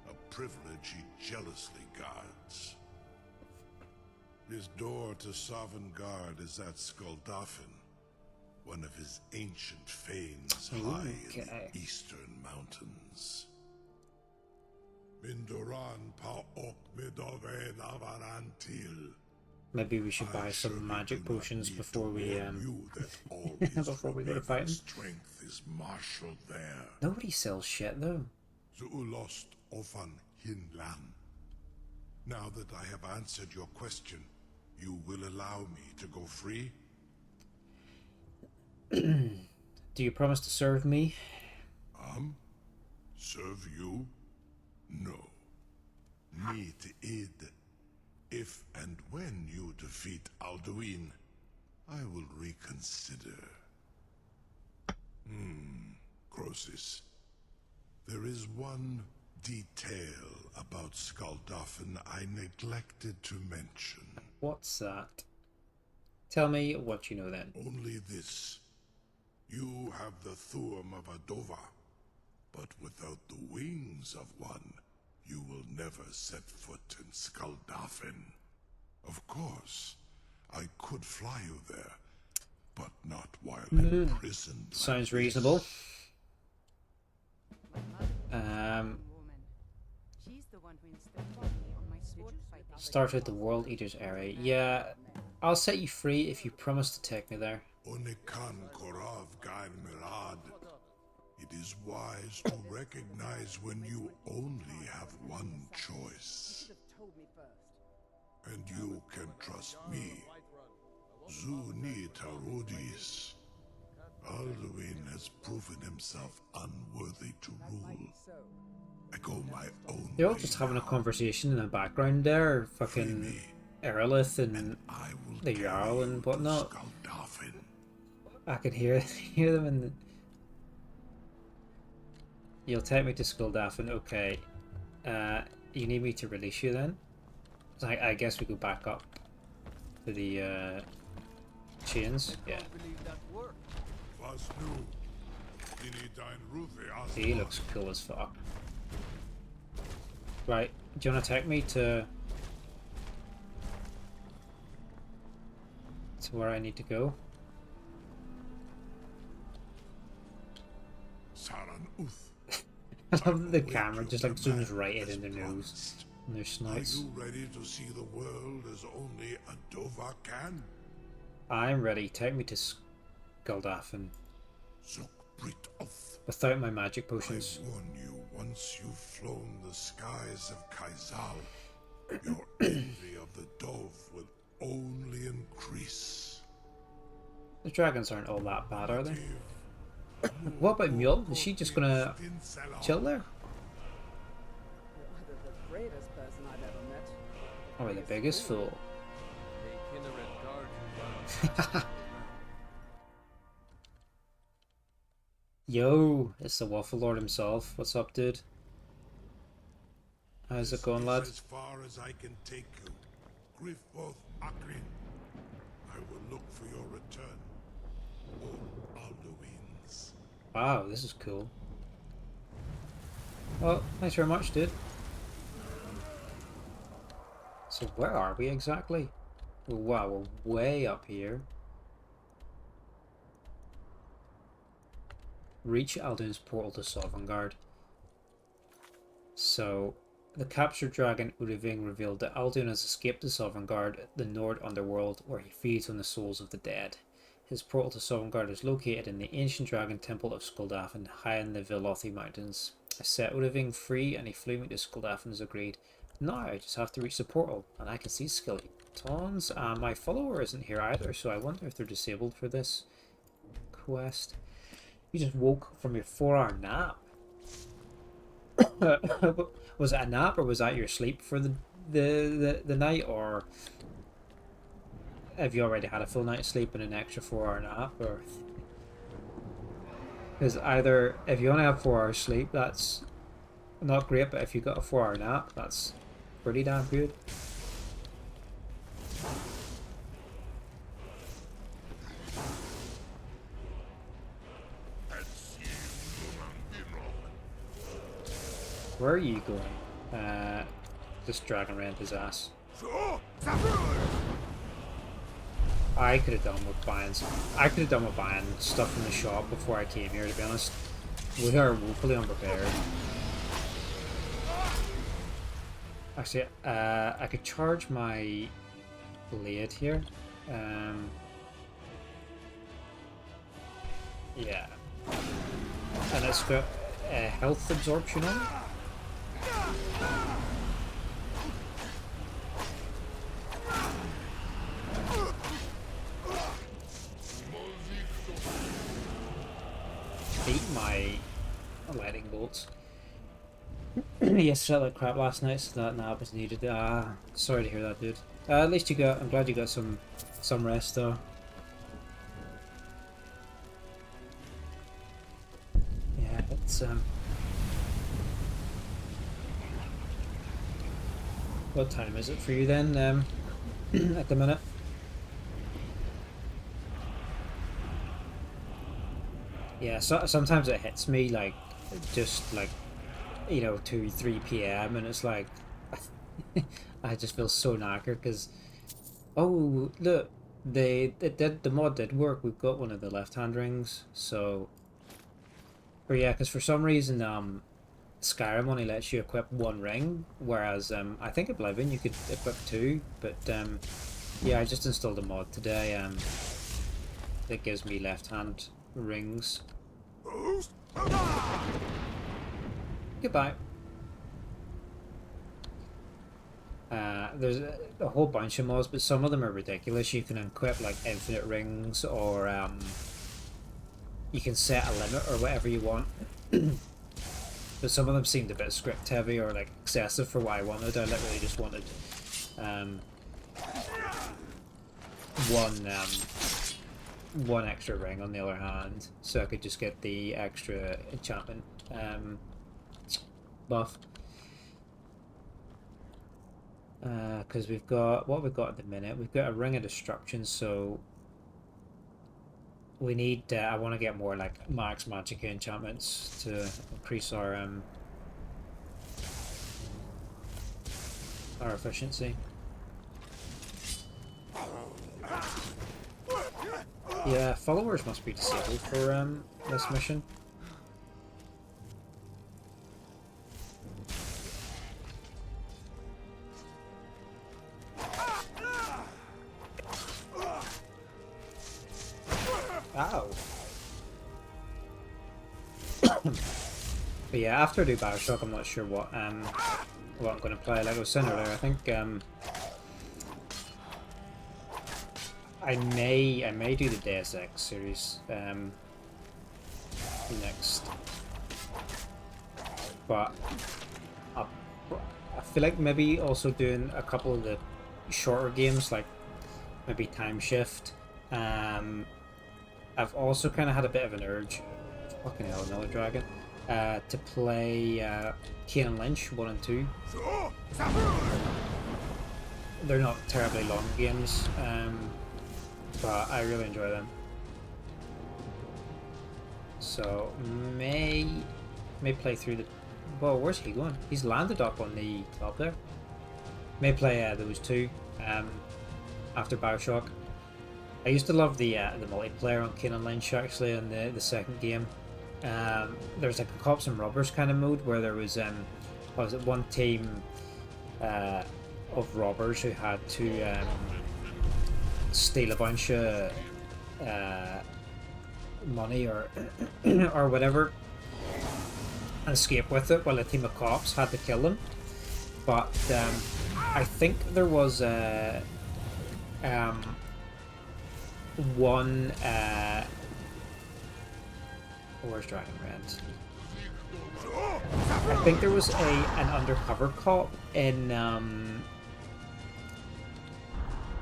a privilege he jealously guards. His door to Sovengarde is at Skuldafn. one of his ancient fanes high in the eastern mountains. Mindoran pa ok midoven avarantil. Maybe we should buy some magic potions before we before we go to fighting. Strength is marshaled there. Nobody sells shit though. Zuulost ofan hinlan. Now that I have answered your question, you will allow me to go free? Do you promise to serve me? Serve you? No. Me to aid. If and when you defeat Alduin, I will reconsider. Croesus. There is one detail about Skaldafen I neglected to mention. What's that? Tell me what you know then. Only this. You have the Thuum of a Dova, but without the wings of one, you will never set foot in Skaldafen. Of course, I could fly you there, but not while imprisoned. Sounds reasonable. Start at the World Eaters area. Yeah, I'll set you free if you promise to take me there. Onikan Korav Gain Mirad. It is wise to recognize when you only have one choice. And you can trust me. Zuni Tarudis. Alduin has proven himself unworthy to rule. I go my own They're all just having a conversation in the background there. Fucking Erlith and the Jarl and whatnot. I can hear them in the... You'll take me to Skaldafen, okay. You need me to release you then? So I guess we go back up to the chains. Yeah. He looks cool as fuck. Right, do you want to take me to where I need to go? I love that the camera just like zooms right in their nose and their snouts. Are you ready to see the world as only a Dova can? I'm ready. Take me to Skaldafen. Without my magic potions. I warn you, once you've flown the skies of Kaizal, your envy of the Dove will only increase. The dragons aren't all that bad, are they? What about Mule? Is she just gonna chill there? Or the biggest fool? Yo, it's the Waffle Lord himself. What's up, dude? How's it going, lad? As far as I can take you, Griffboth Akrin. I will look for your return. All Alduins. Wow, this is cool. Well, thanks very much, dude. So where are we exactly? Wow, we're way up here. Reach Alduin's portal to Sovengarde. So, the captured dragon Udiving revealed that Alduin has escaped to Sovengarde, the Nord underworld, where he feeds on the souls of the dead. His portal to Sovengarde is located in the ancient dragon temple of Skaldafen, high in the Velothi mountains. I set Udiving free and he flew me to Skaldafen as agreed. Now I just have to reach the portal, and I can see skeletons. My follower isn't here either, so I wonder if they're disabled for this quest. You just woke from your 4-hour nap. Was it a nap or was that your sleep for the night, or have you already had a full night's sleep and an extra 4-hour nap? Or because either if you only have 4 hours sleep, that's not great, but if you got a 4-hour nap, that's pretty damn good. Where are you going? This dragon ran his ass. I could have done with buying. I could have done with buying stuff in the shop before I came here. To be honest, we are woefully unprepared. Actually, I could charge my blade here. Yeah, and it's got health absorption on it. Hate my lightning bolts. Yes, felt like crap last night, so that nap was needed. Sorry to hear that, dude. At least you got. I'm glad you got some rest, though. Yeah, it's What time is it for you then? At the minute. Yeah, so sometimes it hits me like just like 2, 3 p.m. and it's like I just feel so knackered because oh look, the mod did work. We've got one of the left-hand rings, so but yeah, because for some reason Skyrim only lets you equip one ring, whereas I think Oblivion you could equip 2, but yeah, I just installed a mod today that gives me left-hand rings. Goodbye. There's a whole bunch of mods, but some of them are ridiculous. You can equip like infinite rings, or you can set a limit or whatever you want. But some of them seemed a bit script heavy or like excessive for what I wanted. I literally just wanted one extra ring on the other hand, so I could just get the extra enchantment buff. Because we've got what we've got at the minute. We've got a ring of destruction, so we need. I want to get more like max magic enchantments to increase our efficiency. Yeah, followers must be disabled for this mission. Ow. But yeah, after I do Bioshock, I'm not sure what I'm going to play. Like I was saying earlier, I think I may do the Deus Ex series next, but I feel like maybe also doing a couple of the shorter games, like maybe Time Shift. I've also kind of had a bit of an urge, fucking hell, another dragon, to play Kane and Lynch 1 and 2. They're not terribly long games, but I really enjoy them. So may play through the. Whoa, where's he going? He's landed up on the top there. May play those two after Bioshock. I used to love the multiplayer on Kane and Lynch actually in the second game. There was like a cops and robbers kind of mode where there was what was it, one team of robbers who had to steal a bunch of money or or whatever and escape with it, while a team of cops had to kill them. But I think there was one where's Dragon Rent? I think there was an undercover cop in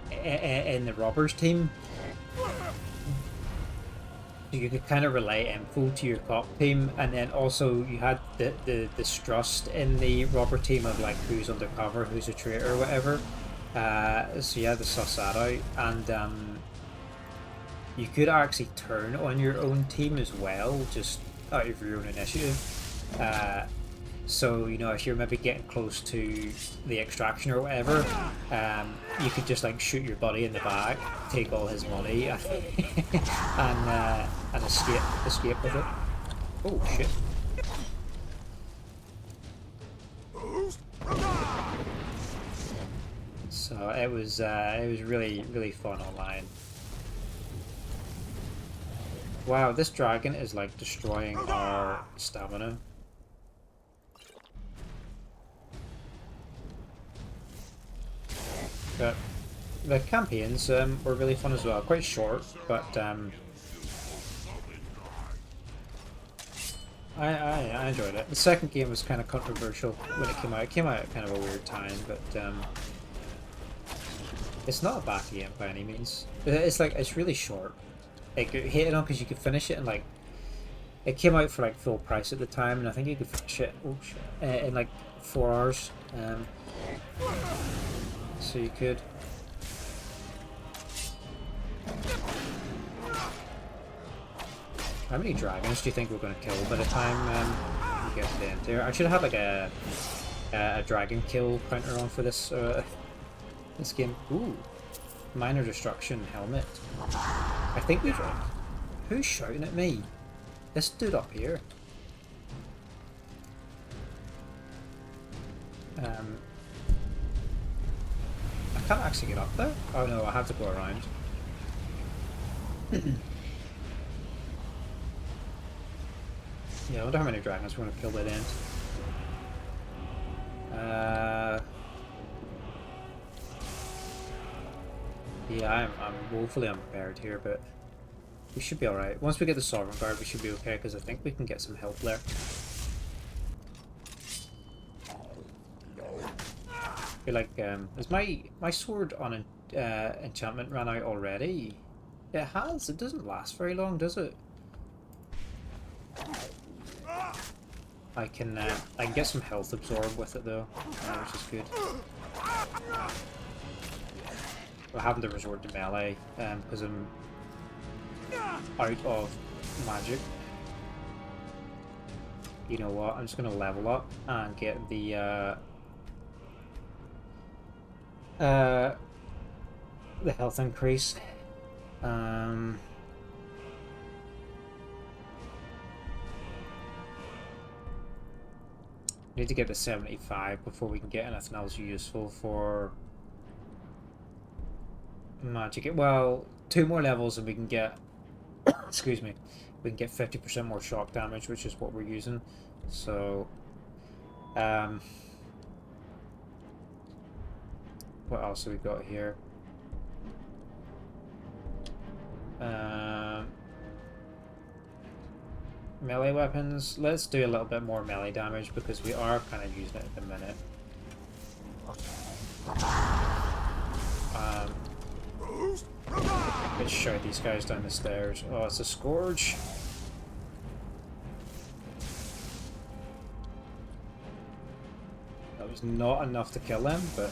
the robbers team. You could kind of relay info to your cop team, and then also you had the distrust in the robber team of like who's undercover, who's a traitor or whatever. So you had to suss that out, and you could actually turn on your own team as well, just out of your own initiative. So, you know, if you're maybe getting close to the extraction or whatever, you could just like shoot your buddy in the back, take all his money, and escape with it. Oh shit! So it was really fun online. Wow, this dragon is like destroying our stamina. But the campaigns were really fun as well. Quite short, but I enjoyed it. The second game was kind of controversial when it came out. It came out at kind of a weird time, but it's not a bad game by any means. It's like it's really short. Like, you hate it on because you could finish it in like. It came out for like full price at the time, and I think you could finish it in like 4 hours. So you could. How many dragons do you think we're going to kill by the time we get to the end here? I should have like a dragon kill counter on for this this game. Ooh, minor destruction helmet. I think we've. Who's shouting at me? This dude up here. I can't actually get up there. Oh no, I have to go around. Yeah, I wonder how many dragons we're going to kill by the end. Yeah, I'm woefully unprepared here, but we should be alright. Once we get the Sovengarde, we should be okay, because I think we can get some help there. I feel like, is my sword on enchantment ran out already? It has. It doesn't last very long, does it? I can get some health absorb with it though, which is good. I'm having to resort to melee because I'm out of magic. You know what? I'm just gonna level up and get the health increase. Need to get to 75 before we can get anything else useful for magic. Well, 2 more levels and we can get excuse me, we can get 50% more shock damage, which is what we're using. So what else have we got here? Melee weapons. Let's do a little bit more melee damage because we are kind of using it at the minute. Let's shout these guys down the stairs. Oh, it's a Scourge. That was not enough to kill him, but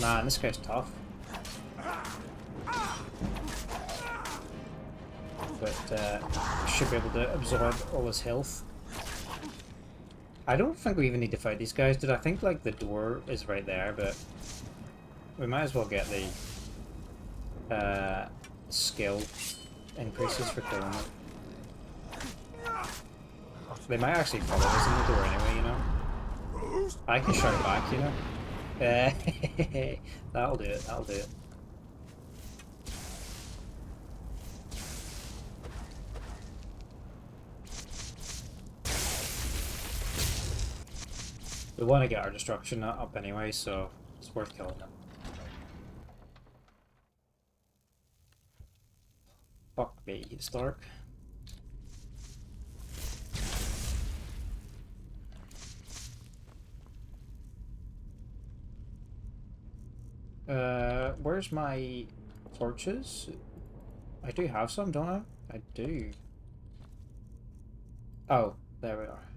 man, this guy's tough. But should be able to absorb all his health. I don't think we even need to fight these guys. Did I think like the door is right there, but we might as well get the skill increases for killing them. They might actually follow us in the door anyway, you know. I can shout back, you know. That'll do it. That'll do it. We want to get our destruction up anyway, so it's worth killing them. Fuck me, it's dark. Where's my torches? I do have some, don't I? I do. Oh, there we are.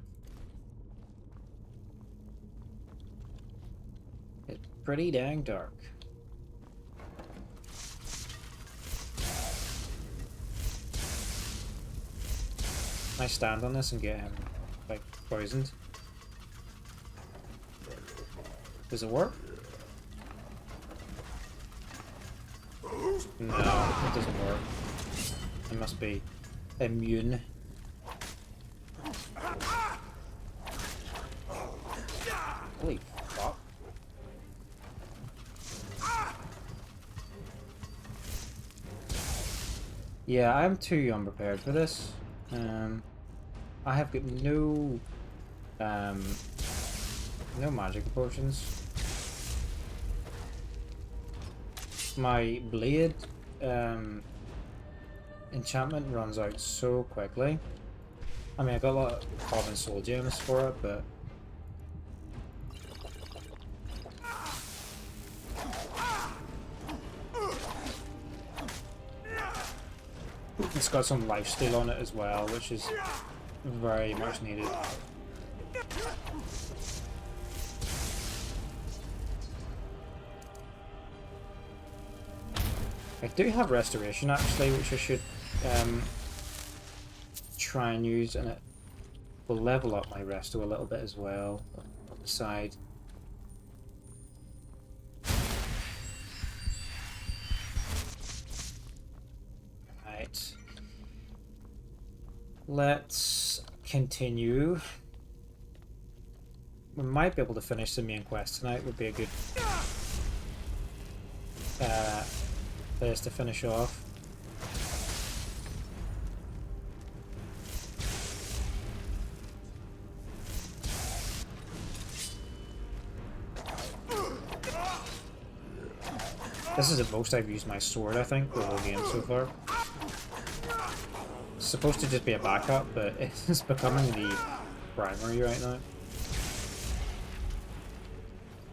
It's pretty dang dark. Can I stand on this and get him, like, poisoned? Does it work? No, it doesn't work. It must be immune. Holy fuck. Yeah, I'm too unprepared for this. I have got no magic potions. My blade enchantment runs out so quickly. I mean, I got a lot of common soul gems for it, but it's got some lifesteal on it as well, which is very much needed. I do have restoration actually, which I should try and use, and it will level up my resto a little bit as well on the side. Right. Let's continue. We might be able to finish the main quest tonight, would be a good place to finish off. This is the most I've used my sword, I think, the whole game so far. It's supposed to just be a backup, but it's becoming the primary right now.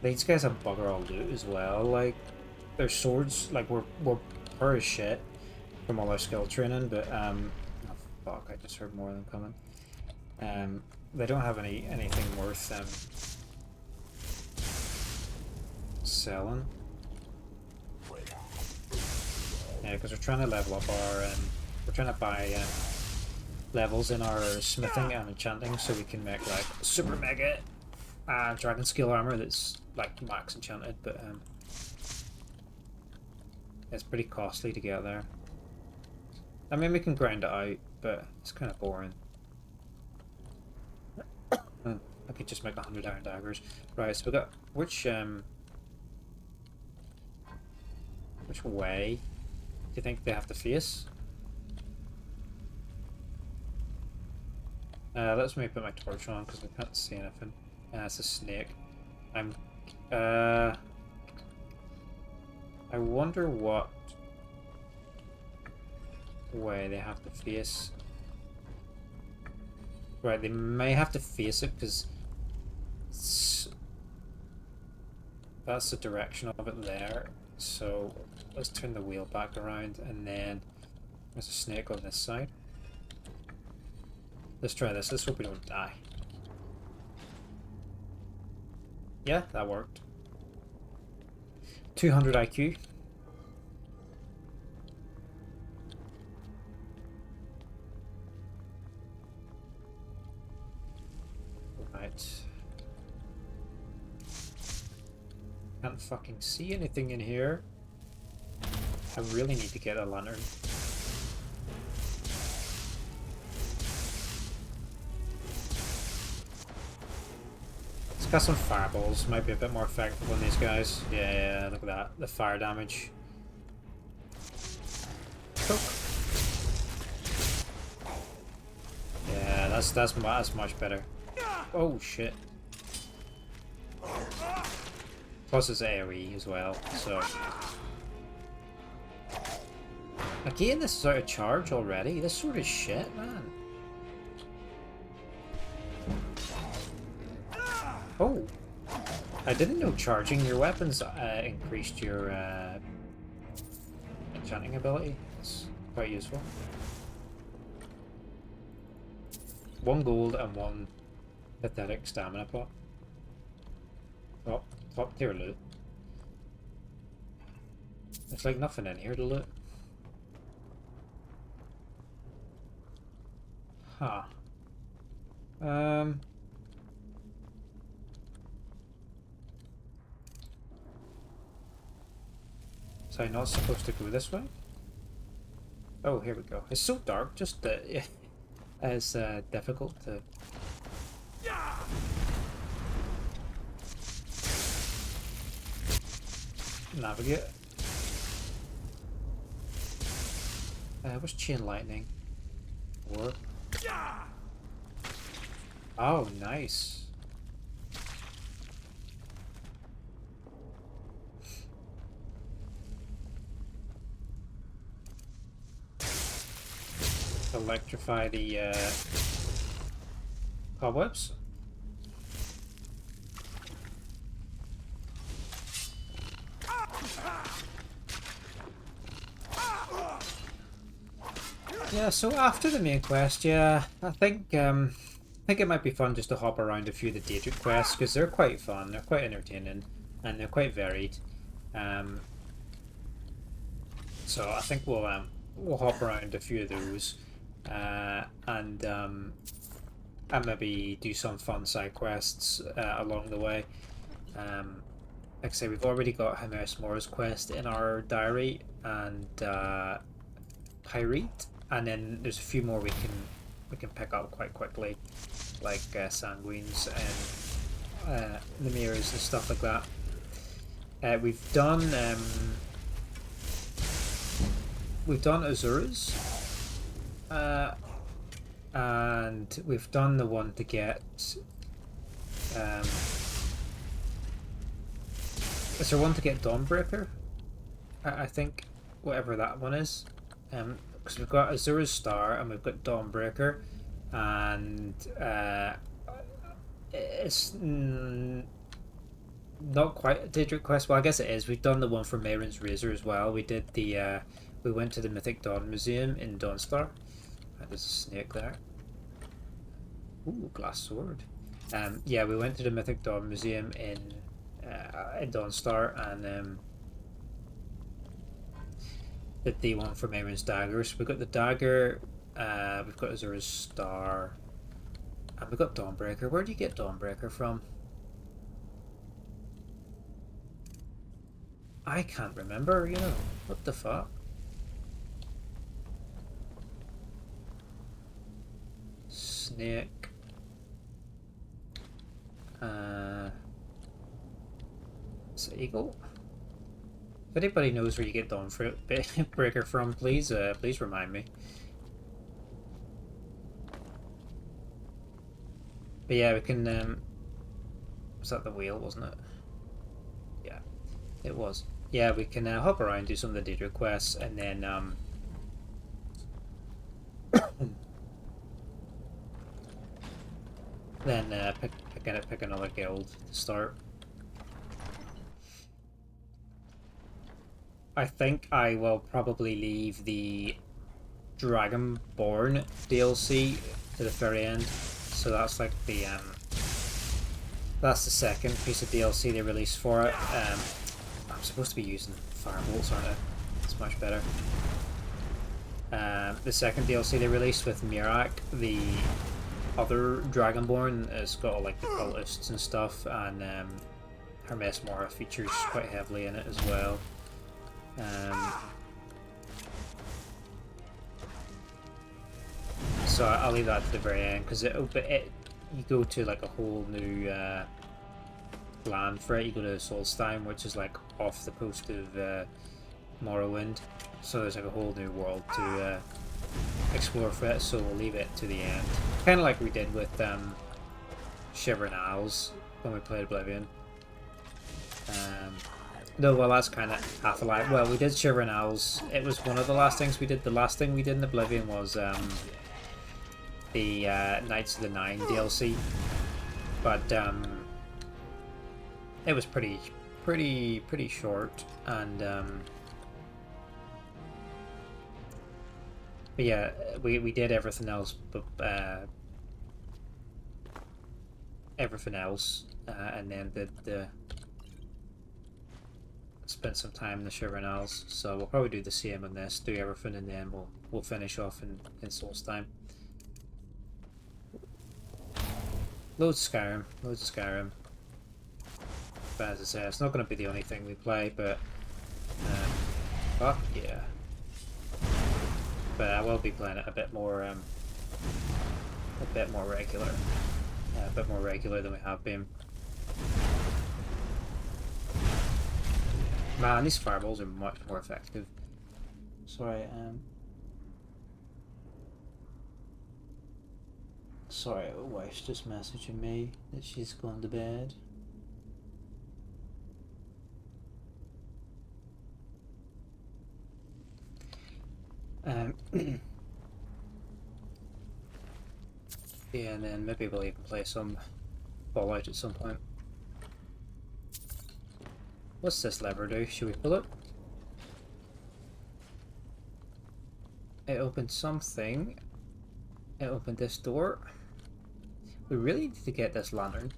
These guys have bugger all loot as well, like, their swords, like, were poor as shit from all our skill training, but, oh fuck, I just heard more of them coming. They don't have anything worth, selling. Yeah, because we're trying to level up our, we're trying to buy, levels in our smithing and enchanting so we can make, like, super mega, dragon scale armor that's, like, max enchanted, but, it's pretty costly to get there. I mean, we can grind it out, but it's kind of boring. I could just make 100 iron daggers. Right, so we got which way do you think they have to face? Let's maybe put my torch on because we can't see anything. It's a snake. I wonder what way they have to face. Right, they may have to face it because that's the direction of it there. So let's turn the wheel back around, and then there's a snake on this side. Let's try this. Let's hope we don't die. Yeah, that worked. 200 IQ. Right. Can't fucking see anything in here. I really need to get a lantern. It's got some fireballs, might be a bit more effective on these guys. Yeah, look at that. The fire damage. Cool. Yeah, that's much better. Oh shit. Plus it's AoE as well, so. Again, this is out of charge already. This sword is shit, man. Oh, I didn't know charging your weapons increased your enchanting ability. It's quite useful. 1 gold and 1 pathetic stamina pot. Oh, top tier loot. There's like nothing in here to loot. Huh. So I'm not supposed to go this way? Oh, here we go. It's so dark, just it's difficult to... navigate. What's chain lightning? Or... oh, nice. Electrify the cobwebs. Yeah, so after the main quest, yeah, I think it might be fun just to hop around a few of the Daedric quests because they're quite fun, they're quite entertaining, and they're quite varied. So I think we'll hop around a few of those, and maybe do some fun side quests along the way. Like I say, we've already got Himeris Mora's quest in our diary, and Pyrite, and then there's a few more we can pick up quite quickly, like Sanguines and the mirrors and stuff like that. We've done Azura's, and we've done the one to get is there one to get Dawnbreaker? I think, whatever that one is. Because we've got Azura's Star and we've got Dawnbreaker, and it's not quite a Daedric quest. Well, I guess it is. We've done the one for Mehrunes Razor as well. We did the we went to the Mythic Dawn Museum in Dawnstar. There's a snake there. Ooh, glass sword. Yeah, we went to the Mythic Dawn Museum in Dawnstar, and did the one for Mehrunes Daggers. We've got the dagger, we've got Azura's Star, and we've got Dawnbreaker. Where do you get Dawnbreaker from? I can't remember, you know. What the fuck? Snake. It's Eagle. If anybody knows where you get Dawnbreaker from, please please remind me. But yeah, we can was that the wheel, wasn't it? Yeah, it was. Yeah, we can hop around, do some of the Daedric quests, and then pick another guild to start. I think I will probably leave the Dragonborn DLC to the very end. So that's like the that's the second piece of DLC they released for it. I'm supposed to be using firebolts, aren't I? It's much better. The second DLC they released with Mirak, the other Dragonborn, has got all like the cultists and stuff, and Hermes Mora features quite heavily in it as well. So I'll leave that to the very end, because you go to like a whole new land for it. You go to Solstheim, which is like off the coast of Morrowind, so there's like a whole new world to explore for it, so we'll leave it to the end, kind of like we did with Shivering Isles when we played Oblivion. No, well, that's kind of afterlife. Well, we did Shivering Isles. It was one of the last things we did. The last thing we did in Oblivion was the Knights of the Nine DLC, but it was pretty short, and but yeah, we did everything else, but and then did the spent some time in the Shivering Isles. So we'll probably do the same on this, do everything, and then we'll finish off in Solstheim. Loads of Skyrim. Loads of Skyrim. But as I say, it's not going to be the only thing we play, but fuck yeah. But I will be playing it a bit more regular. A bit more regular than we have been. Man, these fireballs are much more effective. Sorry, sorry, my wife's just messaging me that she's gone to bed. Yeah, and then maybe we'll even play some Fallout at some point. What's this lever do? Should we pull it? It opened something. It opened this door. We really need to get this lantern.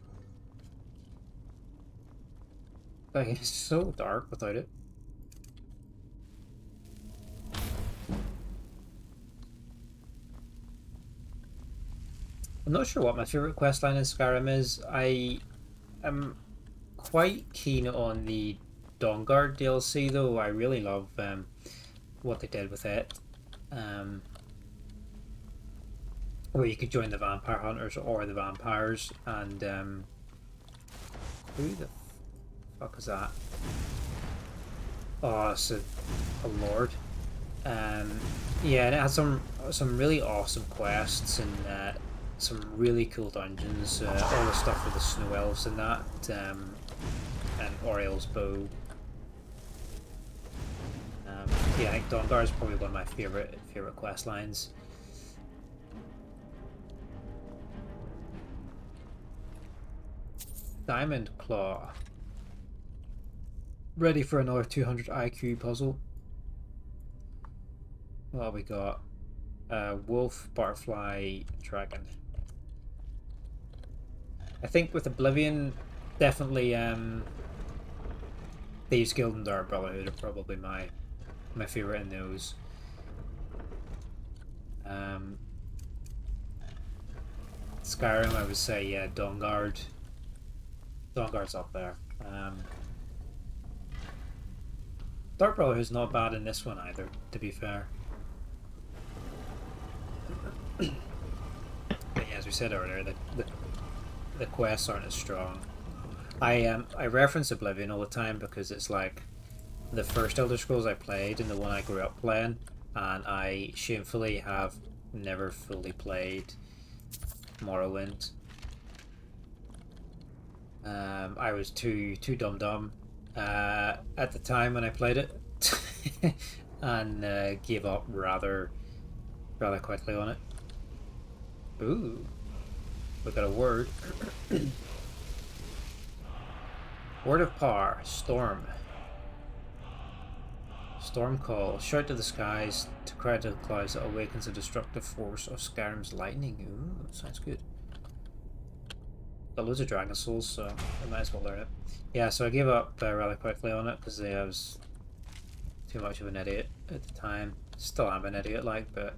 Like, it's so dark without it. I'm not sure what my favourite questline in Skyrim is. I am quite keen on the Dawnguard DLC though. I really love what they did with it. Where you could join the vampire hunters or the vampires, and who the fuck is that? Oh, it's a lord. Yeah, and it had some really awesome quests and some really cool dungeons. All the stuff with the snow elves and that, and Oriel's bow. Yeah, I think Dawnguard is probably one of my favorite quest lines. Diamond Claw. Ready for another 200 IQ puzzle. What we got? Wolf, butterfly, dragon. I think with Oblivion, definitely Thieves Guild and Dark Brotherhood are probably my favorite in those. Skyrim, I would say, yeah, Dawnguard. Dawnguard's up there. Dark Brotherhood's not bad in this one either, to be fair. But yeah, as we said earlier, the quests aren't as strong. I reference Oblivion all the time because it's like the first Elder Scrolls I played and the one I grew up playing, and I shamefully have never fully played Morrowind. I was too dumb at the time when I played it, and gave up rather quickly on it. Ooh, we got a word. Word of power. Storm. Storm call. Shout to the skies, to cry to the clouds that awakens the destructive force of Skyrim's lightning. Ooh, sounds good. Got loads of dragon souls, so I might as well learn it. Yeah, so I gave up rather quickly on it because I was too much of an idiot at the time. Still am an idiot, like, but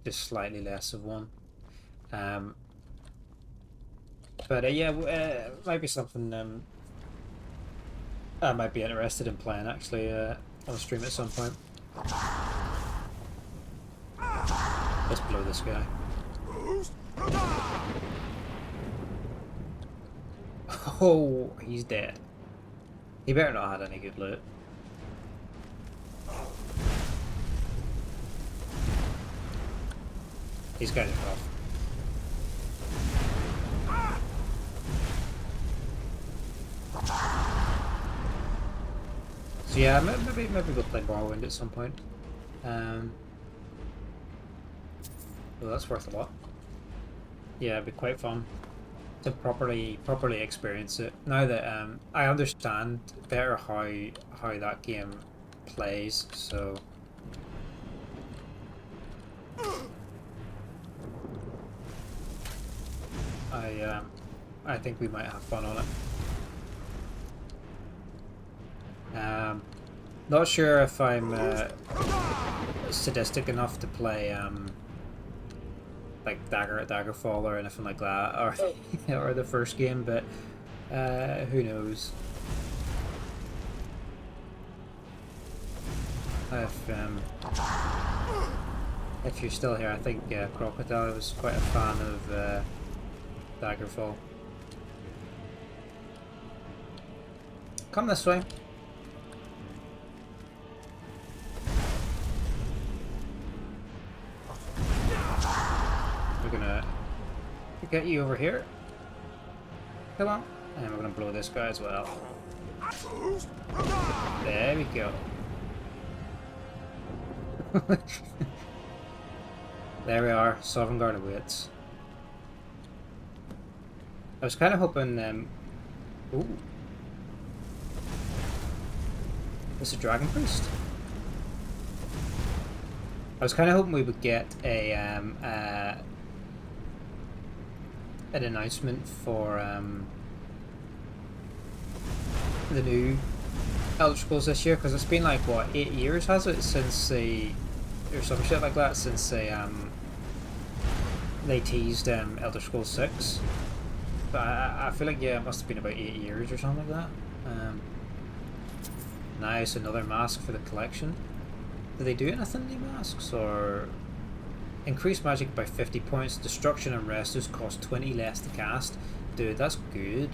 just slightly less of one. But yeah, might be something I might be interested in playing actually on stream at some point. Let's blow this guy. Oh, he's dead. He better not have had any good loot. These guys are tough. So yeah, maybe we'll play Morrowind at some point. Well, that's worth a lot. Yeah, it'd be quite fun to properly experience it. Now that I understand better how that game plays, so I think we might have fun on it. Not sure if I'm sadistic enough to play like Daggerfall or anything like that, or or the first game, but who knows? If you're still here, I think Crocodile was quite a fan of Daggerfall. Come this way. We're gonna get you over here. Come on. And we're gonna blow this guy as well. There we go. There we are. Sovengarde awaits. I was kind of hoping... ooh. This is a Dragon Priest. I was kind of hoping we would get a an announcement for the new Elder Scrolls this year, because it's been like what, 8 years, has it, since they, or some shit like that, since they teased Elder Scrolls 6. But I feel like, yeah, it must have been about 8 years or something like that. Nice, another mask for the collection. Do they do anything in the masks, or increase magic by 50 points, destruction and resters cost 20 less to cast? Dude, that's good.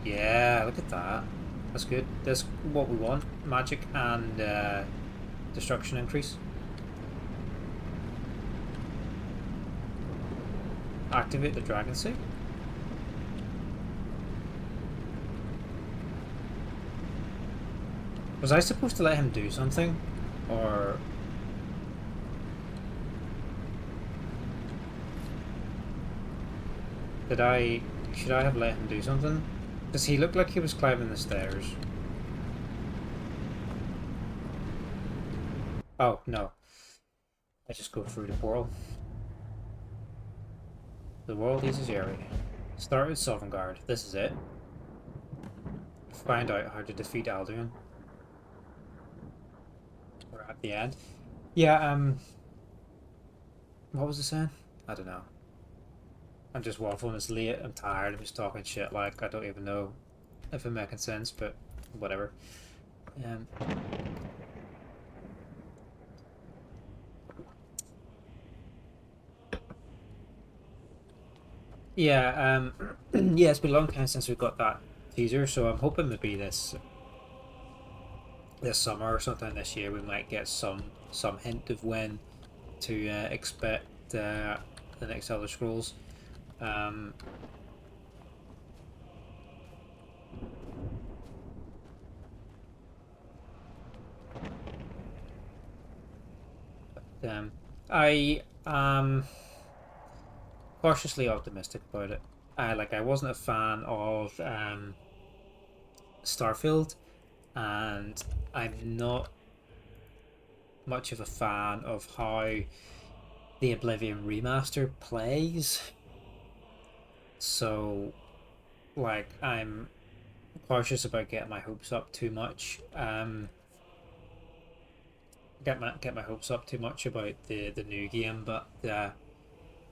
Yeah, look at that. That's good. That's what we want. Magic and destruction increase. Activate the Dragon Seed. Was I supposed to let him do something? Or... should I have let him do something? Because he looked like he was climbing the stairs. Oh, no. I just go through the portal. The world is area. Start with Softworks. This is it. Find out how to defeat Alduin. We're at the end. Yeah, what was I saying? I don't know. I'm just waffling, it's late, I'm tired, I'm just talking shit, like, I don't even know if I'm making sense, but whatever. Yeah, yeah, it's been a long time since we got that teaser, so I'm hoping maybe this summer or sometime this year we might get some hint of when to expect the next Elder Scrolls. I am cautiously optimistic about it. I wasn't a fan of Starfield, and I'm not much of a fan of how the Oblivion remaster plays. So, like, I'm cautious about getting my hopes up too much. Get my hopes up too much about the new game, but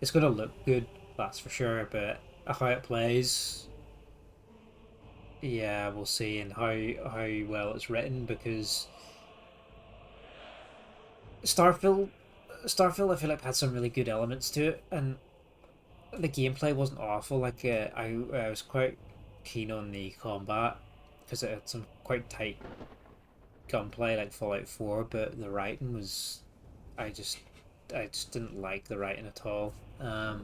it's gonna look good, that's for sure. But how it plays, yeah, we'll see, and how well it's written, because Starfield, I feel like had some really good elements to it, and the gameplay wasn't awful. Like I was quite keen on the combat because it had some quite tight gunplay like Fallout 4, but the writing was, I just didn't like the writing at all. I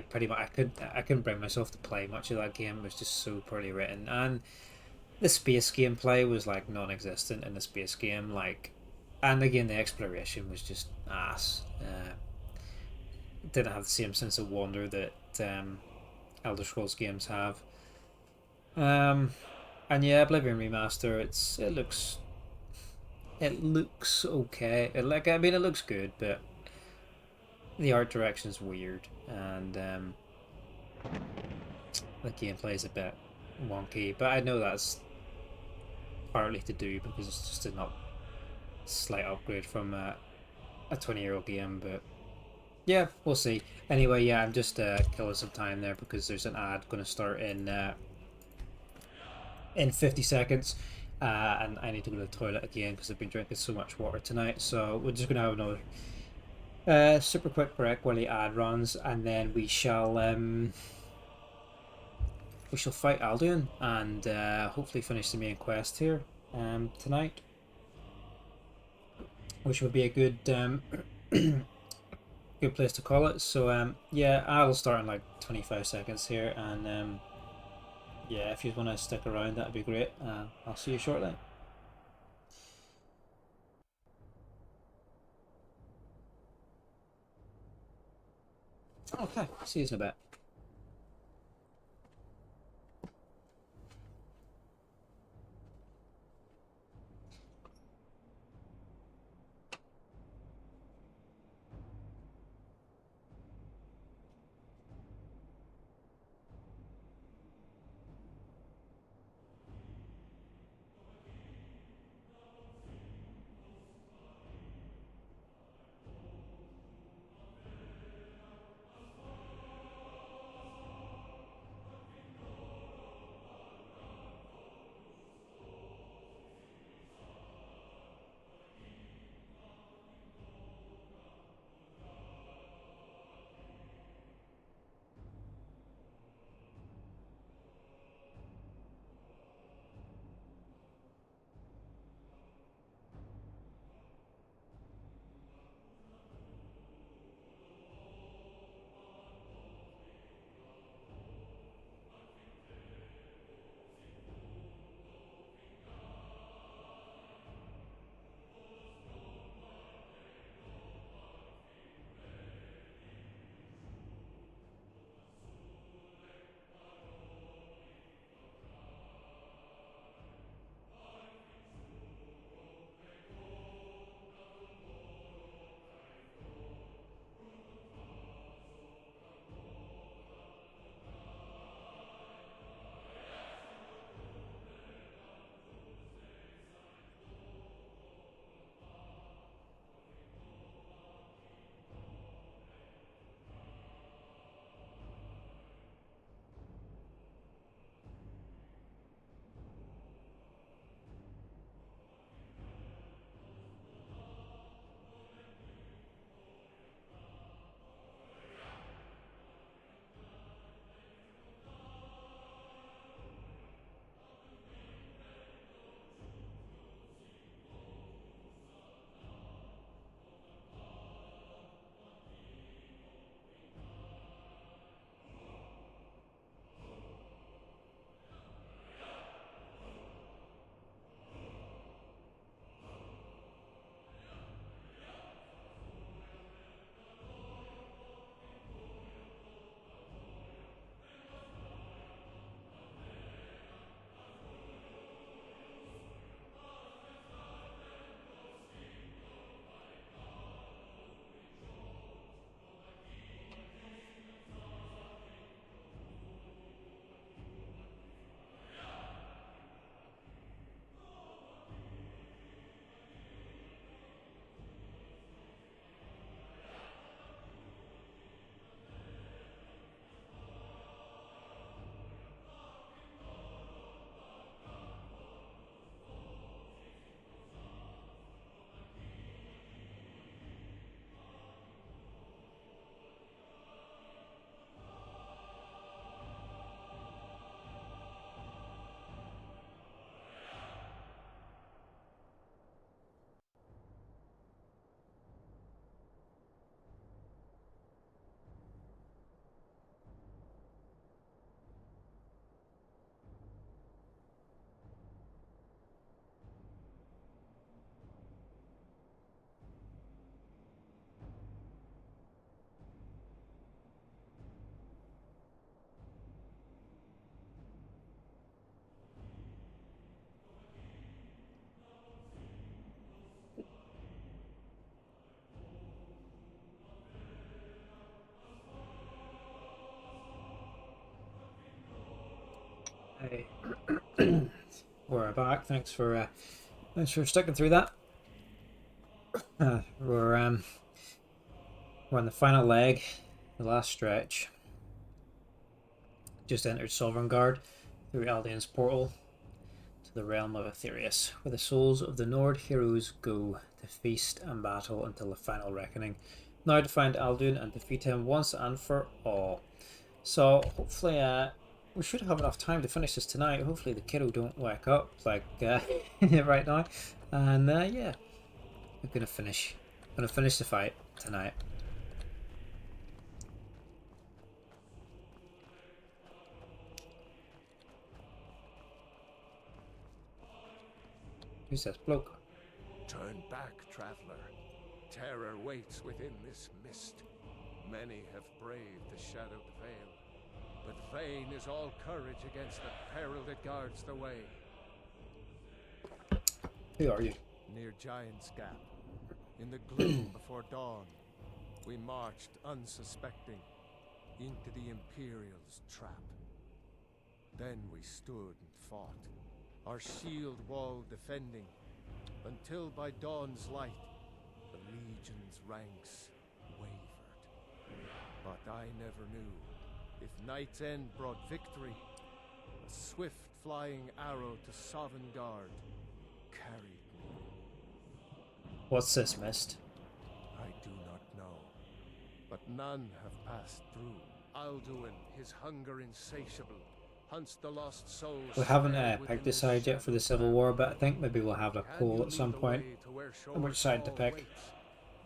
pretty much I couldn't bring myself to play much of that game. It was just so poorly written, and the space gameplay was like non-existent in the space game. Like, and again, the exploration was just ass. Didn't have the same sense of wonder that Elder Scrolls games have. And yeah, Oblivion Remaster, it looks okay. It looks good, but the art direction is weird, and the gameplay is a bit wonky, but I know that's partly to do because it's just a not slight upgrade from a 20-year-old game, but yeah, we'll see. Anyway, yeah, I'm just killing some time there because there's an ad going to start in 50 seconds, and I need to go to the toilet again because I've been drinking so much water tonight. So we're just going to have another super quick break while the ad runs, and then we shall fight Alduin and hopefully finish the main quest here tonight, which would be a good good place to call it. So yeah, I will start in like 25 seconds here, and yeah, if you want to stick around, that'd be great. I'll see you shortly. Okay, see you in a bit. We're back. Thanks for sticking through that. We're on the final leg, the last stretch. Just entered Sovengarde through Alduin's portal to the realm of Aetherius, where the souls of the Nord heroes go to feast and battle until the final reckoning. Now to find Alduin and defeat him once and for all. So hopefully we should have enough time to finish this tonight. Hopefully the kiddo don't wake up like right now. And yeah, I'm gonna finish the fight tonight. Who's this bloke? Turn back, traveler. Terror waits within this mist. Many have braved the shadowed veil, but vain is all courage against the peril that guards the way. Who are you? Near Giant's Gap, in the gloom before dawn, we marched unsuspecting into the Imperial's trap. Then we stood and fought, our shield wall defending, until by dawn's light the Legion's ranks wavered. But I never knew if Night's End brought victory, a swift flying arrow to Sovengarde carried me. What's this, Mist? I do not know, but none have passed through. Alduin, his hunger insatiable, hunts the lost souls. We haven't picked a side yet for the Civil War, but I think maybe we'll have a poll at some point on which side to pick.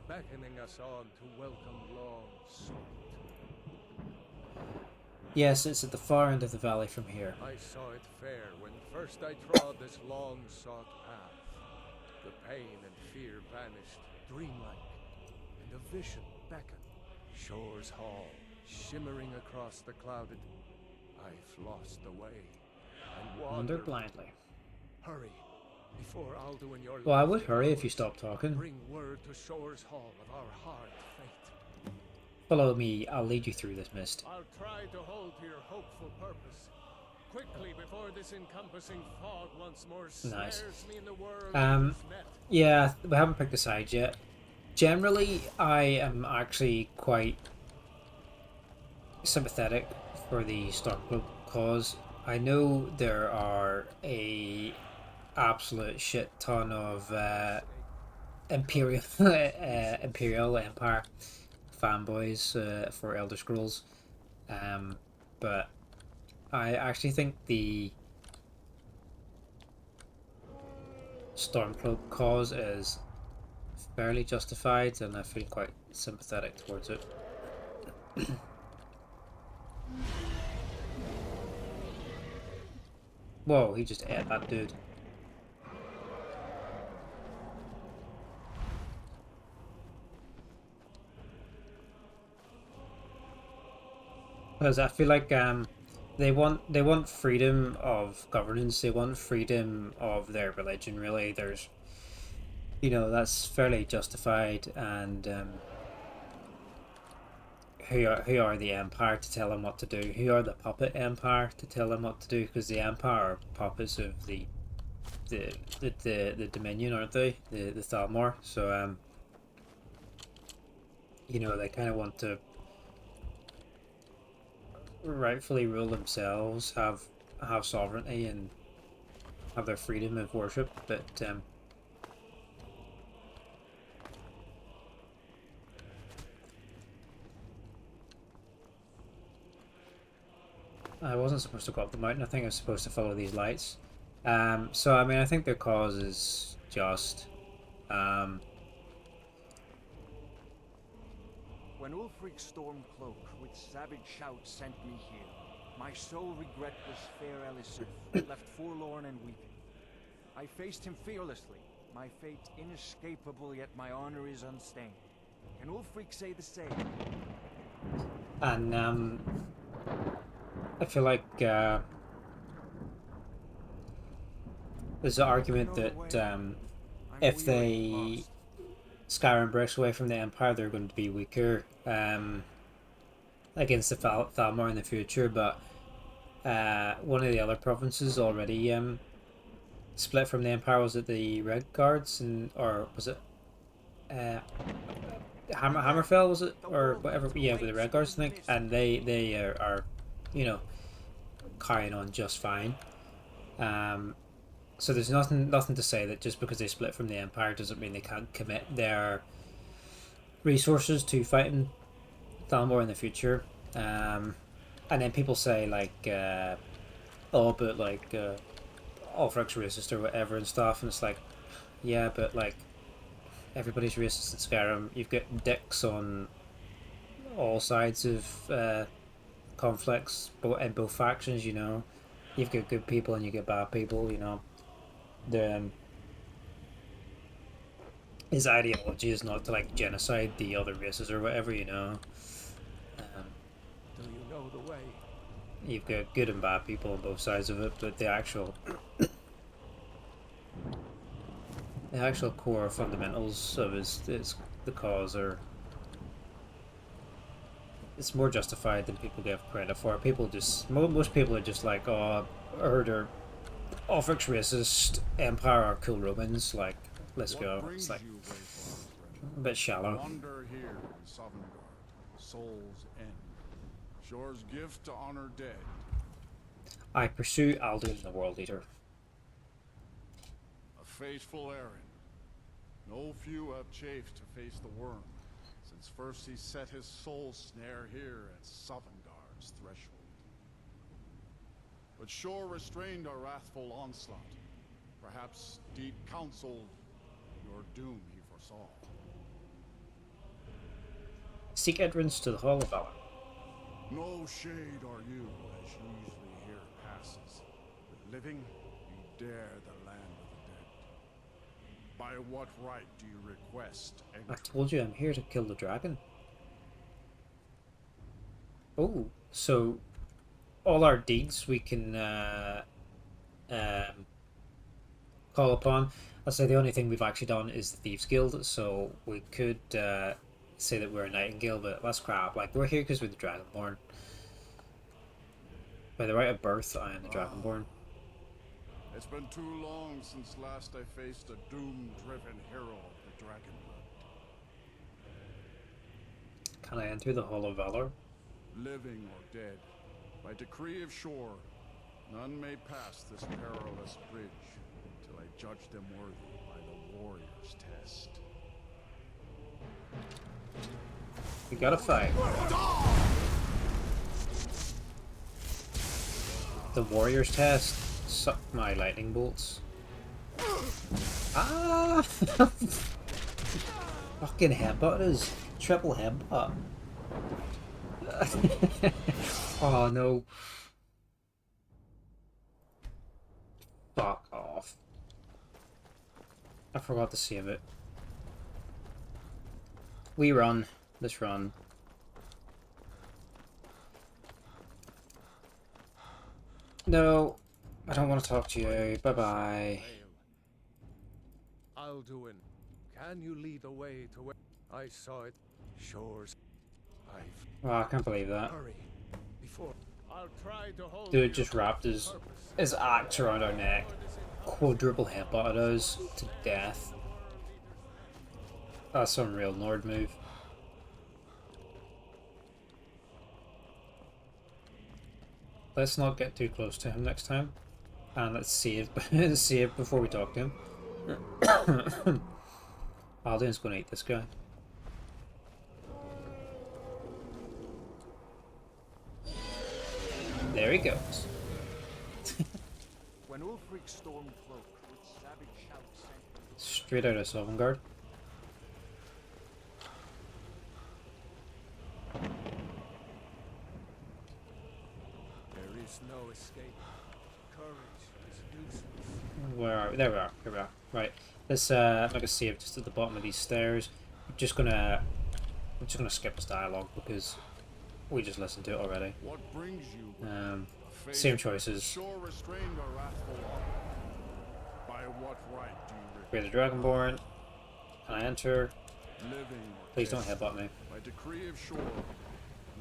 Beckoning us on to welcome long sought. Yes, it's at the far end of the valley from here. I saw it fair when first I trod this long sought path. The pain and fear vanished, dreamlike, and a vision beckoned. Shore's Hall, shimmering across the clouded. I've lost the way and Wander wander blindly. Hurry, before Alduin your Well, I would hurry if you stopped talking. bring word to Shore's Hall of our hard fate. Follow me, I'll lead you through this mist. I'll try to hold to your hopeful purpose. Quickly before this encompassing fog once more Nice. snares me in the world of net. Yeah, we haven't picked a side yet. Generally, I am actually quite sympathetic for the Stormcloak cause. I know there are a absolute shit ton of Imperial Empire fanboys for Elder Scrolls, but I actually think the Stormcloak cause is fairly justified, and I feel quite sympathetic towards it. Whoa, he just ate that dude. Because I feel like they want freedom of governance, they want freedom of their religion, really. There's, you know, that's fairly justified, and who are the Empire to tell them what to do? Who are the puppet Empire to tell them what to do? Because the Empire are puppets of the Dominion, aren't they? The Thalmor. So you know, they kind of want to rightfully rule themselves, have sovereignty, and have their freedom of worship, but I wasn't supposed to go up the mountain. I think I was supposed to follow these lights. So I mean, I think their cause is just. When Ulfric Stormcloak with savage shouts sent me here, my sole regret was fair Elisif, left forlorn and weeping. I faced him fearlessly, my fate inescapable, yet my honor is unstained. Can Ulfric say the same? And I feel like there's an argument that if they Skyrim breaks away from the Empire, they're going to be weaker against the Thalmor in the future, but one of the other provinces already split from the Empire. Was it the Red Guards, or was it Hammerfell? Was it, or whatever? Yeah, with the Red Guards, I think, and they are, you know, carrying on just fine. So there's nothing to say that just because they split from the Empire doesn't mean they can't commit their resources to fighting Thalmor in the future. And then people say like, oh, but like Ulfric's racist or whatever and stuff, and it's like, yeah, but like everybody's racist in Skyrim. You've got dicks on all sides of conflicts, in both factions. You know, you've got good people and you get bad people. You know, his ideology is not to like genocide the other races or whatever. You know. Do you know the way? You've got good and bad people on both sides of it, but the actual core fundamentals of the cause are, it's more justified than people give credit for. People just most people are just like, oh, I heard Ulfric's racist, Empire are cool Romans, like, let's go. It's like a bit shallow. Wander here in Sovengarde, Soul's End. Shore's gift to honor dead. I pursue Alduin, the World Eater. A fateful errand. No few have chafed to face the worm, since first he set his soul snare here at Sovengarde's threshold. But Shore restrained our wrathful onslaught. Perhaps deep counseled your doom he foresaw. Seek entrance to the Hall of Valor. No shade are you, as usually here passes. But living, you dare the land of the dead. By what right do you request I told you I'm here to kill the dragon. Oh, so all our deeds we can call upon. I'll say the only thing we've actually done is the Thieves Guild, so we could say that we're a Nightingale, but that's crap. Like, we're here because we're the Dragonborn. By the right of birth, I am the Dragonborn. It's been too long since last I faced a doom-driven hero of the Dragonblood. Can I enter the Hall of Valor? Living or dead, by decree of Shore, none may pass this perilous bridge till I judge them worthy by the warrior's test. We gotta fight. The warrior's test. Suck my lightning bolts. Ah! Fucking headbutters. Triple headbutt. Oh no. Fuck off. I forgot to save it. We run. Let's run. No, I don't want to talk to you. Bye-bye. Alduin, can you lead the way to where I saw it? Shores. Oh, I can't believe that. Hurry. Before I'll try to hold Dude just wrapped his axe around our neck. Quadruple headbutt us to death. That's some real Nord move. Let's not get too close to him next time. And let's save save before we talk to him. Alduin's gonna eat this guy. There he goes. When Ulfric's storm cloak with savage shouts sent Straight out of Sovengarde. there is no escape. Courage is useless. Where are we? There we are. Here we are. Right. Let's make a save just at the bottom of these stairs. I'm just gonna skip this dialogue because we just listened to it already. What brings you? Same choices. Shore restrained our wrathful arm. By what right do you We're the Dragonborn. Can I enter? living or Please don't dead? headbutt me. By decree of Shore,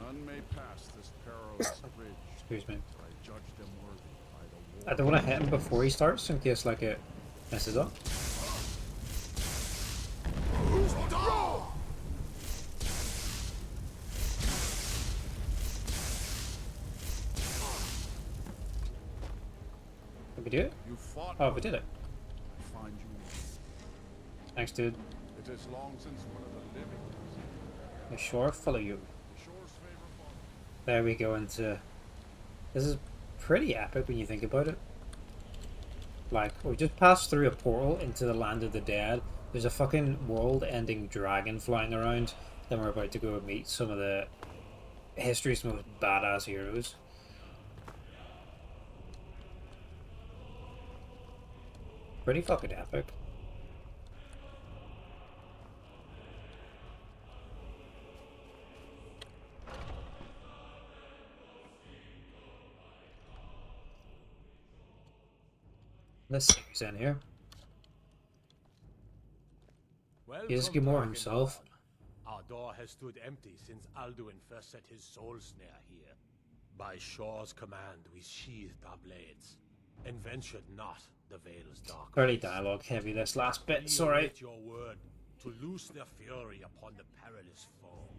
none may pass this perilous bridge. Excuse me. I judge them worthy by the war. I don't want to hit him before he starts in case like it messes up. Did we do it? You fought Oh, we did it. I find you. Thanks, dude. It is long since one of the living. The shore follow you. Shore's favorite. There we go into... This is pretty epic when you think about it. Like, we just passed through a portal into the land of the dead. There's a fucking world-ending dragon flying around. Then we're about to go meet some of the history's most badass heroes. Pretty fucking epic. Let's see who's in here. Here's Gilmore himself. Our door has stood empty since Alduin first set his soul snare here. By Shaw's command, we sheathed our blades and ventured not the Vale's dark. Fairly dialogue heavy this last bit, sorry. Await your word to loose their fury upon the perilous foe.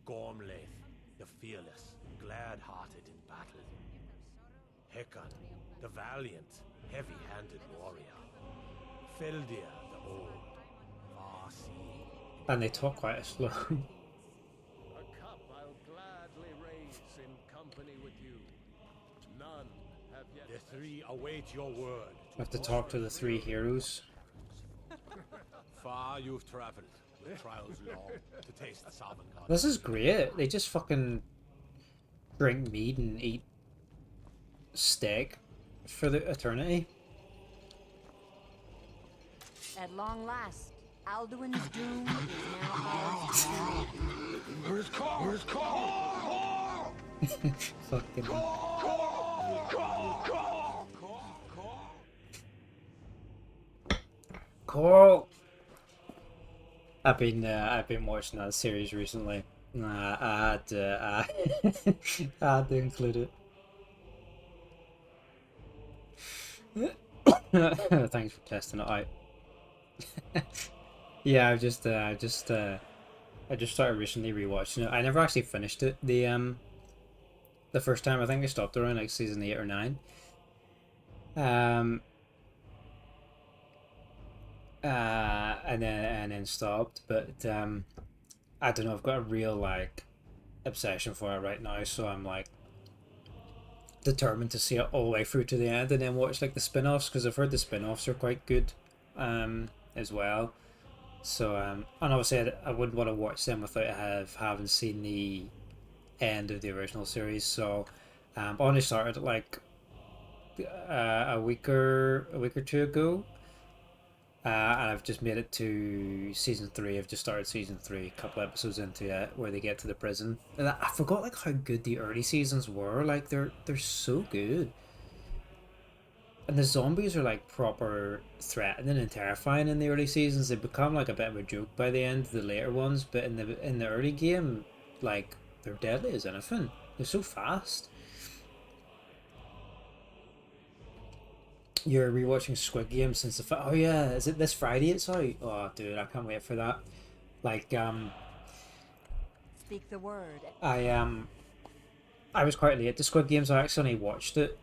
Gormlaith, the fearless, glad-hearted in battle. Hecon, the valiant, heavy-handed warrior. Feldir, the old, far-seeing. And they talk quite slow. A cup I'll gladly raise in company with you. None have yet. The three await your word. I have to talk to the three heroes. Far you've traveled, with trials long, to taste the Sovengarde. This is great. They just fucking drink mead and eat steak for the eternity. At long last, Alduin's doom is now ours. Where's Carl? Where's Carl? Fucking. Carl. I've been watching that series recently. I had to include it. Thanks for testing it out. Yeah, I just started recently rewatching it. I never actually finished it. The first time I think I stopped around like season 8 or 9. And then stopped. But I don't know. I've got a real like obsession for it right now. So I'm like determined to see it all the way through to the end, and then watch like the spin-offs, because I've heard the spin-offs are quite good, as well. So and obviously I wouldn't want to watch them without having seen the end of the original series. So I only started like a week or two ago, and I've just made it to season 3. I've just started season 3, a couple episodes into it, where they get to the prison. And I forgot like how good the early seasons were. Like they're so good. And the zombies are like proper threatening and terrifying in the early seasons. They become like a bit of a joke by the end of the later ones, but in the early game, like they're deadly as anything. They're so fast. You're rewatching Squid Game since the oh yeah, is it this Friday it's out? Oh dude, I can't wait for that. Like Speak the word. I was quite late to Squid Games. I actually only watched it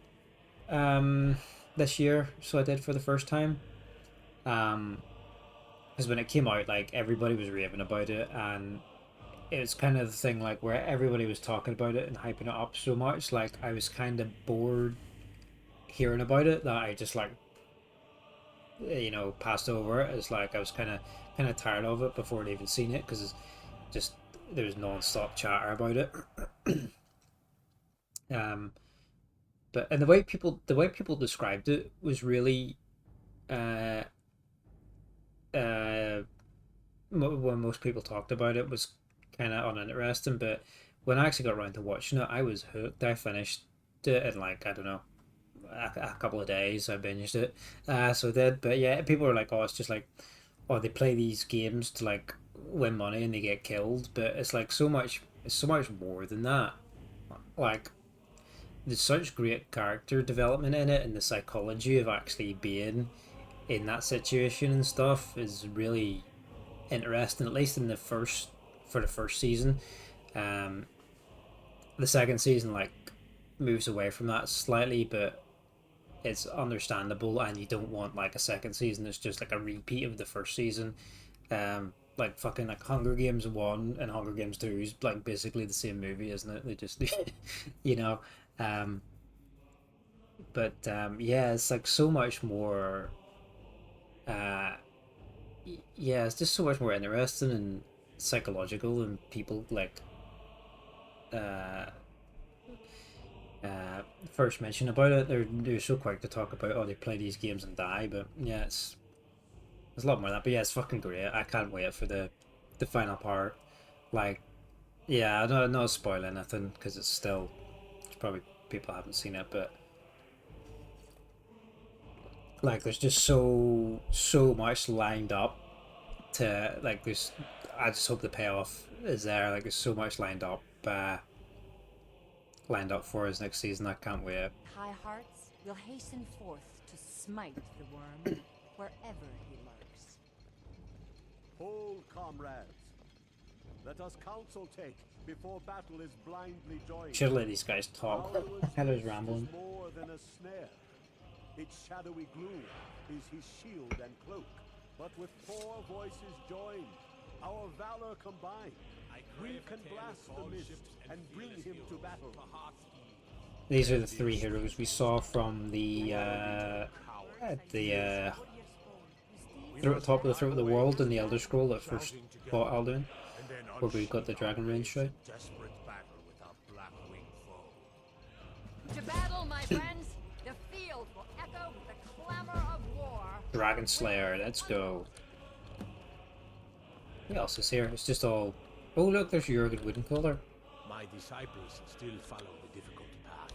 this year, so I did for the first time. Because when it came out, like everybody was raving about it, and it was kind of the thing like where everybody was talking about it and hyping it up so much. Like I was kind of bored hearing about it, that I just like, you know, passed over it. It's like I was kind of tired of it before I'd even seen it, because just there was non-stop chatter about it. But and the way people described it was really when most people talked about it was kind of uninteresting, but when I actually got around to watching it, I was hooked. I finished it in like, I don't know, a couple of days. I binged it, so I did. But yeah, people were like, oh, it's just like, oh, they play these games to like win money and they get killed, but it's like it's so much more than that. Like there's such great character development in it, and the psychology of actually being in that situation and stuff is really interesting. At least in the first season. The second season like moves away from that slightly, but it's understandable, and you don't want like a second season that's just like a repeat of the first season. Like fucking like Hunger Games 1 and Hunger Games 2 is like basically the same movie, isn't it? They just you know. Yeah, it's like so much more yeah, it's just so much more interesting and psychological, and people like first mention about it, they're so quick to talk about, oh, they play these games and die, but yeah, there's a lot more of that. But yeah, it's fucking great. I can't wait for the final part. Like, yeah, I don't not spoil anything because it's probably people haven't seen it, but like there's just so much lined up to like there's. I just hope the payoff is there. Like there's so much lined up for us next season. I can't wait. High hearts will hasten forth to smite the worm wherever he lurks. Hold, comrades. Let us counsel take before battle is blindly joined. Should let these guys talk. Hello's rambling. More than a snare. Its shadowy gloom is his shield and cloak. But with 4 voices joined, our valor combined, we can blast the mist and bring him to battle. These are the 3 heroes we saw from the top of the Throat of the World in the Elder Scroll that first fought Alduin, where we got the Dragon Range shout. To battle, my friends! The field will echo with the clamor of war. Dragon Slayer, let's go. What else is here? It's just all. Oh look, there's Jurgen Woodencolor. My disciples still follow the difficult path.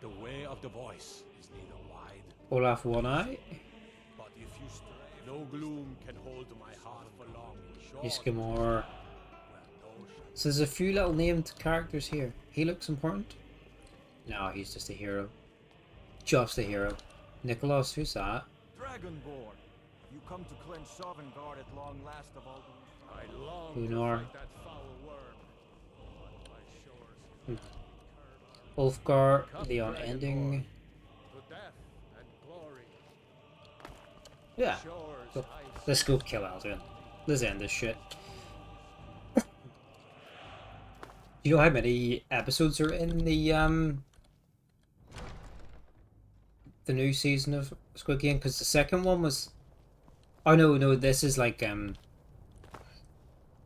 The way of the voice is neither wide. Olaf One Eye. But if you stray, no gloom can hold my heart for long. Iskimor. So there's a few little named characters here. He looks important. No, he's just a hero. Just a hero. Nicholas, who's that? Dragonborn, you come to cleanse Sovengarde at long last of all. I long Unar. to fight that foul worm. Ulfgar, the unending. To death and glory. Yeah. So, let's go kill Alduin. Let's end this shit. Do you know how many episodes are in the new season of Squid Game? Because the second one was. Oh no, this is like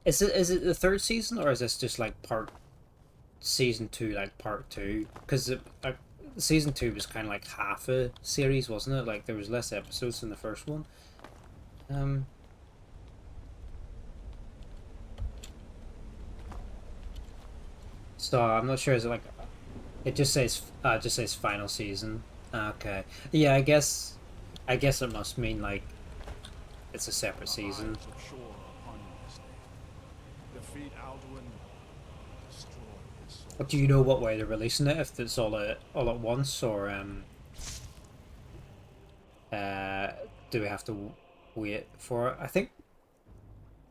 Is it the 3rd season, or is this just like season 2, like part 2? Because season 2 was kind of like half a series, wasn't it? Like there was less episodes than the first one. So I'm not sure. Is it like it just says final season? Okay, yeah. I guess it must mean like it's a separate season. Defeat Alduin, destroy his soul. But do you know what way they're releasing it? If it's all at once, or do we have to wait for it? I think.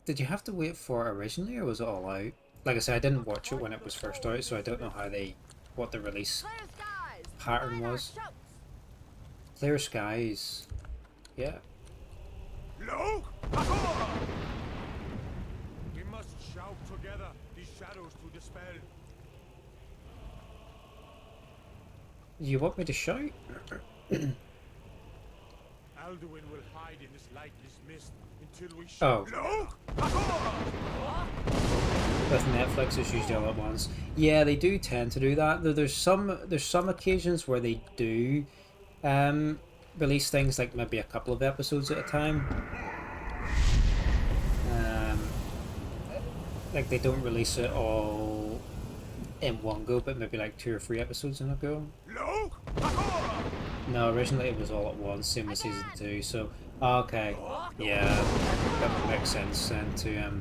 Did you have to wait for it originally, or was it all out? Like I said, I didn't watch it when it was first out, so I don't know what the release pattern was. Clear skies. Yeah. Look! We must shout together, these shadows to dispel. You want me to shout? Alduin will hide in this lightless mist until we shout. Oh. With Netflix, it's usually all at once. Yeah, they do tend to do that. Though there's some occasions where they do release things like maybe a couple of episodes at a time. Like they don't release it all in one go, but maybe like 2 or 3 episodes in a go. No, originally it was all at once, same with season 2. So okay, yeah, that would make sense then to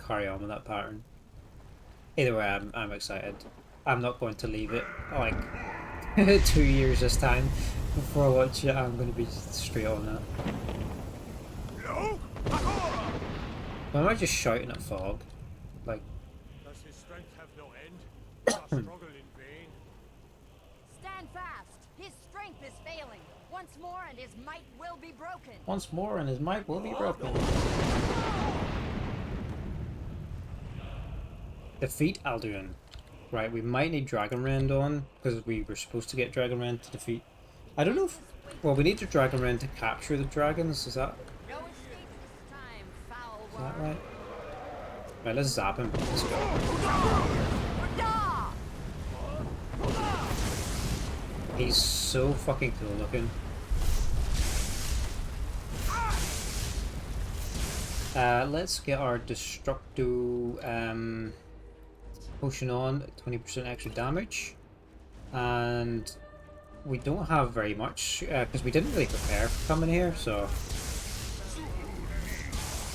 carry on with that pattern. Either way, I'm excited. I'm not going to leave it like 2 years this time before I watch it. I'm going to be straight on that. Why am I just shouting at fog? Like. Does his strength have no end? Does struggle in vain? Stand fast. His strength is failing. Once more, and his might will be broken. Once more, and his might will be broken. Defeat Alduin. Right, we might need Dragon Rend on, because we were supposed to get Dragon Rend to defeat. I don't know if... Well, we need the Dragon Rend to capture the dragons, is that... No escape this time, foul Is that right? Right, let's zap him. Let's go. He's so fucking cool looking. Let's get our Destructo potion on, 20% extra damage. And we don't have very much, because we didn't really prepare for coming here, so...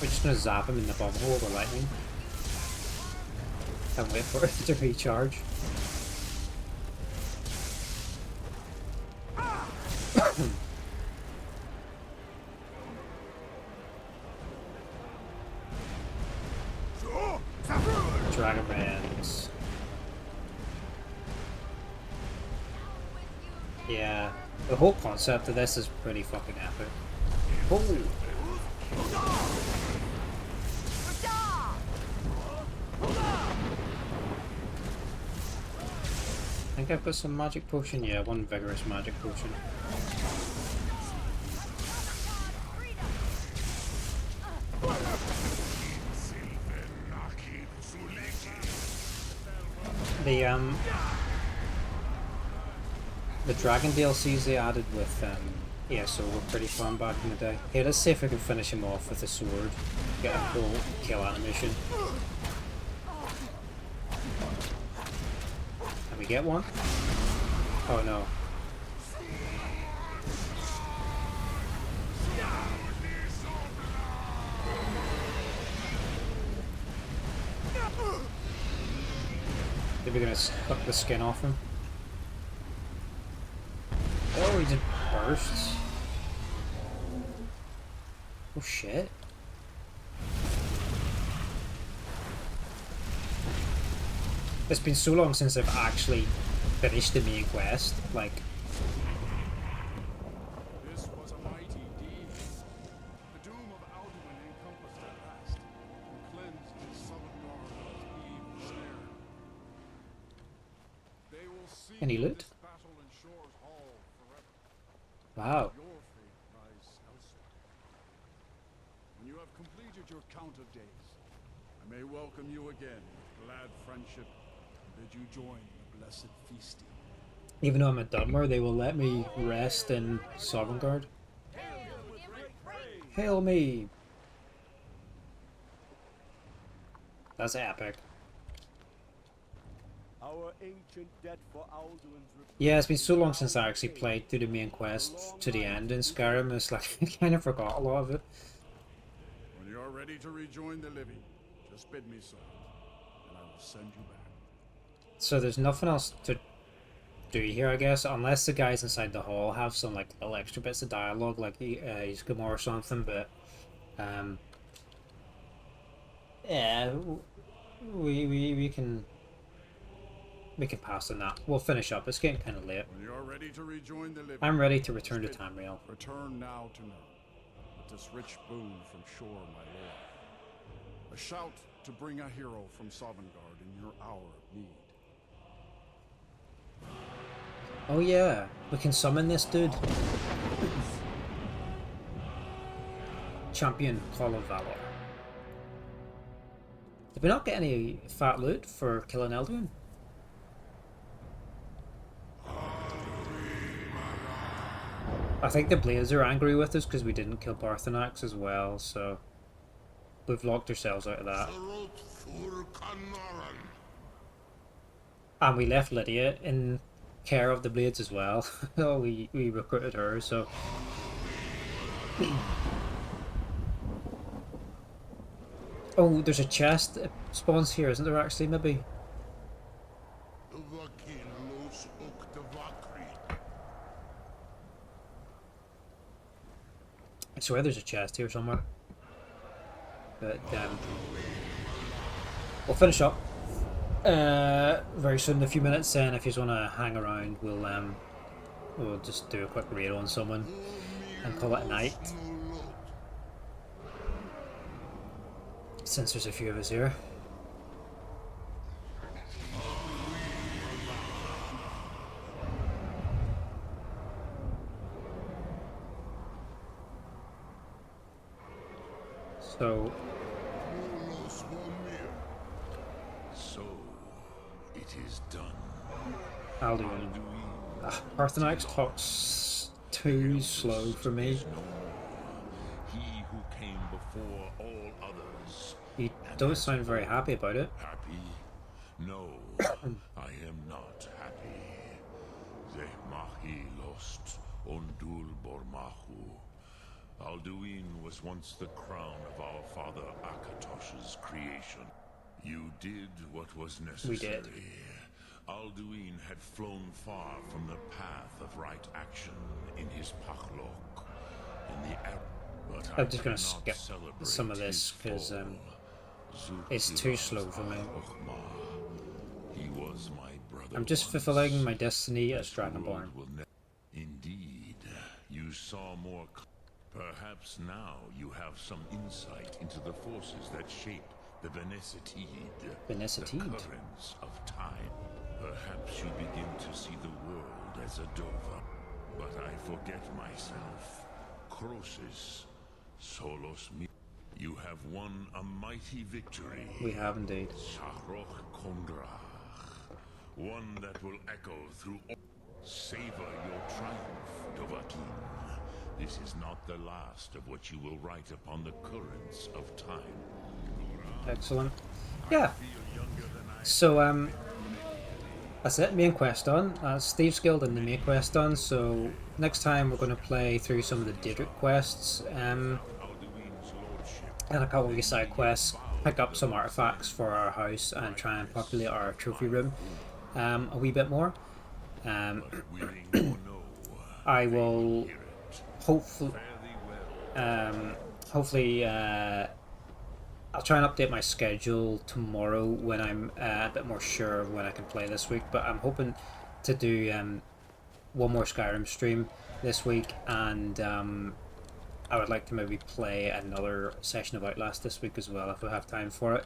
We're just gonna zap him in the bomb hole with lightning. And wait for it to recharge. Dragon Rands. Yeah, the whole concept of this is pretty fucking epic. Holy! I think I've got some magic potion. Yeah, one vigorous magic potion. The dragon DLCs they added with ESO were pretty fun back in the day. Hey, let's see if we can finish him off with a sword. Get a cool kill animation. Can we get one? Oh no. Are we gonna suck the skin off him? Oh, he just bursts. Oh shit. It's been so long since I've actually finished the main quest, like... This was a mighty deed. The doom of Alduin encompassed at last, and cleansed his Sovengarde of its evil snare. They will see Any loot? this battle in Shore's Hall forever. Wow. Your fate lies elsewhere. When you have completed your count of days, I may welcome you again with glad friendship. Did you join the blessed feasting? Even though I'm a dumber, they will let me rest in Softworks. Hail me! That's epic. Our ancient debt for Alduin's Yeah, it's been so long since I actually played through the main quest to the end in Skyrim. It's like I kind of forgot a lot of it. When you are ready to rejoin the living, just bid me so, and I will send you back. So there's nothing else to do here, I guess, unless the guys inside the hall have some like little extra bits of dialogue, like he's Gamor or something. But yeah, we can pass on that. We'll finish up. It's getting kind of late. When you are ready to rejoin the living, I'm ready to return to Tamriel. Return now to Nurn, with this rich boon from Shore, my lord. A shout to bring a hero from Sovengarde in your hour of need. Oh yeah, we can summon this dude. Champion Call of Valor. Did we not get any fat loot for killing Alduin? I think the Blades are angry with us because we didn't kill Parthenax as well, so we've locked ourselves out of that. And we left Lydia in care of the Blades as well. Oh, we recruited her, so... Oh, there's a chest that spawns here, isn't there actually, maybe? swear there's a chest here somewhere. But we'll finish up very soon in a few minutes, and if you want to hang around, we'll just do a quick raid on someone and call it a night. Since there's a few of us here. So it is done. Alduin. Parthenax talks too slow for me. He who came before all others. He does sound very happy about it. Happy? No, I am not happy. Ze mahi lost ondul bormahu. Alduin was once the crown of our father Akatosh's creation. You did what was necessary. We did. Alduin had flown far from the path of right action in his pachlok. But I'm just going to skip some of this because it's too slow for me. He was my brother. I'm just fulfilling my destiny as Dragonborn. Indeed, you saw more. Perhaps now you have some insight into the forces that shape the Benesitide, the currents of time. Perhaps you begin to see the world as a dova. But I forget myself. Crosis, solos me. You have won a mighty victory. We have indeed. Shahroch Kondrach. One that will echo through all. Savor your triumph, Dovahkiin. This is not the last of what you will write upon the currents of time. Excellent. Yeah. So that's it. Main quest done. Steve's Guild and the main quest done. So next time we're going to play through some of the Daedric quests and a couple of the side quests. Pick up some artifacts for our house and try and populate our trophy room a wee bit more. I will hopefully I'll try and update my schedule tomorrow when I'm a bit more sure of when I can play this week, but I'm hoping to do one more Skyrim stream this week, and I would like to maybe play another session of Outlast this week as well if I have time for it,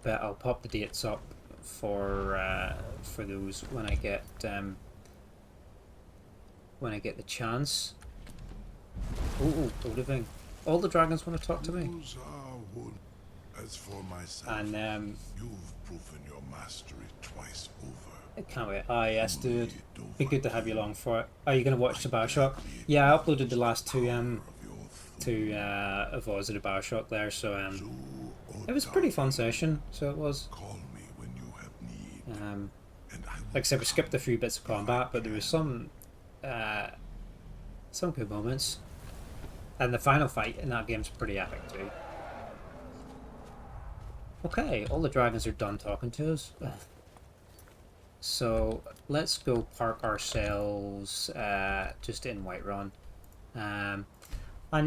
but I'll pop the dates up for those when I get the chance. Oh, living. All the dragons want to talk to me. As for myself, and you've proven your mastery twice over. I can't wait. Ah, yes, dude. Be good to have you along for it. Are you going to watch the Bioshock? Yeah, I uploaded the last two VODs of the Bioshock there, so it was a pretty fun session. So it was. Call me when you have need. Like I said, we skipped a few bits of combat, but there was some good moments, and the final fight in that game's pretty epic too. Okay, all the dragons are done talking to us. So let's go park ourselves just in Whiterun. And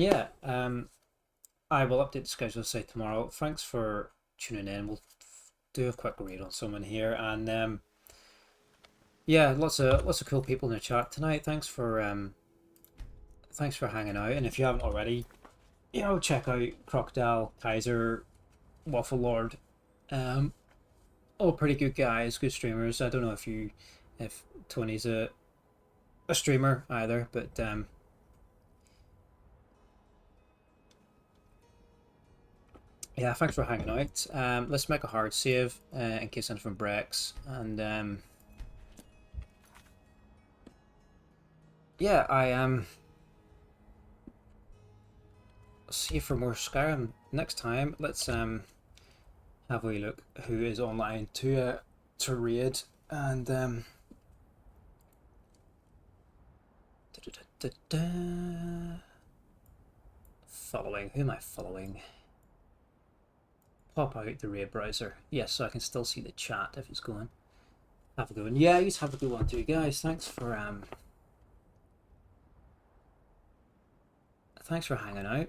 yeah, I will update the schedule say tomorrow. Thanks for tuning in. We'll do a quick raid on someone here, and yeah, lots of cool people in the chat tonight. Thanks for hanging out, and if you haven't already, check out Crocodile, Kaiser, Waffle Lord, all pretty good guys, good streamers. I don't know if Tony's a streamer either, but yeah, thanks for hanging out. Let's make a hard save in case anything breaks, and yeah, I am. See you for more Skyrim next time. Let's have a wee look who is online to raid, and following. Who am I following? Pop out the raid browser. Yes, so I can still see the chat if it's going. Have a good one. Yeah, you have a good one too, guys. Thanks thanks for hanging out.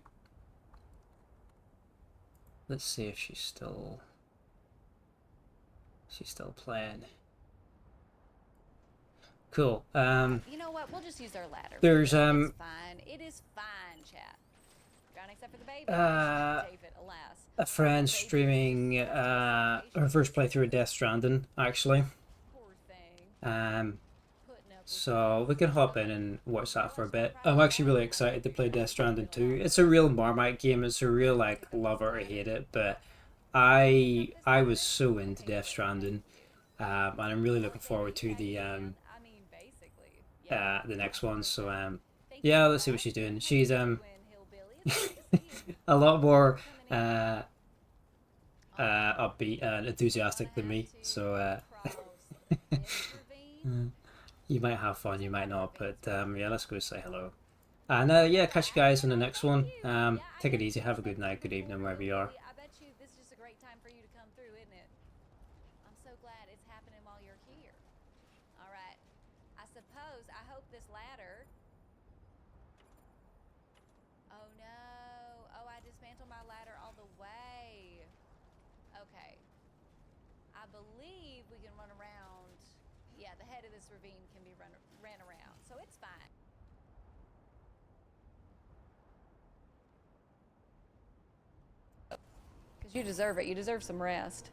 Let's see if she's still playing. Cool. You know what? We'll just use our ladder. There's It's fine. It is fine, chat. Gone except for the baby. David, alas. a friend streaming her first playthrough of Death Stranding, actually. So we can hop in and watch that for a bit. I'm actually really excited to play Death Stranding 2. It's a real Marmite game. It's a real like love it or hate it. But I was so into Death Stranding, and I'm really looking forward to the next one. So yeah, let's see what she's doing. She's a lot more upbeat and enthusiastic than me. So you might have fun, you might not, but yeah, let's go say hello. And yeah, catch you guys in the next one. Take it easy, have a good night, good evening, wherever you are. I bet you this is just a great time for you to come through, isn't it? I'm so glad it's happening while you're here. All right. I suppose I hope this ladder. Oh no. Oh, I dismantled my ladder all the way. Okay. I believe we can run around. Yeah, the head of this ravine can be ran around, so it's fine. Because you deserve it. You deserve some rest.